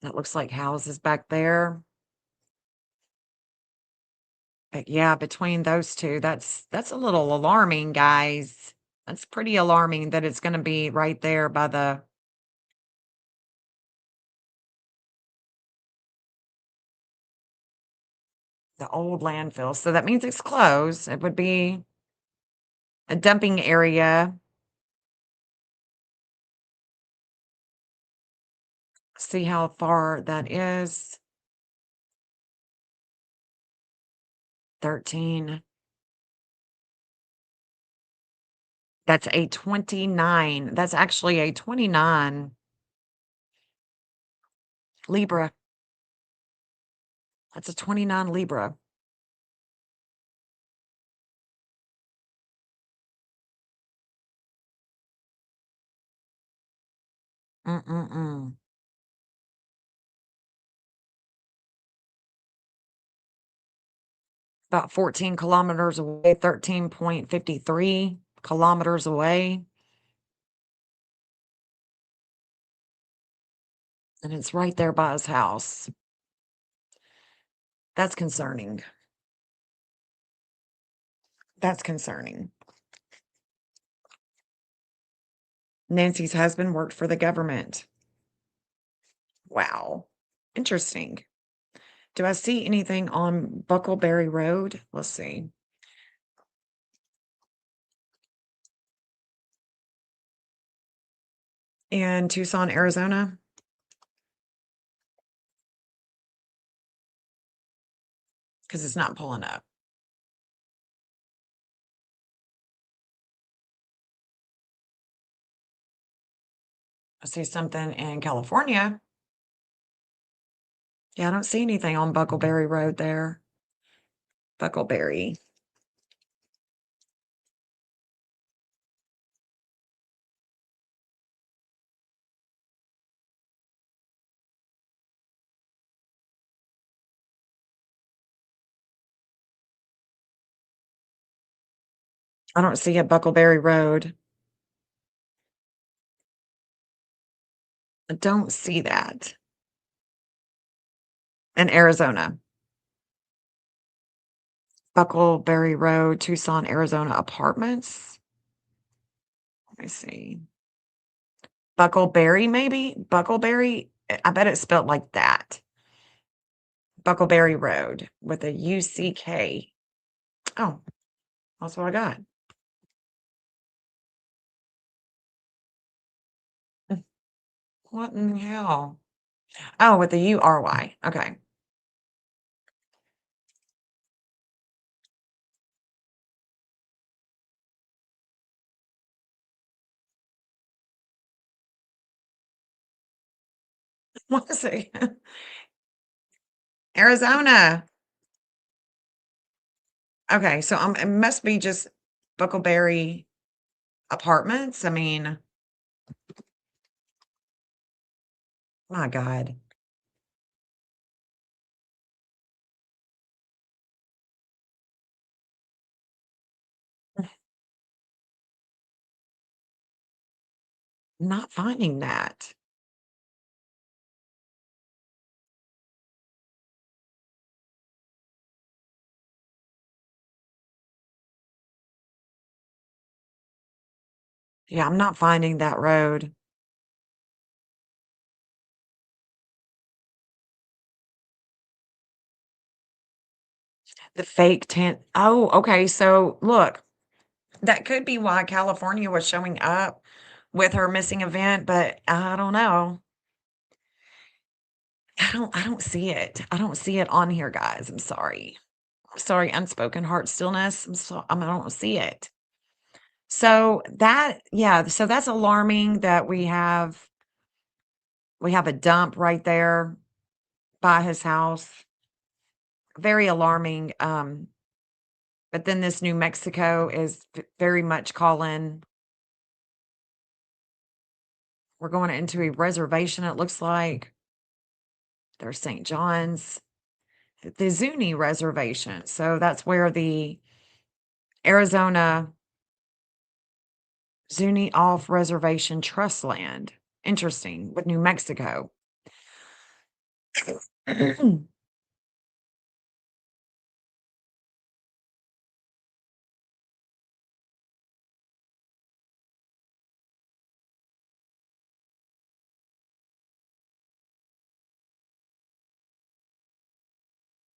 Speaker 2: That looks like houses back there. But yeah, between those two, that's a little alarming, guys. That's pretty alarming that it's going to be right there by the old landfill. So that means it's closed. It would be a dumping area. See how far that is. 13. That's a 29. That's actually a 29 Libra. That's a 29 Libra. Mm-mm-mm. About 14 kilometers away, 13.53 kilometers away. And it's right there by his house. That's concerning. That's concerning. Nancy's husband worked for the government. Wow. Interesting. Do I see anything on Buckleberry Road? Let's see. In Tucson, Arizona? Because it's not pulling up. I see something in California. Yeah, I don't see anything on Buckleberry Road there. Buckleberry. I don't see a Buckleberry Road. I don't see that. In Arizona. Buckleberry Road, Tucson, Arizona apartments. Let me see. Buckleberry, maybe? Buckleberry? I bet it's spelled like that. Buckleberry Road with a UCK. Oh, that's what I got. What in the hell? Oh, with the URY. Okay. What is it? Arizona. Okay, so it must be just Buckleberry Apartments. I mean, my God. Not finding that. Yeah, I'm not finding that road. The fake tent. Oh, okay. So look, that could be why California was showing up with her missing event, but I don't know. I don't see it. I don't see it on here, guys. I'm sorry. Sorry, unspoken heart stillness. I don't see it. So that, yeah, so that's alarming that we have a dump right there by his house. Very alarming. But then this New Mexico is very much calling. We're going into a reservation, it looks like. There's St. John's, the Zuni Reservation. So that's where the Arizona Zuni Off Reservation Trust Land. Interesting with New Mexico.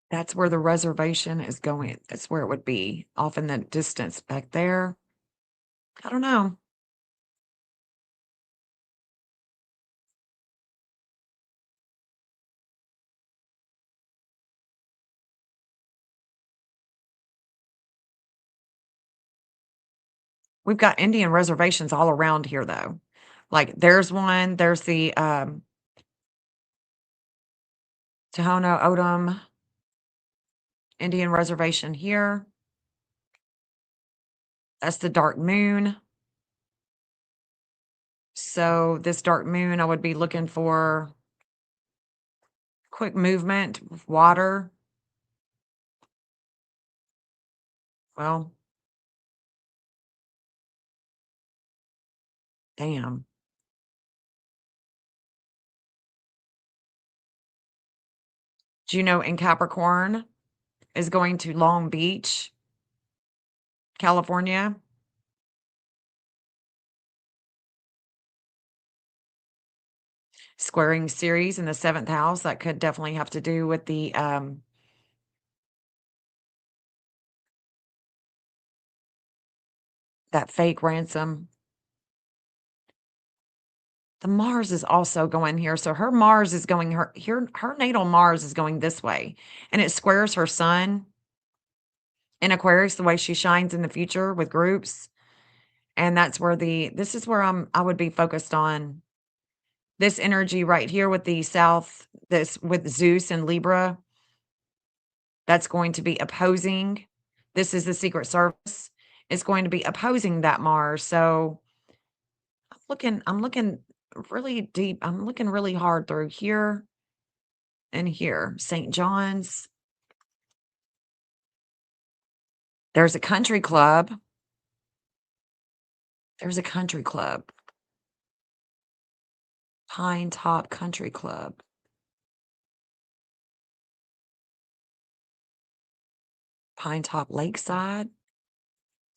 Speaker 2: That's where the reservation is going. That's where it would be, off in the distance back there. I don't know. We've got Indian reservations all around here, though. Like, there's one, there's the Tohono O'odham Indian reservation here. That's the dark moon. So, this dark moon, I would be looking for quick movement with water. Well, damn. Juno in Capricorn is going to Long Beach, California. Squaring series in the 7th house. That could definitely have to do with the that fake ransom. The Mars is also going here. So her Mars is going her natal Mars is going this way. And it squares her sun in Aquarius, the way she shines in the future with groups. And that's where this is where I would be focused on this energy right here with the South, this with Zeus and Libra. That's going to be opposing. This is the Secret Service. It's going to be opposing that Mars. So I'm looking really deep. I'm looking really hard through here and here. St. John's. There's a country club. There's a country club. Pine Top Country Club. Pine Top Lakeside.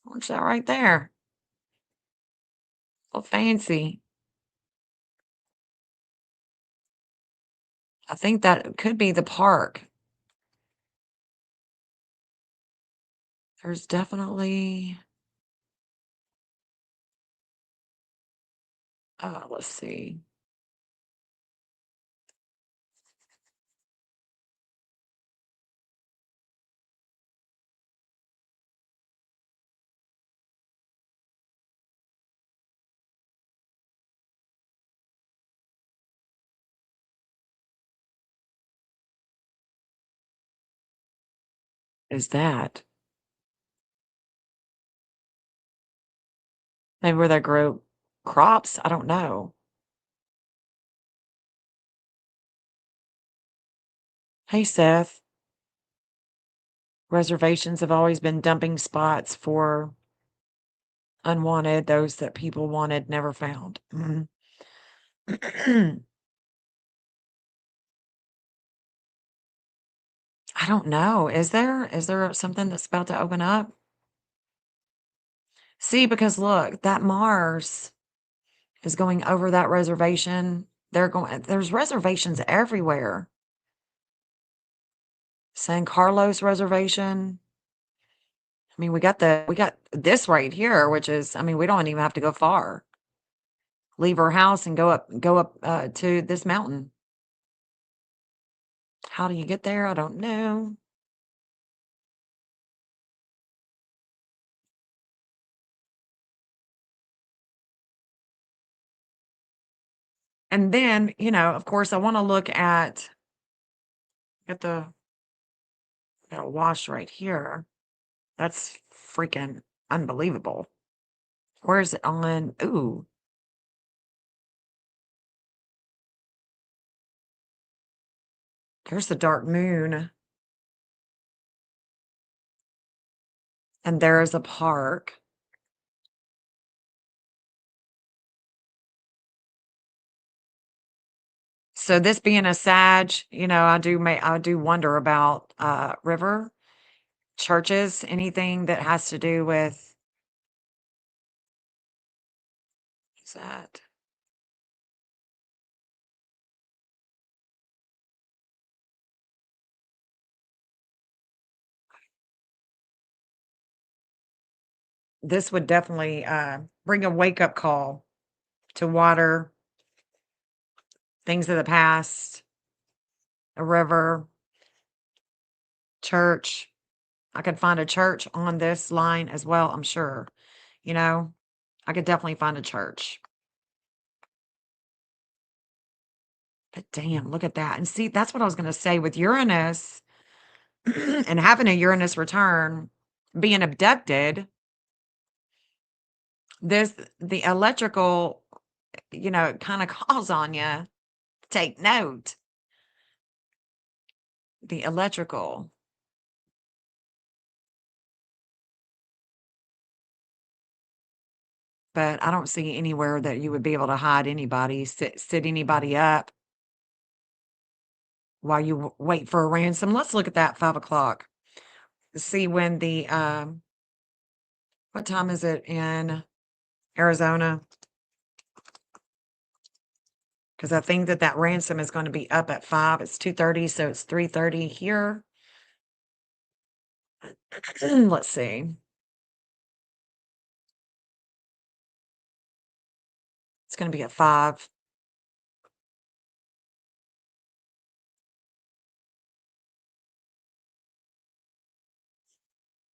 Speaker 2: What's that right there? Oh, fancy. I think that could be the park. There's definitely let's see. Is that maybe where they grow crops? I don't know. Hey, Seth. Reservations have always been dumping spots for unwanted, those that people wanted, never found. Mhm. I don't know. Is there? Is there something that's about to open up? See, because look, that Mars is going over that reservation. There's reservations everywhere. San Carlos reservation. I mean, we got this right here, which is, I mean, we don't even have to go far. Leave our house and go up to this mountain. How do you get there? I don't know. And then, of course, I want to look at got a wash right here. That's freaking unbelievable. Where is it on? Ooh. There's the dark moon. And there is a park. So this being a Sag, I do wonder about river churches, anything that has to do with what's that? This would definitely bring a wake up call to water, things of the past, a river, church. I could find a church on this line as well, I'm sure. I could definitely find a church. But damn, look at that. And see, that's what I was going to say with Uranus and having a Uranus return, being abducted. The electrical, kind of calls on you. Take note. The electrical. But I don't see anywhere that you would be able to hide anybody, sit anybody up while you wait for a ransom. Let's look at that 5 o'clock. See when what time is it in Arizona? Because I think that ransom is going to be up at 5. It's 2:30, so it's 3:30 here. Let's see. It's going to be at 5.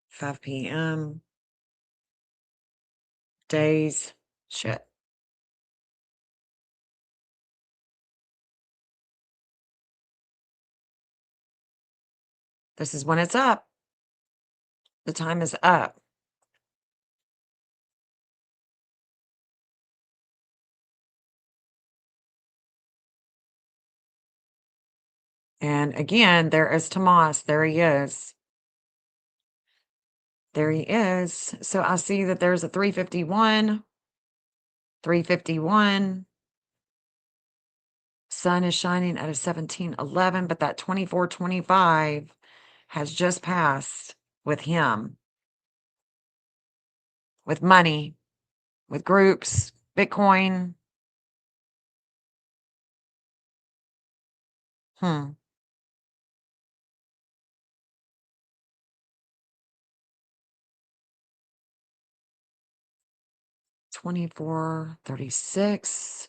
Speaker 2: 5 p.m. Days. Shit. This is when it's up. The time is up. And again, there is Tomas. There he is. There he is. So I see that there's a 351. 351. Sun is shining at a 1711, but that 2425 has just passed with him. With money, with groups, Bitcoin. 2436.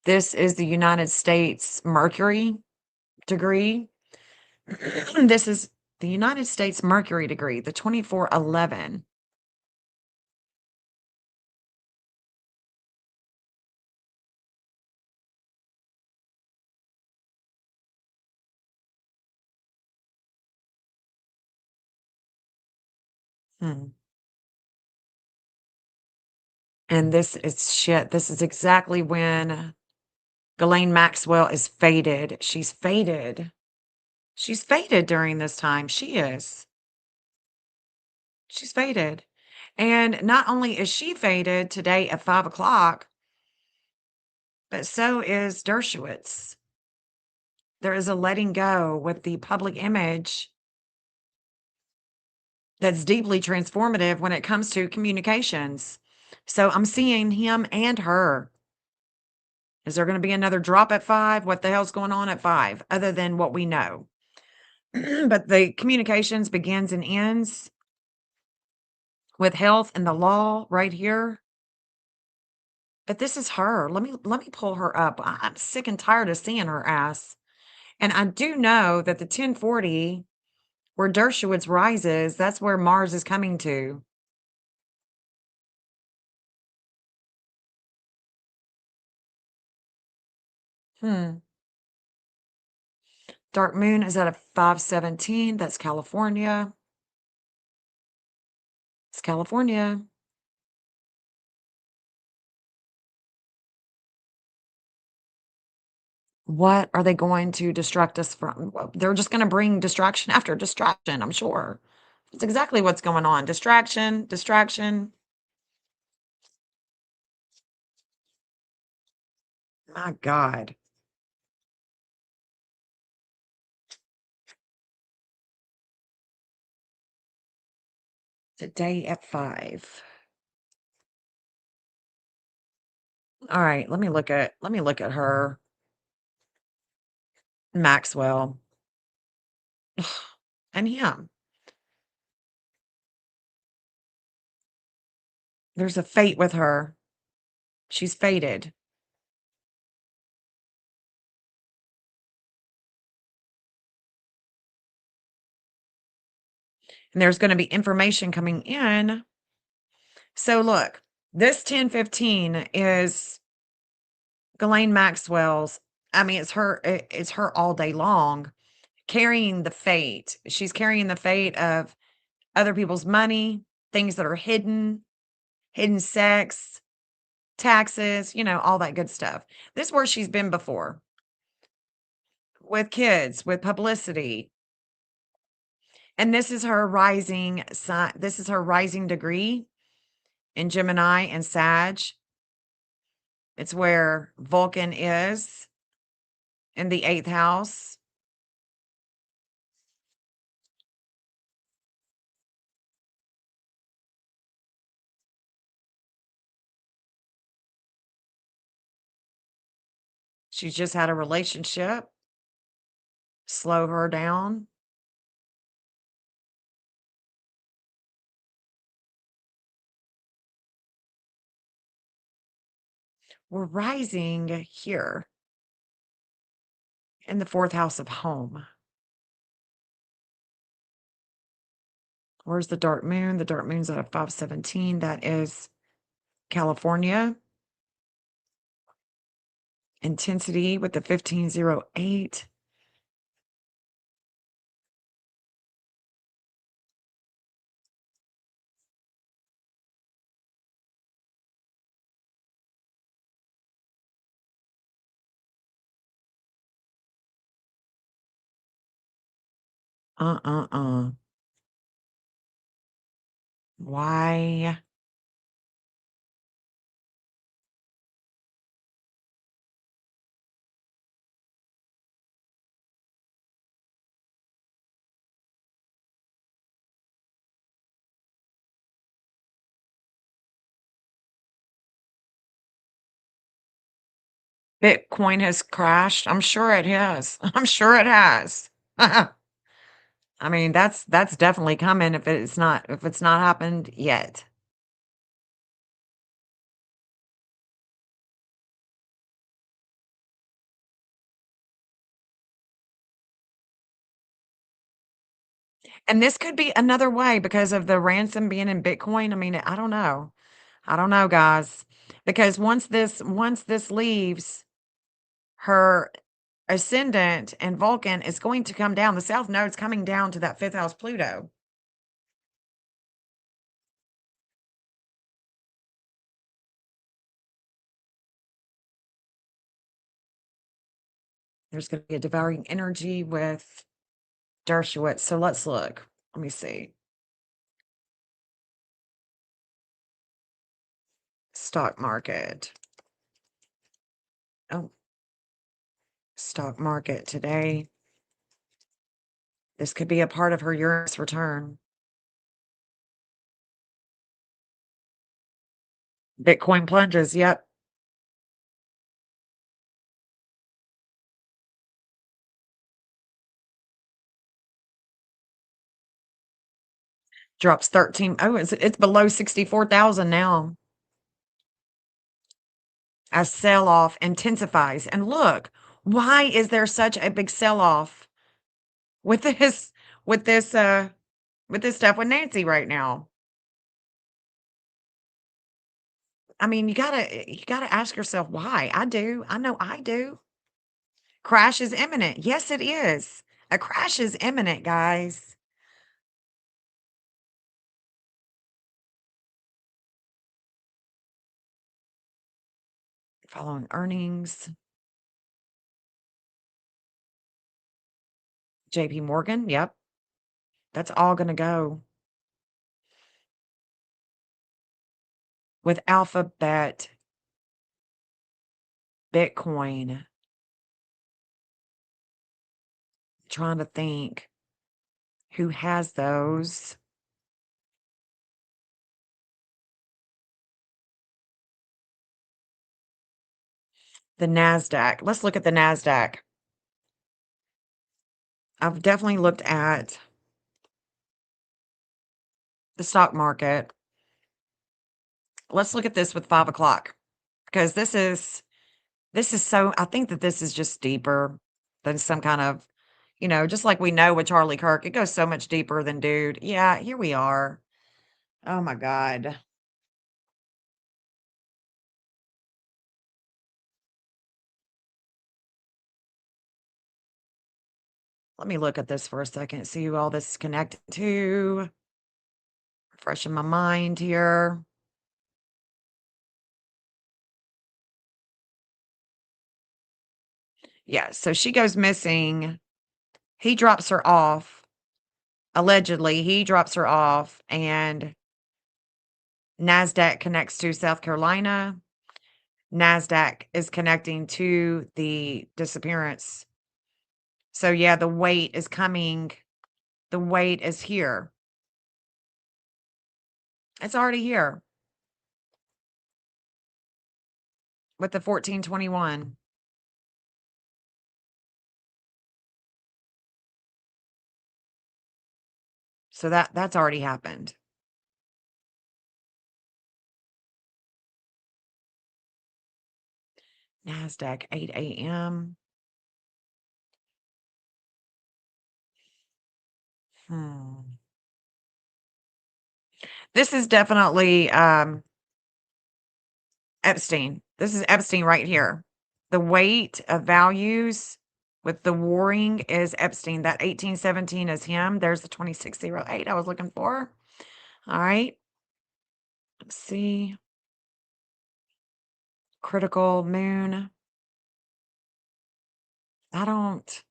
Speaker 2: This is the United States Mercury degree. This is the United States Mercury degree, the 2411. And this is shit. This is exactly when Ghislaine Maxwell is faded. She's faded. She's faded during this time. She is. She's faded. And not only is she faded today at 5 o'clock, but so is Dershowitz. There is a letting go with the public image that's deeply transformative when it comes to communications. So I'm seeing him and her. Is there going to be another drop at 5? What the hell's going on at 5 other than what we know? But the communications begins and ends with health and the law right here. But this is her. Let me pull her up. I'm sick and tired of seeing her ass. And I do know that the 1040 where Dershowitz rises, that's where Mars is coming to. Dark moon is at a 517. That's California. It's California. What are they going to distract us from? Well, they're just going to bring distraction after distraction, I'm sure. That's exactly what's going on. Distraction, distraction. My God. Today at 5. All right, let me look at her. Maxwell. And him. There's a fate with her. She's fated. And there's going to be information coming in. So look, this 1015 is Ghislaine Maxwell's. I mean, it's her all day long, carrying the fate. She's carrying the fate of other people's money, things that are hidden sex, taxes, all that good stuff. This is where she's been before. With kids, with publicity. And this is her rising sign. This is her rising degree in Gemini and Sag. It's where Vulcan is in the 8th house. She's just had a relationship. Slow her down. We're rising here in the 4th house of home. Where's the dark moon? The dark moon's at a 517. That is California. Intensity with the 1508. Why? Bitcoin has crashed. I'm sure it has. I'm sure it has. I mean, that's definitely coming if it's not happened yet. And this could be another way because of the ransom being in Bitcoin. I mean, I don't know. I don't know, guys. Because once this leaves her ascendant and Vulcan is going to come down. The South Node's coming down to that 5th house Pluto. There's going to be a devouring energy with Dershowitz. So let's look. Let me see. Stock market. Oh, stock market today. This could be a part of her Uranus return. Bitcoin plunges. Yep. Drops 13. Oh, it's below 64,000 now. As sell-off intensifies. And look, why is there such a big sell-off with this stuff with Nancy right now? I mean, you gotta ask yourself why. I do. I know I do. Crash is imminent. Yes, it is. A crash is imminent, guys. Following earnings. JP Morgan, yep. That's all going to go. With Alphabet, Bitcoin, trying to think who has those. The NASDAQ. Let's look at the NASDAQ. I've definitely looked at the stock market. Let's look at this with 5 o'clock, because this is so, I think that this is just deeper than some kind of, just like we know with Charlie Kirk, it goes so much deeper than dude. Yeah, here we are. Oh my God. Let me look at this for a second, see who all this is connected to. Refreshing my mind here. Yeah, so she goes missing. He drops her off. Allegedly, he drops her off, and NASDAQ connects to South Carolina. NASDAQ is connecting to the disappearance. So, yeah, the weight is coming. The weight is here. It's already here with the 1421. So that's already happened. NASDAQ, 8 a.m. This is definitely Epstein. This is Epstein right here. The weight of values with the warring is Epstein. That 1817 is him. There's the 2608 I was looking for. All right. Let's see. Critical moon. I don't.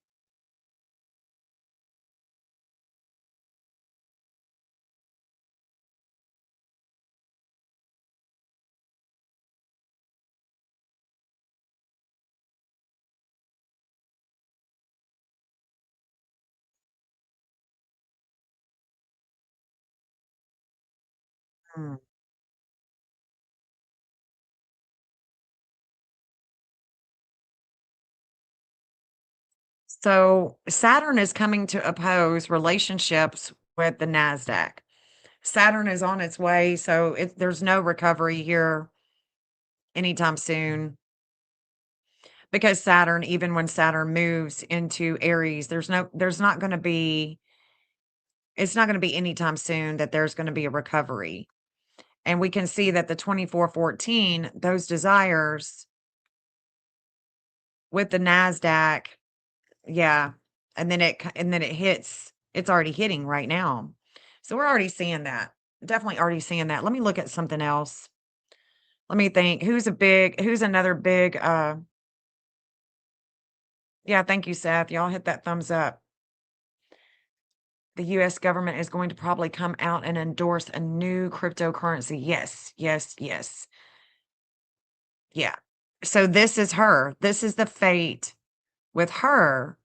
Speaker 2: Hmm. So Saturn is coming to oppose relationships with the NASDAQ. Saturn is on its way, so there's no recovery here anytime soon. Because Saturn, even when Saturn moves into Aries, it's not going to be anytime soon that there's going to be a recovery. And we can see that the 2414, those desires with the NASDAQ, yeah. And then it hits, it's already hitting right now. So we're already seeing that. Definitely already seeing that. Let me look at something else. Let me think. Who's another big yeah, thank you, Seth. Y'all hit that thumbs up. The US government is going to probably come out and endorse a new cryptocurrency. Yes, yes, yes. Yeah. So this is her. This is the fate with her.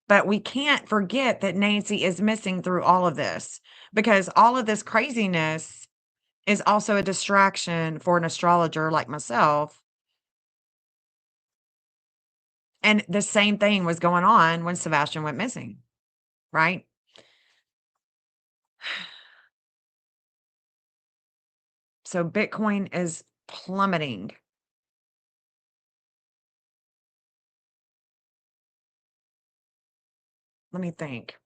Speaker 2: But we can't forget that Nancy is missing through all of this, because all of this craziness is also a distraction for an astrologer like myself. And the same thing was going on when Sebastian went missing, right? So Bitcoin is plummeting. Let me think.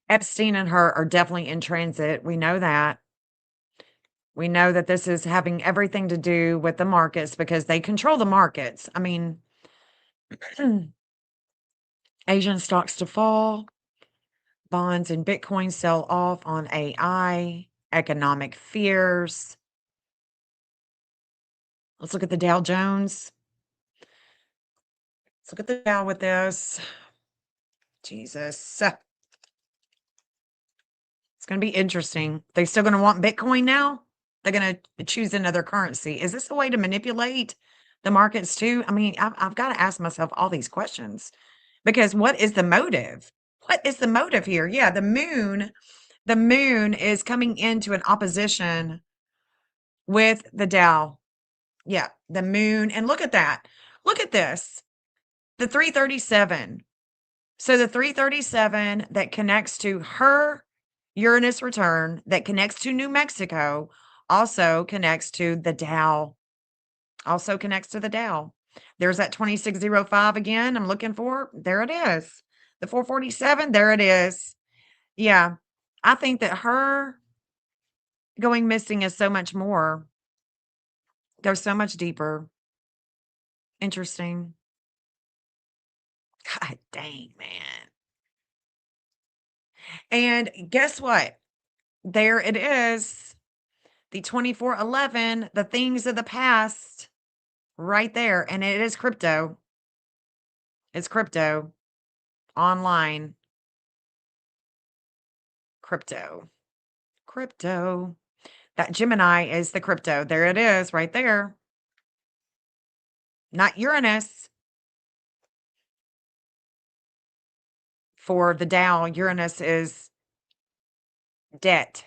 Speaker 2: Epstein and her are definitely in transit. We know that. We know that this is having everything to do with the markets, because they control the markets. I mean, Asian stocks to fall, bonds and Bitcoin sell off on AI, economic fears. Let's look at the Dow Jones. Let's look at the Dow with this. Jesus. It's going to be interesting. They still going to want Bitcoin now? They're going to choose another currency. Is this a way to manipulate the markets too? I mean, I've got to ask myself all these questions because what is the motive? What is the motive here? Yeah, the moon is coming into an opposition with the Dow. Yeah, the moon. And look at that. Look at this. The 337. So the 337 that connects to her Uranus return, that connects to New Mexico, also connects to the Dow. Also connects to the Dow. There's that 2605 again. I'm looking for. There it is. The 447. There it is. Yeah. I think that her going missing is so much more. Goes so much deeper. Interesting. God dang, man. And guess what? There it is. The 2411, the things of the past, right there. And it is crypto. It's crypto. Online. Crypto. Crypto. That Gemini is the crypto. There it is, right there. Not Uranus. For the Dow, Uranus is debt.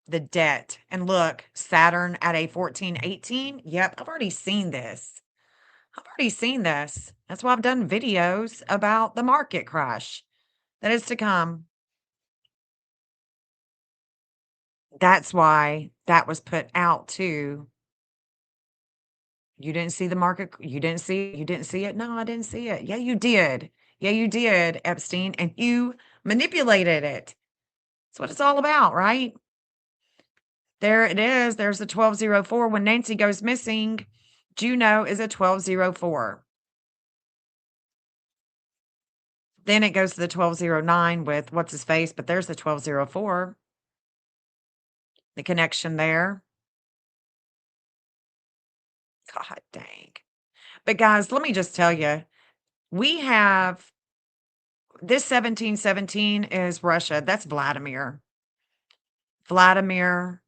Speaker 2: The debt. And look, Saturn at a 1418. Yep, I've already seen this. I've already seen this. That's why I've done videos about the market crash that is to come. That's why that was put out too. You didn't see the market. You didn't see it. No, I didn't see it. Yeah, you did. Yeah, you did, Epstein, and you manipulated it. That's what it's all about, right? There it is. There's the 1204. When Nancy goes missing, Juno is a 1204. Then it goes to the 1209 with what's his face, but there's the 1204. The connection there. God dang. But guys, let me just tell you, we have this 1717 is Russia. That's Vladimir. Vladimir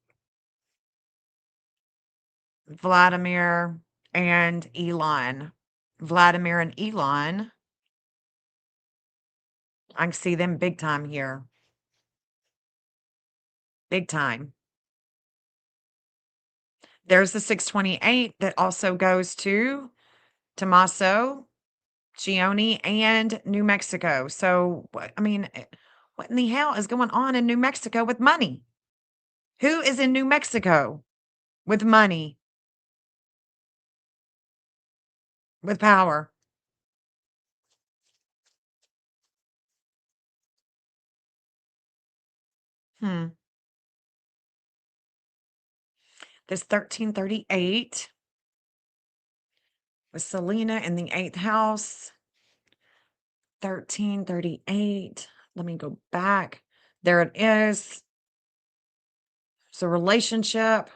Speaker 2: and Elon. Vladimir and Elon. I can see them big time here. Big time. There's the 628 that also goes to Tommaso, Gioni, and New Mexico. So, I mean, what in the hell is going on in New Mexico with money? Who is in New Mexico with money? With power? This 1338 with Selena in the 8th house. 1338. Let me go back. There it is. It's a relationship.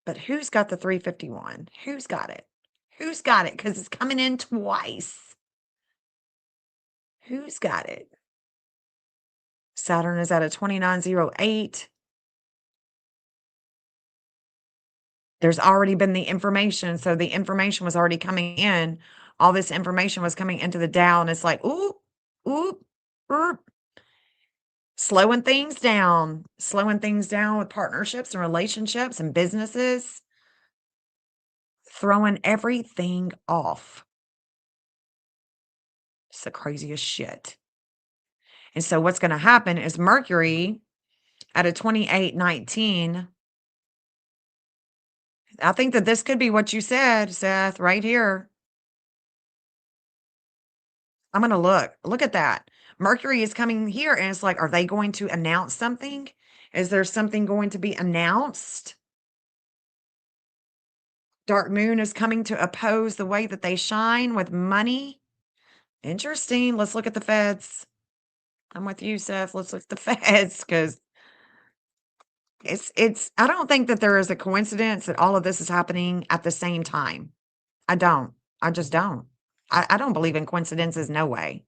Speaker 2: But who's got the 351? Who's got it? Who's got it? Because it's coming in twice. Who's got it? Saturn is at a 2908. There's already been the information. So the information was already coming in. All this information was coming into the Dow. And it's like, ooh, ooh, ooh. Slowing things down with partnerships and relationships and businesses, throwing everything off. It's the craziest shit. And so what's going to happen is Mercury at a 2819. I think that this could be what you said, Seth, right here. I'm going to look at that. Mercury is coming here and it's like, are they going to announce something? Is there something going to be announced? Dark moon is coming to oppose the way that they shine with money. Interesting. Let's look at the feds. I'm with you, Seth. Let's look at the feds because I don't think that there is a coincidence that all of this is happening at the same time. I don't. I just don't. I don't believe in coincidences. No way.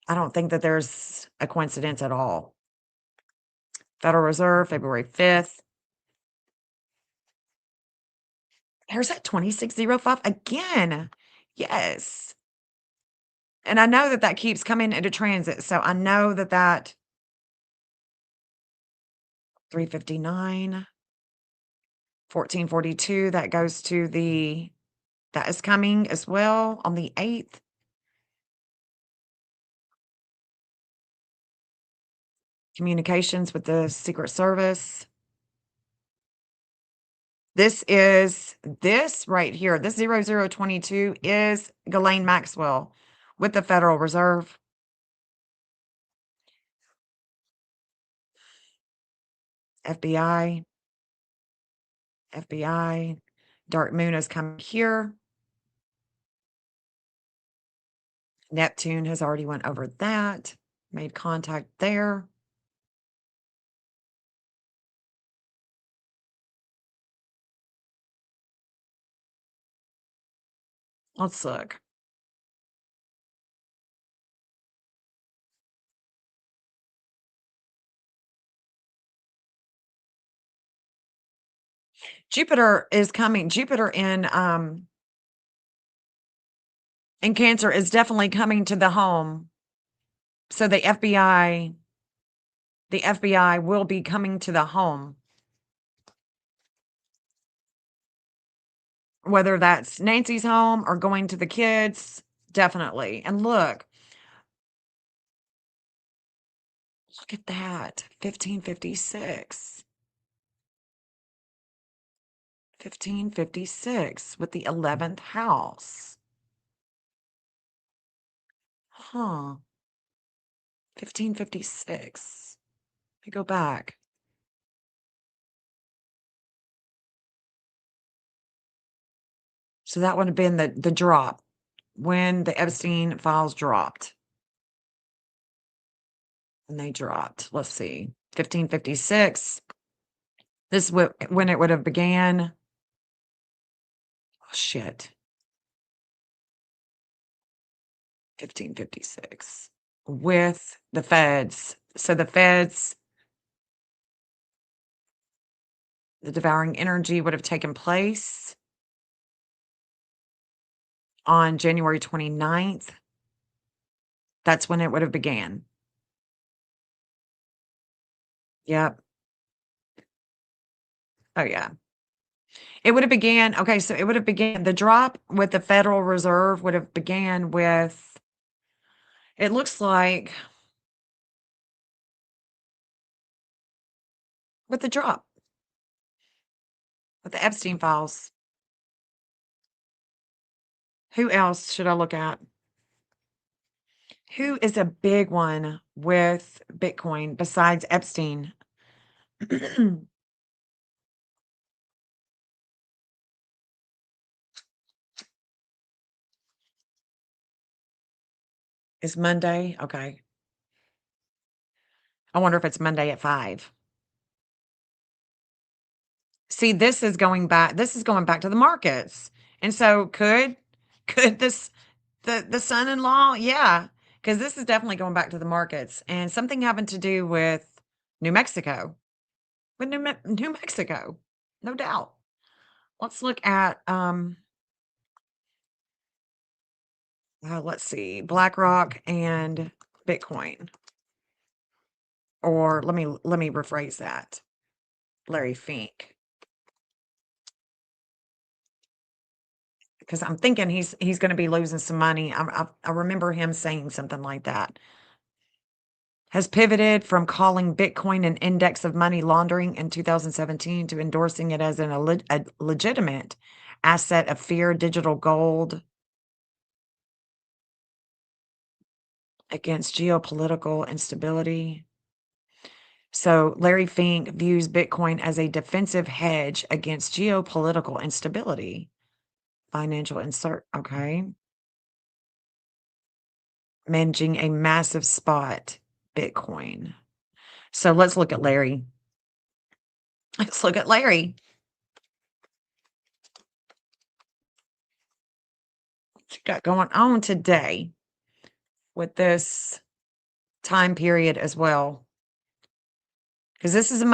Speaker 2: I don't think that there's a coincidence at all. Federal Reserve, February 5th. There's that 2605 again. Yes. And I know that that keeps coming into transit. So I know that that 359, 1442, that goes to the, that is coming as well on the 8th. Communications with the Secret Service. This right here, this 0022 is Ghislaine Maxwell with the Federal Reserve. FBI. Dark Moon has come here. Neptune has already went over that. Made contact there. Let's look. Jupiter is coming. Jupiter in Cancer is definitely coming to the home. So the FBI will be coming to the home. Whether that's Nancy's home or going to the kids, definitely. And look at that. 1556. 1556 with the 11th house. Huh. 1556. Let me go back. So that would have been the drop when the Epstein files dropped. And they dropped. Let's see. 1556. This is when it would have began. Oh, shit. 1556 with the feds. So the feds, the devouring energy would have taken place on January 29th. That's when it would have began. Yep. Oh, yeah. It would have began, okay, so it would have began, the drop with the Federal Reserve would have began with, it looks like, with the drop, with the Epstein files. Who else should I look at? Who is a big one with Bitcoin besides Epstein? Is Monday? Okay. I wonder if it's Monday at 5. See, this is going back to the markets. And so could this the son-in-law? Yeah, because this is definitely going back to the markets. And something having to do with New Mexico. With New Mexico, no doubt. Let's look at let's see, BlackRock and Bitcoin. Or let me rephrase that. Larry Fink. Because I'm thinking he's going to be losing some money. I remember him saying something like that. Has pivoted from calling Bitcoin an index of money laundering in 2017 to endorsing it as a legitimate asset of fear, digital gold against geopolitical instability. So Larry Fink views Bitcoin as a defensive hedge against geopolitical instability. Financial insert. Okay. Managing a massive spot Bitcoin. So let's look at Larry. Let's look at Larry. you got going on today with this time period as well? Because this is the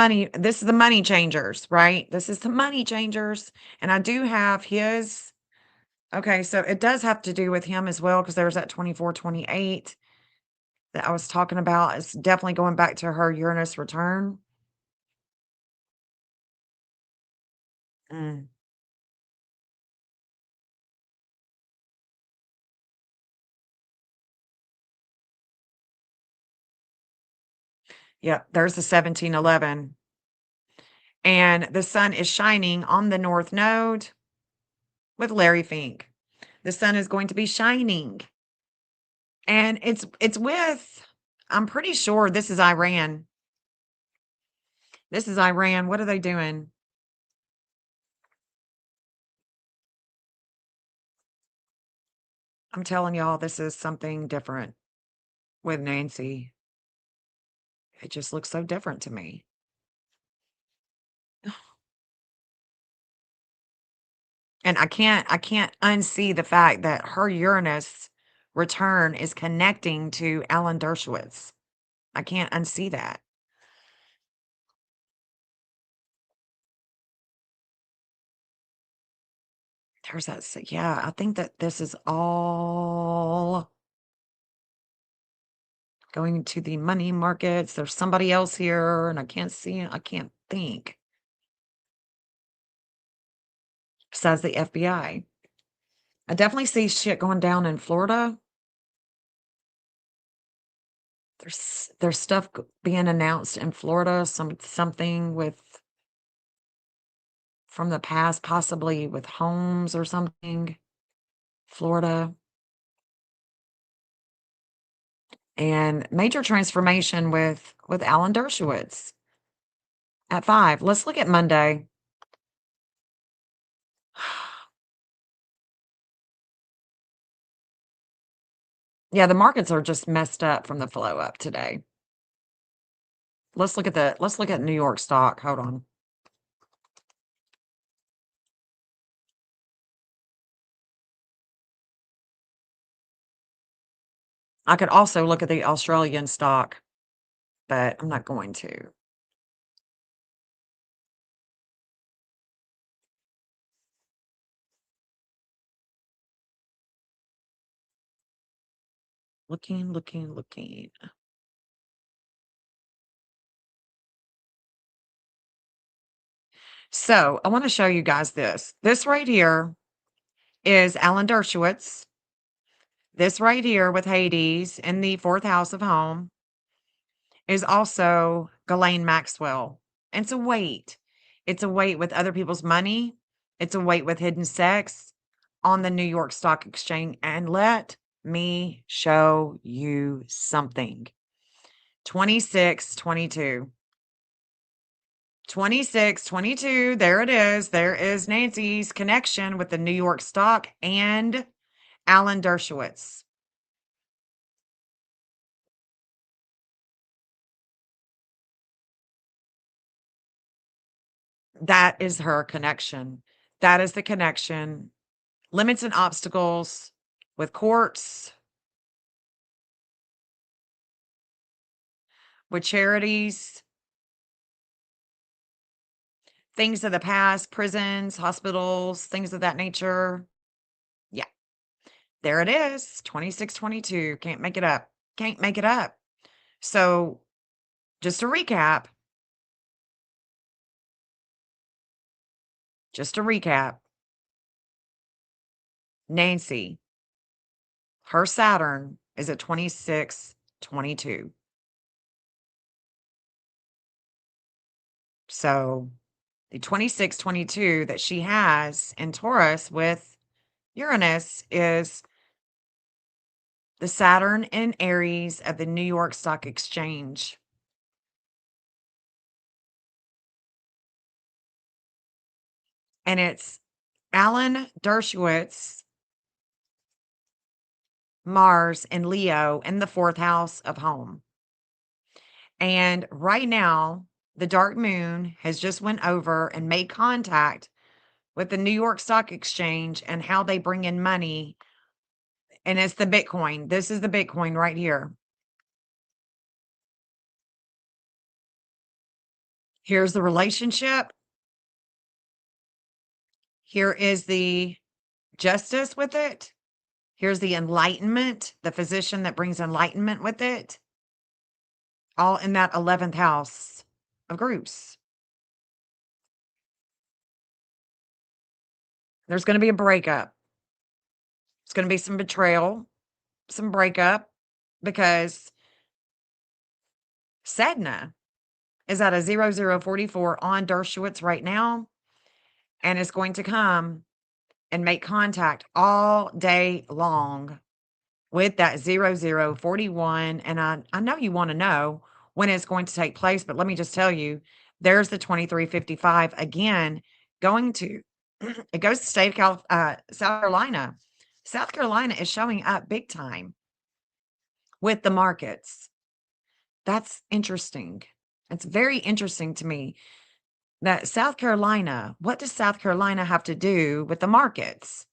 Speaker 2: money changers, right? This is the money changers. And I do have his. Okay, so it does have to do with him as well, because there's that 24-28 that I was talking about. It's definitely going back to her Uranus return. Mm. Yeah, there's the 1711. And the sun is shining on the North Node with Larry Fink. The sun is going to be shining. And it's with, I'm pretty sure this is Iran. This is Iran. What are they doing? I'm telling y'all, this is something different with Nancy. It just looks so different to me. And I can't unsee the fact that her Uranus return is connecting to Alan Dershowitz. I can't unsee that. There's that. Yeah, I think that this is all going to the money markets. There's somebody else here, and I can't see it. I can't think. Besides the FBI. I definitely see shit going down in Florida. There's stuff being announced in Florida, something with from the past, possibly with homes or something. Florida. And major transformation with Alan Dershowitz at 5. Let's look at Monday. Yeah, the markets are just messed up from the flow up today. Let's look at New York stock. Hold on. I could also look at the Australian stock, but I'm not going to. Looking. So I want to show you guys this. This right here is Alan Dershowitz. This right here with Hades in the 4th house of home is also Ghislaine Maxwell. And it's a weight. It's a weight with other people's money. It's a weight with hidden sex on the New York Stock Exchange. And let me show you something. 2622. 2622. There it is. There is Nancy's connection with the New York stock and Alan Dershowitz. That is her connection. That is the connection. Limits and obstacles with courts, with charities, things of the past, prisons, hospitals, things of that nature. Yeah. There it is. 2622. Can't make it up. Can't make it up. So, just to recap. Nancy, her Saturn is at 2622. So the 2622 that she has in Taurus with Uranus is the Saturn in Aries of the New York Stock Exchange. And it's Alan Dershowitz, Mars and Leo in the 4th house of home. And right now, the dark moon has just went over and made contact with the New York Stock Exchange and how they bring in money And it's the Bitcoin. This is the Bitcoin right here. Here's the relationship. Here is the justice with it. Here's the enlightenment, the physician that brings enlightenment with it. All in that 11th house of groups. There's going to be a breakup. It's going to be some betrayal, some breakup, because Sedna is at a 0044 on Dershowitz right now, and it's going to come and make contact all day long with that 0041. And I know you want to know when it's going to take place, but let me just tell you, there's the 2355 again going to, it goes to state of South Carolina. South Carolina is showing up big time with the markets. That's interesting. It's very interesting to me that South Carolina, what does South Carolina have to do with the markets?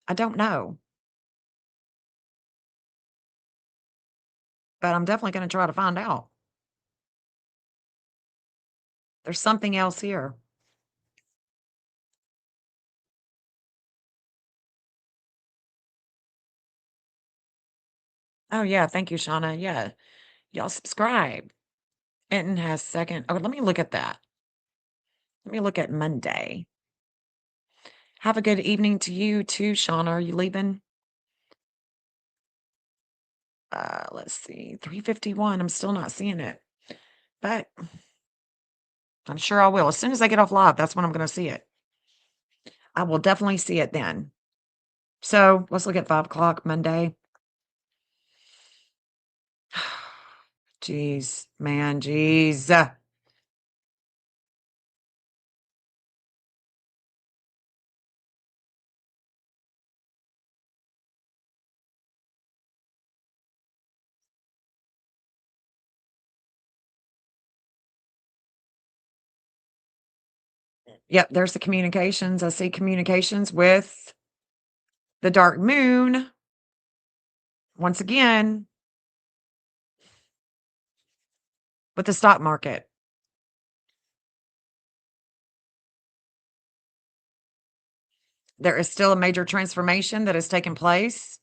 Speaker 2: I don't know. But I'm definitely going to try to find out. There's something else here. Oh, yeah. Thank you, Shauna. Yeah. Y'all subscribe. Enton has second. Oh, let me look at that. Let me look at Monday. Have a good evening to you too, Shauna. Are you leaving? Let's see. 351. I'm still not seeing it. But I'm sure I will. As soon as I get off live, that's when I'm going to see it. I will definitely see it then. So let's look at 5 o'clock Monday. Jeez, man, jeez. Yep, there's the communications. I see communications with the dark moon. Once again, with the stock market. There is still a major transformation that has taken place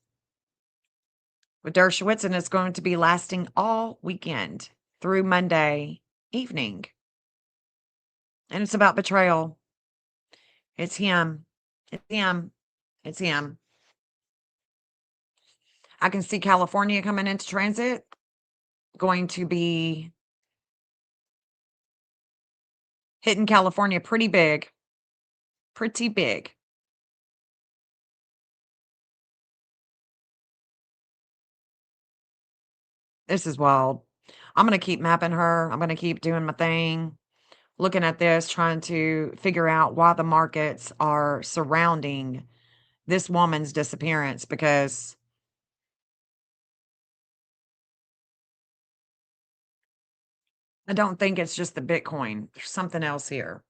Speaker 2: with Dershowitz, and it's going to be lasting all weekend through Monday evening. And it's about betrayal. It's him. It's him. It's him. I can see California coming into transit, going to be hitting California pretty big. Pretty big. This is wild. I'm going to keep mapping her. I'm going to keep doing my thing, looking at this, trying to figure out why the markets are surrounding this woman's disappearance, because I don't think it's just the Bitcoin. There's something else here.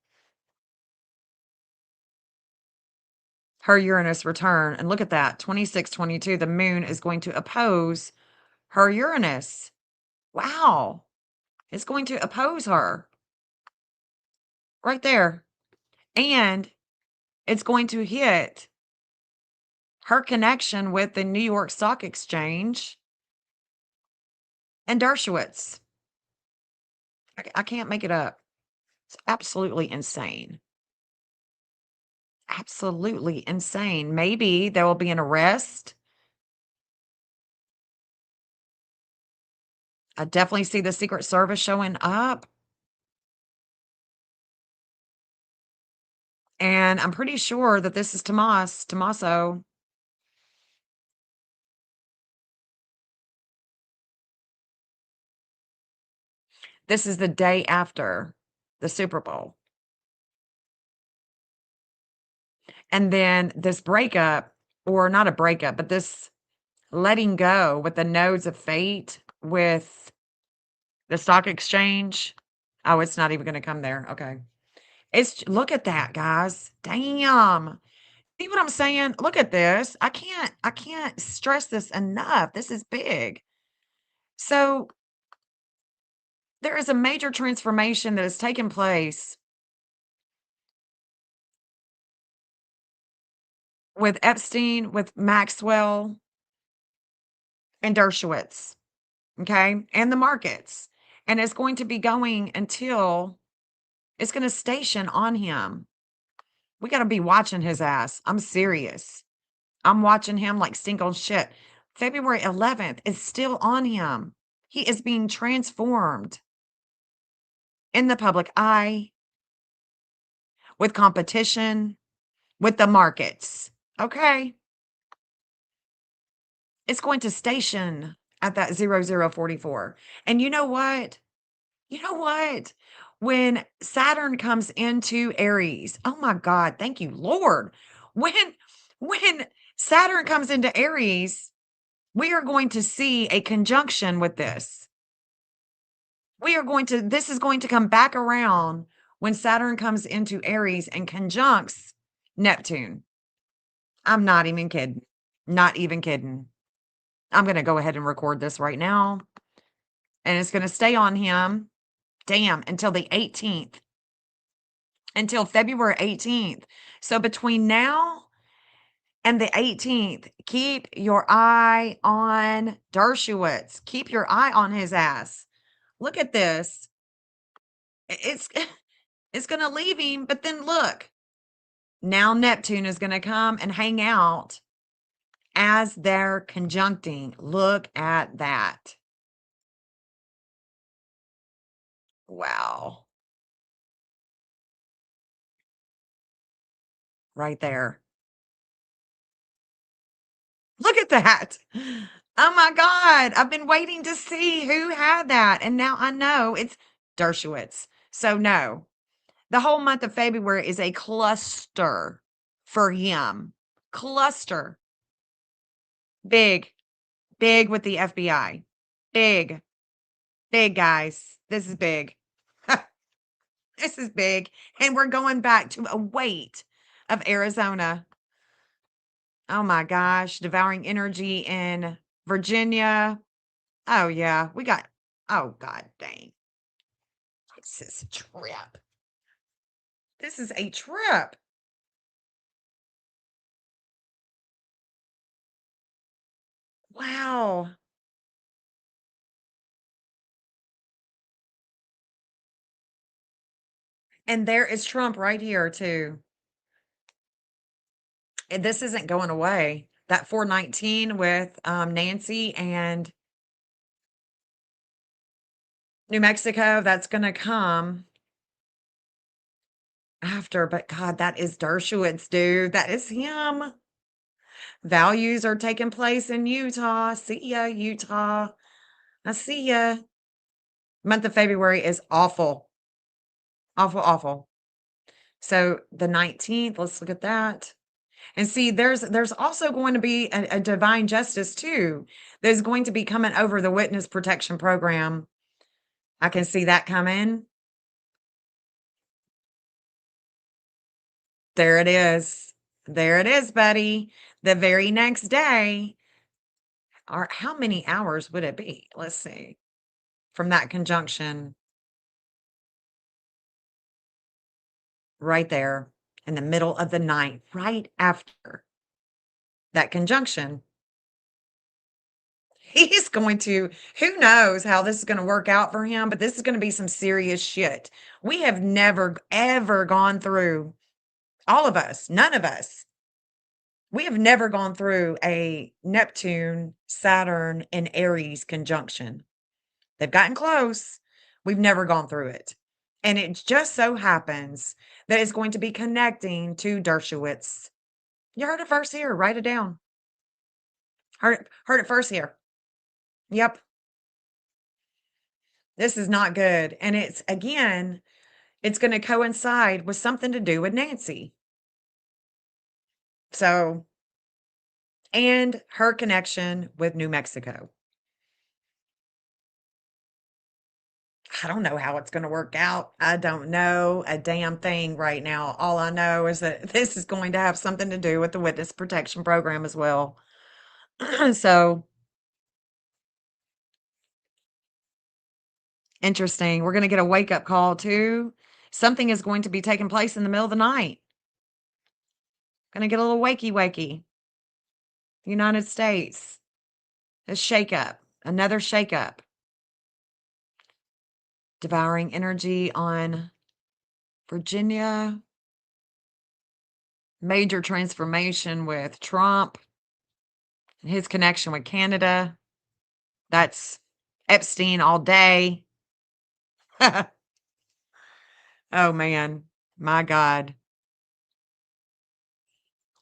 Speaker 2: Her Uranus return. And look at that, 2622. The moon is going to oppose her Uranus. Wow. It's going to oppose her. Right there. And it's going to hit her connection with the New York Stock Exchange and Dershowitz. I can't make it up. It's absolutely insane. Absolutely insane. Maybe there will be an arrest. I definitely see the Secret Service showing up. And I'm pretty sure that this is Tommaso. This is the day after the Super Bowl. And then this breakup, or not a breakup, but this letting go with the nodes of fate with the stock exchange. Oh, it's not even going to come there. Okay. Look at that, guys. Damn. See what I'm saying? Look at this. I can't stress this enough. This is big. So there is a major transformation that has taken place with Epstein, with Maxwell, and Dershowitz, okay, and the markets. And it's going to be going until it's going to station on him. We got to be watching his ass. I'm serious. I'm watching him like stink on shit. February 11th is still on him. He is being transformed in the public eye with competition, with the markets. Okay. It's going to station at that 0044. And you know what? You know what? When Saturn comes into Aries, oh my God, thank you, Lord. When Saturn comes into Aries, we are going to see a conjunction with this. This is going to come back around when Saturn comes into Aries and conjuncts Neptune. I'm not even kidding. Not even kidding. I'm going to go ahead and record this right now. And it's going to stay on him, damn, until the 18th. Until February 18th. So between now and the 18th, keep your eye on Dershowitz. Keep your eye on his ass. Look at this. It's it's going to leave him, but then look. Now Neptune is going to come and hang out as they're conjuncting. Look at that. Wow. Right there. Look at that. Oh my God. I've been waiting to see who had that. And now I know it's Dershowitz. So, no, the whole month of February is a cluster for him. Cluster. Big, big with the FBI. Big, big, guys. This is big. This is big. And we're going back to a weight of Arizona. Oh my gosh. Devouring energy in Virginia. Oh, yeah. Oh, God dang. This is a trip. This is a trip. Wow. And there is Trump right here, too. And this isn't going away. That 419 with Nancy and New Mexico, that's going to come after. But God, that is Dershowitz, dude. That is him. Values are taking place in Utah. See ya, Utah. I see ya. Month of February is awful. Awful, awful. So the 19th, let's look at that. And see, there's also going to be a divine justice too. There's going to be coming over the witness protection program. I can see that coming. There it is. There it is, buddy. The very next day. Or how many hours would it be? Let's see. From that conjunction. Right there in the middle of the night, right after that conjunction. He's going to, who knows how this is going to work out for him, but this is going to be some serious shit. We have never, ever gone through, all of us, none of us, we have never gone through a Neptune, Saturn, and Aries conjunction. They've gotten close. We've never gone through it. And it just so happens that it's going to be connecting to Dershowitz. You heard it first here. Write it down. Heard it first here. Yep. This is not good. And it's, again, it's going to coincide with something to do with Nancy. So, and her connection with New Mexico. I don't know how it's going to work out. I don't know a damn thing right now. All I know is that this is going to have something to do with the witness protection program as well. So interesting. We're going to get a wake up call too. Something is going to be taking place in the middle of the night. Going to get a little wakey. United States. A shakeup. Another shakeup. Devouring energy on Virginia. Major transformation with Trump and his connection with Canada. That's Epstein all day. Oh man, my God.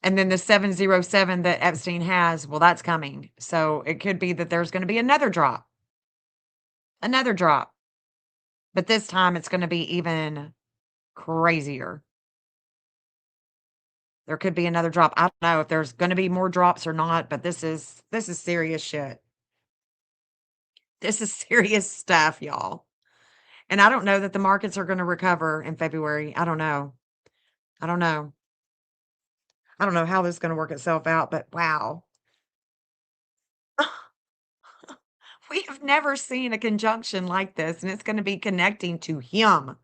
Speaker 2: And then the 707 that Epstein has, well, that's coming. So it could be that there's going to be another drop. Another drop. But this time it's going to be even crazier. There could be another drop. I don't know if there's going to be more drops or not, but this is serious shit. This is serious stuff, y'all. And I don't know that the markets are going to recover in February. I don't know. I don't know how this is going to work itself out, but wow. We have never seen a conjunction like this, and it's going to be connecting to him.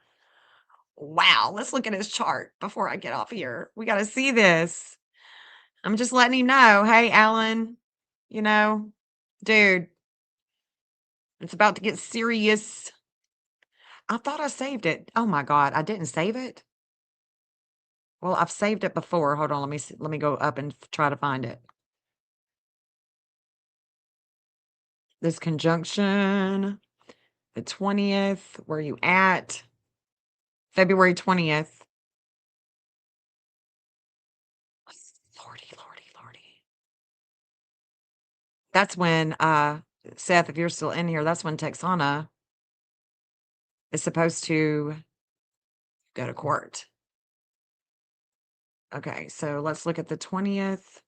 Speaker 2: Wow. Let's look at his chart before I get off here. We got to see this. I'm just letting him know. Hey, Alan, dude, it's about to get serious. I thought I saved it. Oh my God. I didn't save it. Well, I've saved it before. Hold on. Let me see. Let me go up and try to find it. This conjunction, the 20th. Where are you at? February 20th. Lordy. That's when, Seth, if you're still in here, that's when Texana is supposed to go to court. Okay, so let's look at the 20th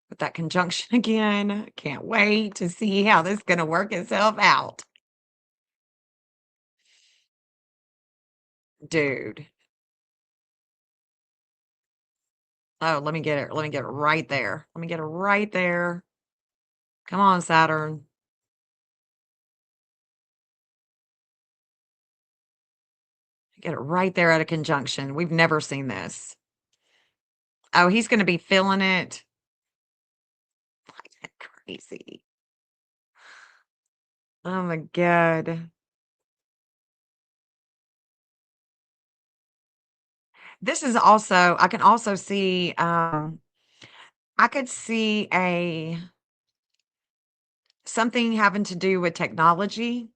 Speaker 2: with that conjunction again. Can't wait to see how this is going to work itself out. Dude. Oh, let me get it. Let me get it right there. Let me get it right there. Come on, Saturn. Get it right there at a conjunction. We've never seen this. Oh, he's going to be feeling it. Crazy. Oh my God. This is also, I can also see, I could see something having to do with technology,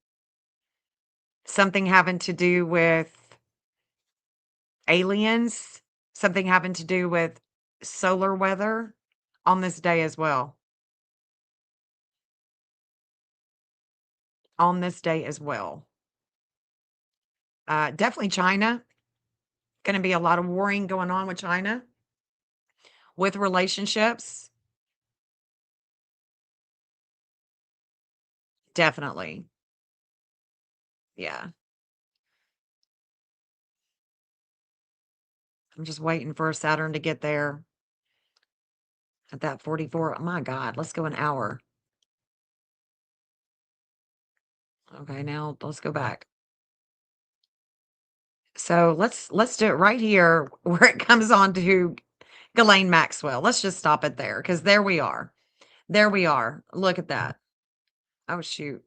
Speaker 2: something having to do with aliens, something having to do with solar weather on this day as well. On this day as well. Definitely China. Going to be a lot of warring going on with China, with relationships. Definitely. Yeah. I'm just waiting for Saturn to get there at that 44. Oh my God, let's go an hour. Okay, now let's go back. So let's do it right here where it comes on to Ghislaine Maxwell. Let's just stop it there because there we are. There we are. Look at that. Oh, shoot.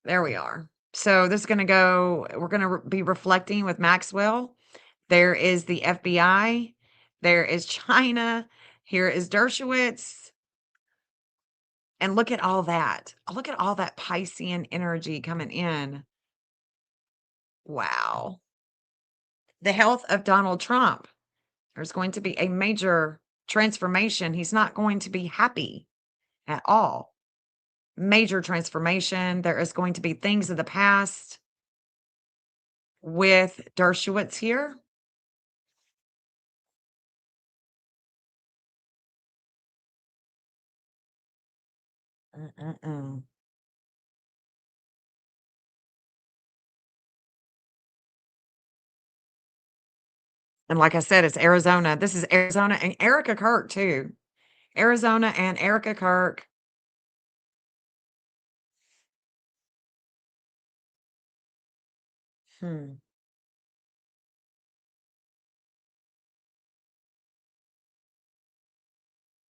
Speaker 2: There we are. So this is going to go, we're going to be reflecting with Maxwell. There is the FBI. There is China. Here is Dershowitz. And look at all that. Look at all that Piscean energy coming in. Wow. The health of Donald Trump. There's going to be a major transformation. He's not going to be happy at all. Major transformation. There is going to be things of the past with Dershowitz here. And like I said, it's Arizona. This is Arizona and Erica Kirk, too. Arizona and Erica Kirk.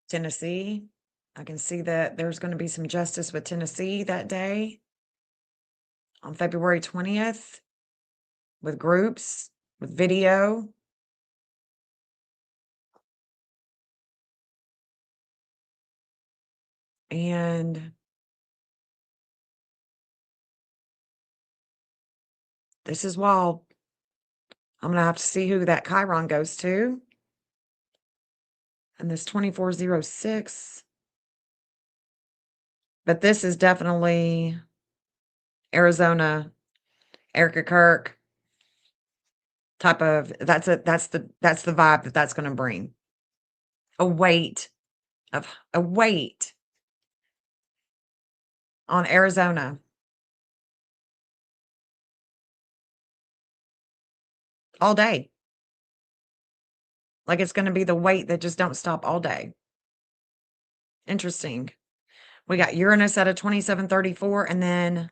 Speaker 2: Tennessee. I can see that there's going to be some justice with Tennessee that day on February 20th with groups, with video. And this is wild. I'm going to have to see who that Chiron goes to. And this 2406. But this is definitely Arizona, Erica Kirk type of, that's the vibe that's going to bring. A weight on Arizona. All day. Like it's going to be the weight that just don't stop all day. Interesting. We got Uranus at a 2734, and then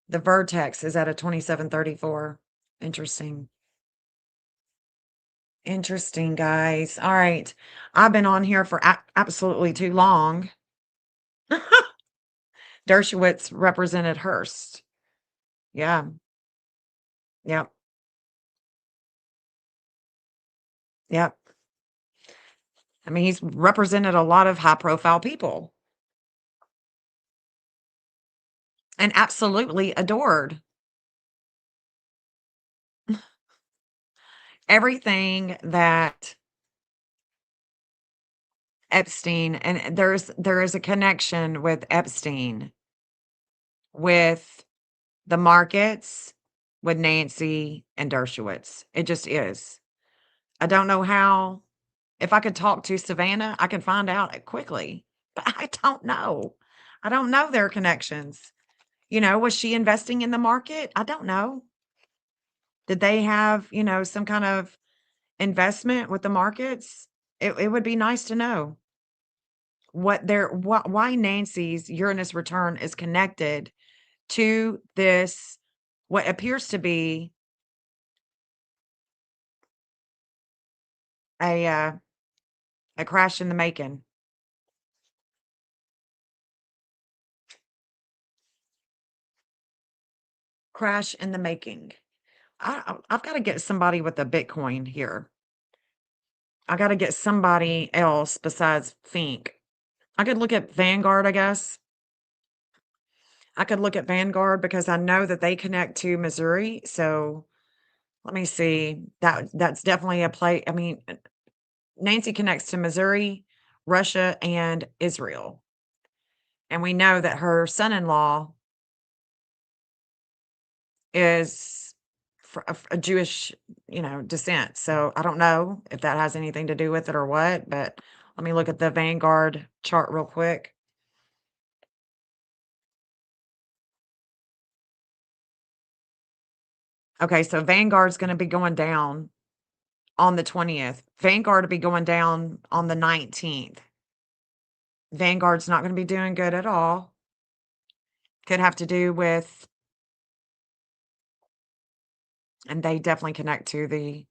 Speaker 2: the vertex is at a 2734. Interesting. Interesting, guys. All right. I've been on here for absolutely too long. Dershowitz represented Hearst. Yeah. Yep. Yep. I mean, he's represented a lot of high profile people and absolutely adored. Everything that Epstein, and there is a connection with Epstein with the markets, with Nancy and Dershowitz. It just is. I don't know how. If I could talk to Savannah, I could find out quickly, but I don't know. I don't know their connections. You know, was she investing in the market? I don't know. Did they have, some kind of investment with the markets? It would be nice to know why Nancy's Uranus return is connected to this, what appears to be a crash in the making. Crash in the making. I've got to get somebody with a Bitcoin here. I got to get somebody else besides Fink. I could look at Vanguard, I guess. I could look at Vanguard because I know that they connect to Missouri. So let me see. That's definitely a play. I mean, Nancy connects to Missouri, Russia, and Israel. And we know that her son-in-law is a Jewish, descent. So I don't know if that has anything to do with it or what, but let me look at the Vanguard chart real quick. Okay, so Vanguard's going to be going down on the 20th. Vanguard will be going down on the 19th. Vanguard's not going to be doing good at all. Could have to do with, and they definitely connect to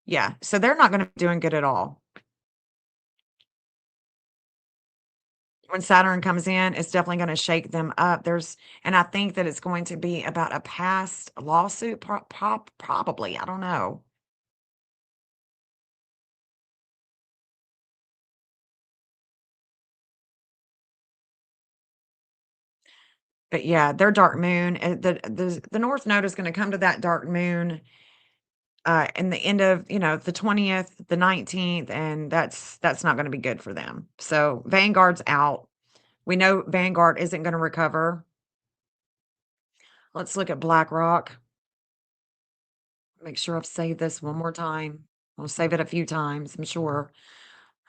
Speaker 2: yeah, so they're not going to be doing good at all. When Saturn comes in, it's definitely going to shake them up. And I think that it's going to be about a past lawsuit, probably. I don't know. But yeah, their dark moon, the North Node is going to come to that dark moon in the end of, the 20th, the 19th, and that's not going to be good for them. So Vanguard's out. We know Vanguard isn't going to recover. Let's look at BlackRock. Make sure I've saved this one more time. I'll save it a few times, I'm sure.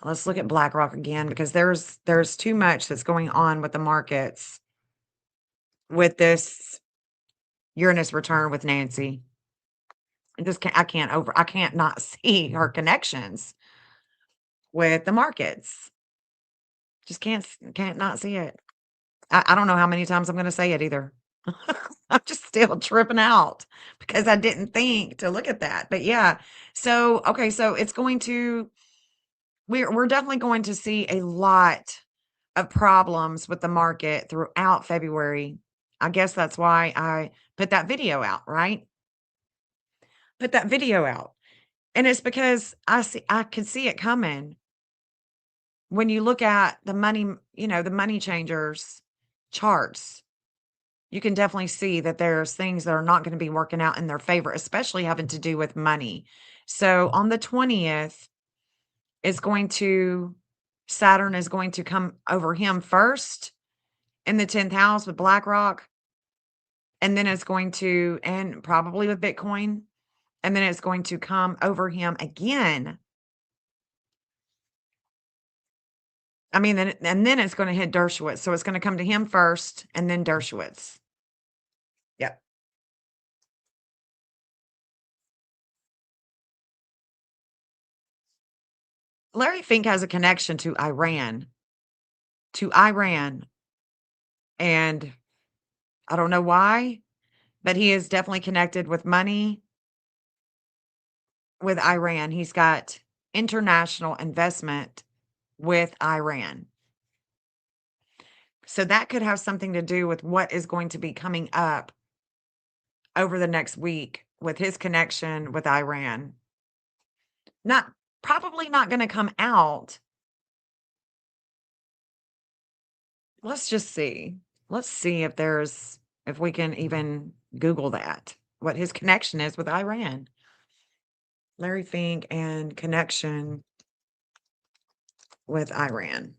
Speaker 2: Let's look at BlackRock again because there's too much that's going on with the markets with this Uranus return with Nancy. I can't not see her connections with the markets. Just can't not see it. I don't know how many times I'm going to say it either. I'm just still tripping out because I didn't think to look at that. But yeah, so okay, so it's going to we're definitely going to see a lot of problems with the market throughout February. I guess that's why I put that video out, right? Put that video out. And it's because I could see it coming. When you look at the money, the money changers charts, you can definitely see that there's things that are not going to be working out in their favor, especially having to do with money. So on the 20th, Saturn is going to come over him first in the 10th house with BlackRock. And then and probably with Bitcoin. And then it's going to come over him again. I mean, and then it's going to hit Dershowitz. So it's going to come to him first and then Dershowitz. Yep. Larry Fink has a connection to Iran. And I don't know why, but he is definitely connected with money with Iran. He's got international investment with Iran. So that could have something to do with what is going to be coming up over the next week with his connection with Iran. Probably not going to come out. Let's just see. Let's see if we can even Google that, what his connection is with Iran. Larry Fink and connection with Iran.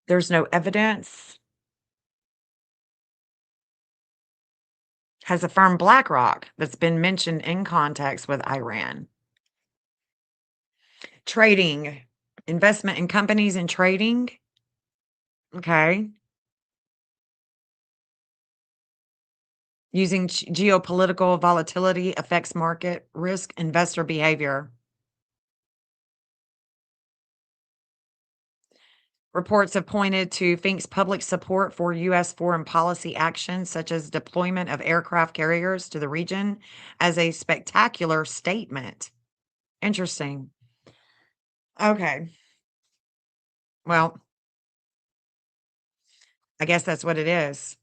Speaker 2: There's no evidence. Has a firm BlackRock that's been mentioned in context with Iran. Trading, investment in companies and trading. Okay. Using geopolitical volatility affects market risk, investor behavior. Reports have pointed to Fink's public support for U.S. foreign policy actions, such as deployment of aircraft carriers to the region, as a spectacular statement. Interesting. Okay. Well, I guess that's what it is.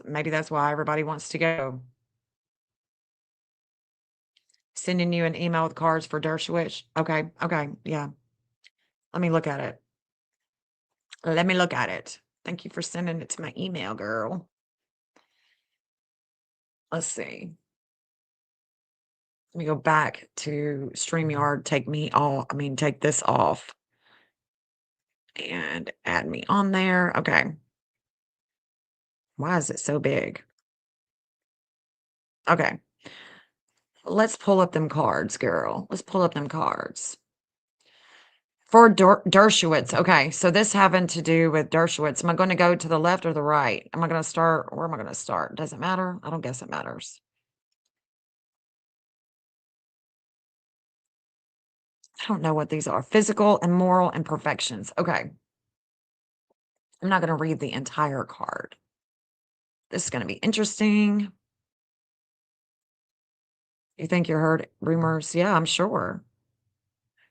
Speaker 2: Maybe that's why everybody wants to go. Sending you an email with cards for Dershowitz. Okay. Okay. Yeah. Let me look at it. Let me look at it. Thank you for sending it to my email, girl. Let's see. Let me go back to StreamYard. Take this off and add me on there. Okay. Why is it so big? Okay. Let's pull up them cards, girl. Let's pull up them cards. For Dershowitz. Okay. So this having to do with Dershowitz. Am I going to go to the left or the right? Am I going to start? Where am I going to start? Does it matter? I don't guess it matters. I don't know what these are. Physical and moral imperfections. Okay. I'm not going to read the entire card. This is going to be interesting. You think you heard rumors? Yeah, I'm sure.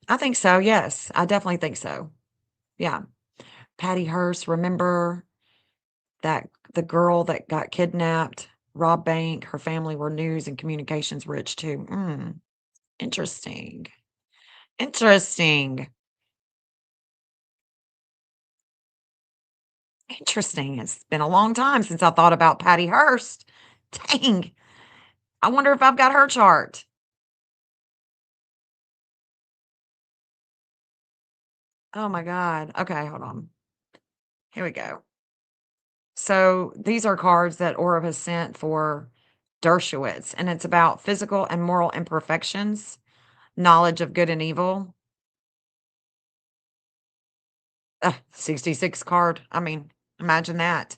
Speaker 2: I think so. Yes, I definitely think so. Yeah. Patty Hearst, remember that the girl that got kidnapped, robbed bank, her family were news and communications rich too. Interesting. Interesting. Interesting. It's been a long time since I thought about Patty Hearst. Dang. I wonder if I've got her chart. Oh my God. Okay, hold on. Here we go. So these are cards that Orb has sent for Dershowitz, and it's about physical and moral imperfections, knowledge of good and evil. 66 card. I mean, imagine that.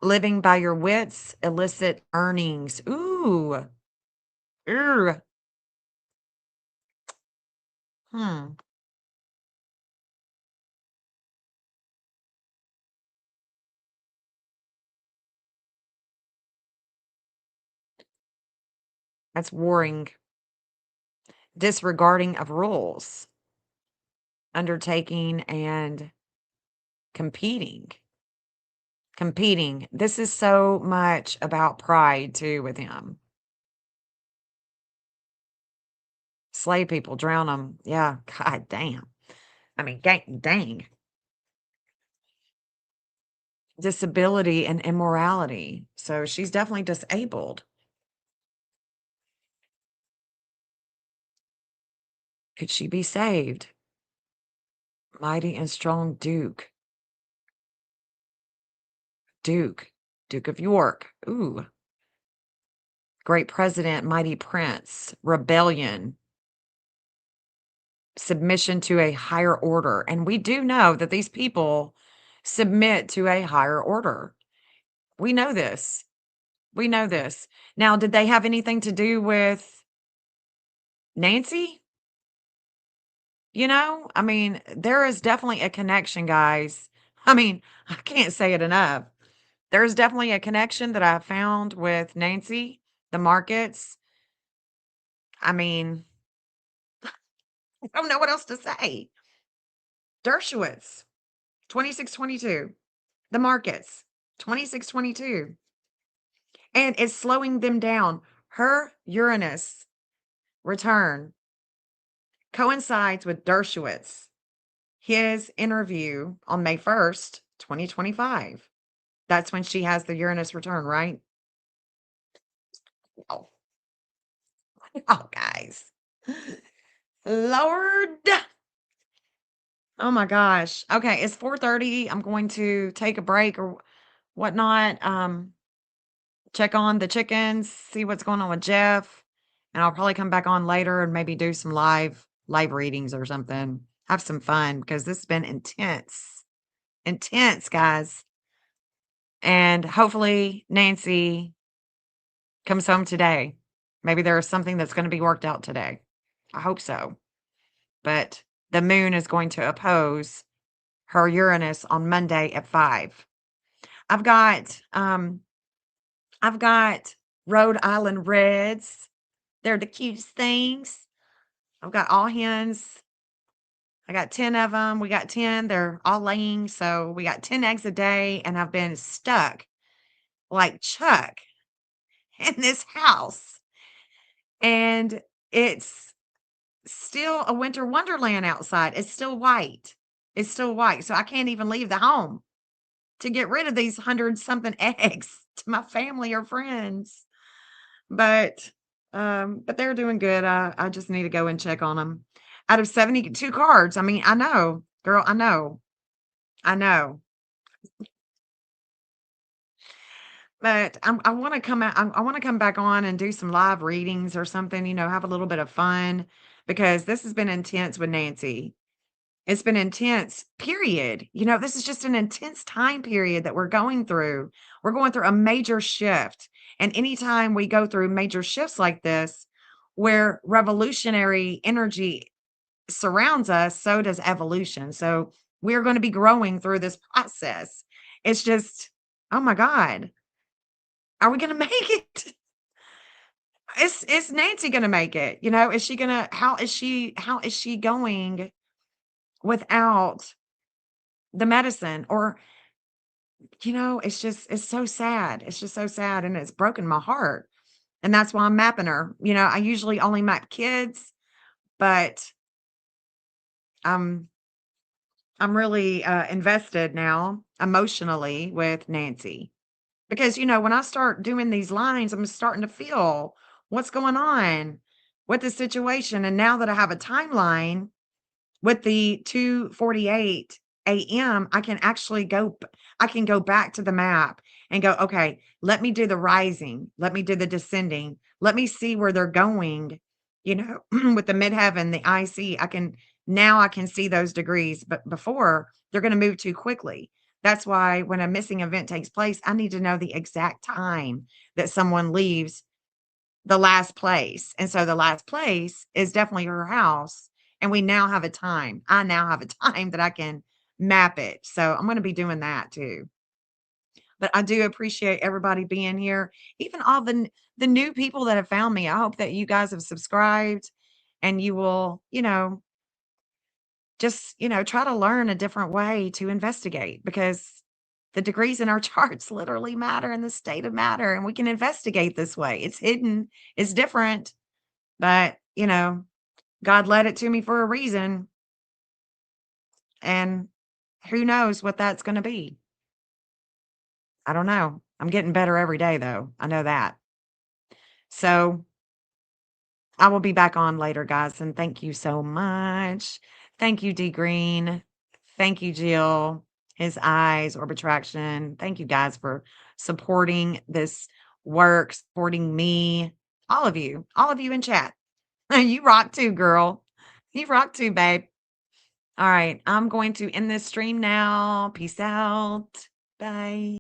Speaker 2: Living by your wits, illicit earnings. Ooh. Ugh. Hmm. That's warring. Disregarding of rules. Undertaking and competing. Competing. This is so much about pride too with him. Slay people, drown them. Yeah, god damn. I mean, dang. Disability and immorality. So she's definitely disabled. Could she be saved? Mighty and strong Duke. Duke of York. Ooh. Great president, mighty prince. Rebellion. Submission to a higher order. And we do know that these people submit to a higher order. We know this. We know this. Now, did they have anything to do with Nancy? You know, I mean, there is definitely a connection, guys. I mean, I can't say it enough. There's definitely a connection that I found with Nancy, the markets. I mean, I don't know what else to say. Dershowitz, 2622. The markets, 2622. And it's slowing them down. Her Uranus return coincides with Dershowitz, his interview on May 1st, 2025. That's when she has the Uranus return, right? Oh, oh guys. Lord. Oh my gosh. Okay, it's 4:30. I'm going to take a break or whatnot. Check on the chickens, see what's going on with Jeff, and I'll probably come back on later and maybe do some live readings or something. Have some fun because this has been intense. Intense, guys. And hopefully Nancy comes home today. Maybe there's something that's going to be worked out today. I hope so. But the moon is going to oppose her Uranus on Monday at 5. I've got Rhode Island Reds. They're the cutest things. I've got all hens. I got 10 of them. We got 10. They're all laying. So we got 10 eggs a day. And I've been stuck like Chuck in this house. And it's still a winter wonderland outside. It's still white. It's still white. So I can't even leave the home to get rid of these 100-something eggs to my family or friends. But they're doing good. I just need to go and check on them. Out of 72 cards, I mean, I know, girl, I know. But I want to come out. I want to come back on and do some live readings or something. Have a little bit of fun because this has been intense with Nancy. It's been intense, period. This is just an intense time period that we're going through. We're going through a major shift. And anytime we go through major shifts like this, where revolutionary energy surrounds us, so does evolution. So we're going to be growing through this process. It's just, oh my God, are we going to make it? Is Nancy going to make it? Is she going to, how is she going without the medicine? Or it's so sad. It's just so sad. And it's broken my heart. And that's why I'm mapping her. I usually only map kids, but I'm really invested now emotionally with Nancy. Because, when I start doing these lines, I'm starting to feel what's going on with the situation. And now that I have a timeline with the 2:48 a.m., I can actually I can go back to the map and go, okay, let me do the rising. Let me do the descending. Let me see where they're going, with the midheaven, the IC. I can see those degrees, but before they're going to move too quickly. That's why when a missing event takes place, I need to know the exact time that someone leaves the last place. And so the last place is definitely her house. And we now have a time. I now have a time that I can map it. So I'm going to be doing that too. But I do appreciate everybody being here, even all the new people that have found me. I hope that you guys have subscribed and you will, just, try to learn a different way to investigate because the degrees in our charts literally matter in the state of matter and we can investigate this way. It's hidden, it's different, but, God led it to me for a reason. And who knows what that's going to be? I don't know. I'm getting better every day, though. I know that. So I will be back on later, guys. And thank you so much. Thank you, D Green. Thank you, Jill. His eyes, Orbit Traction. Thank you guys for supporting this work, supporting me. All of you in chat. You rock too, girl. You rock too, babe. All right. I'm going to end this stream now. Peace out. Bye.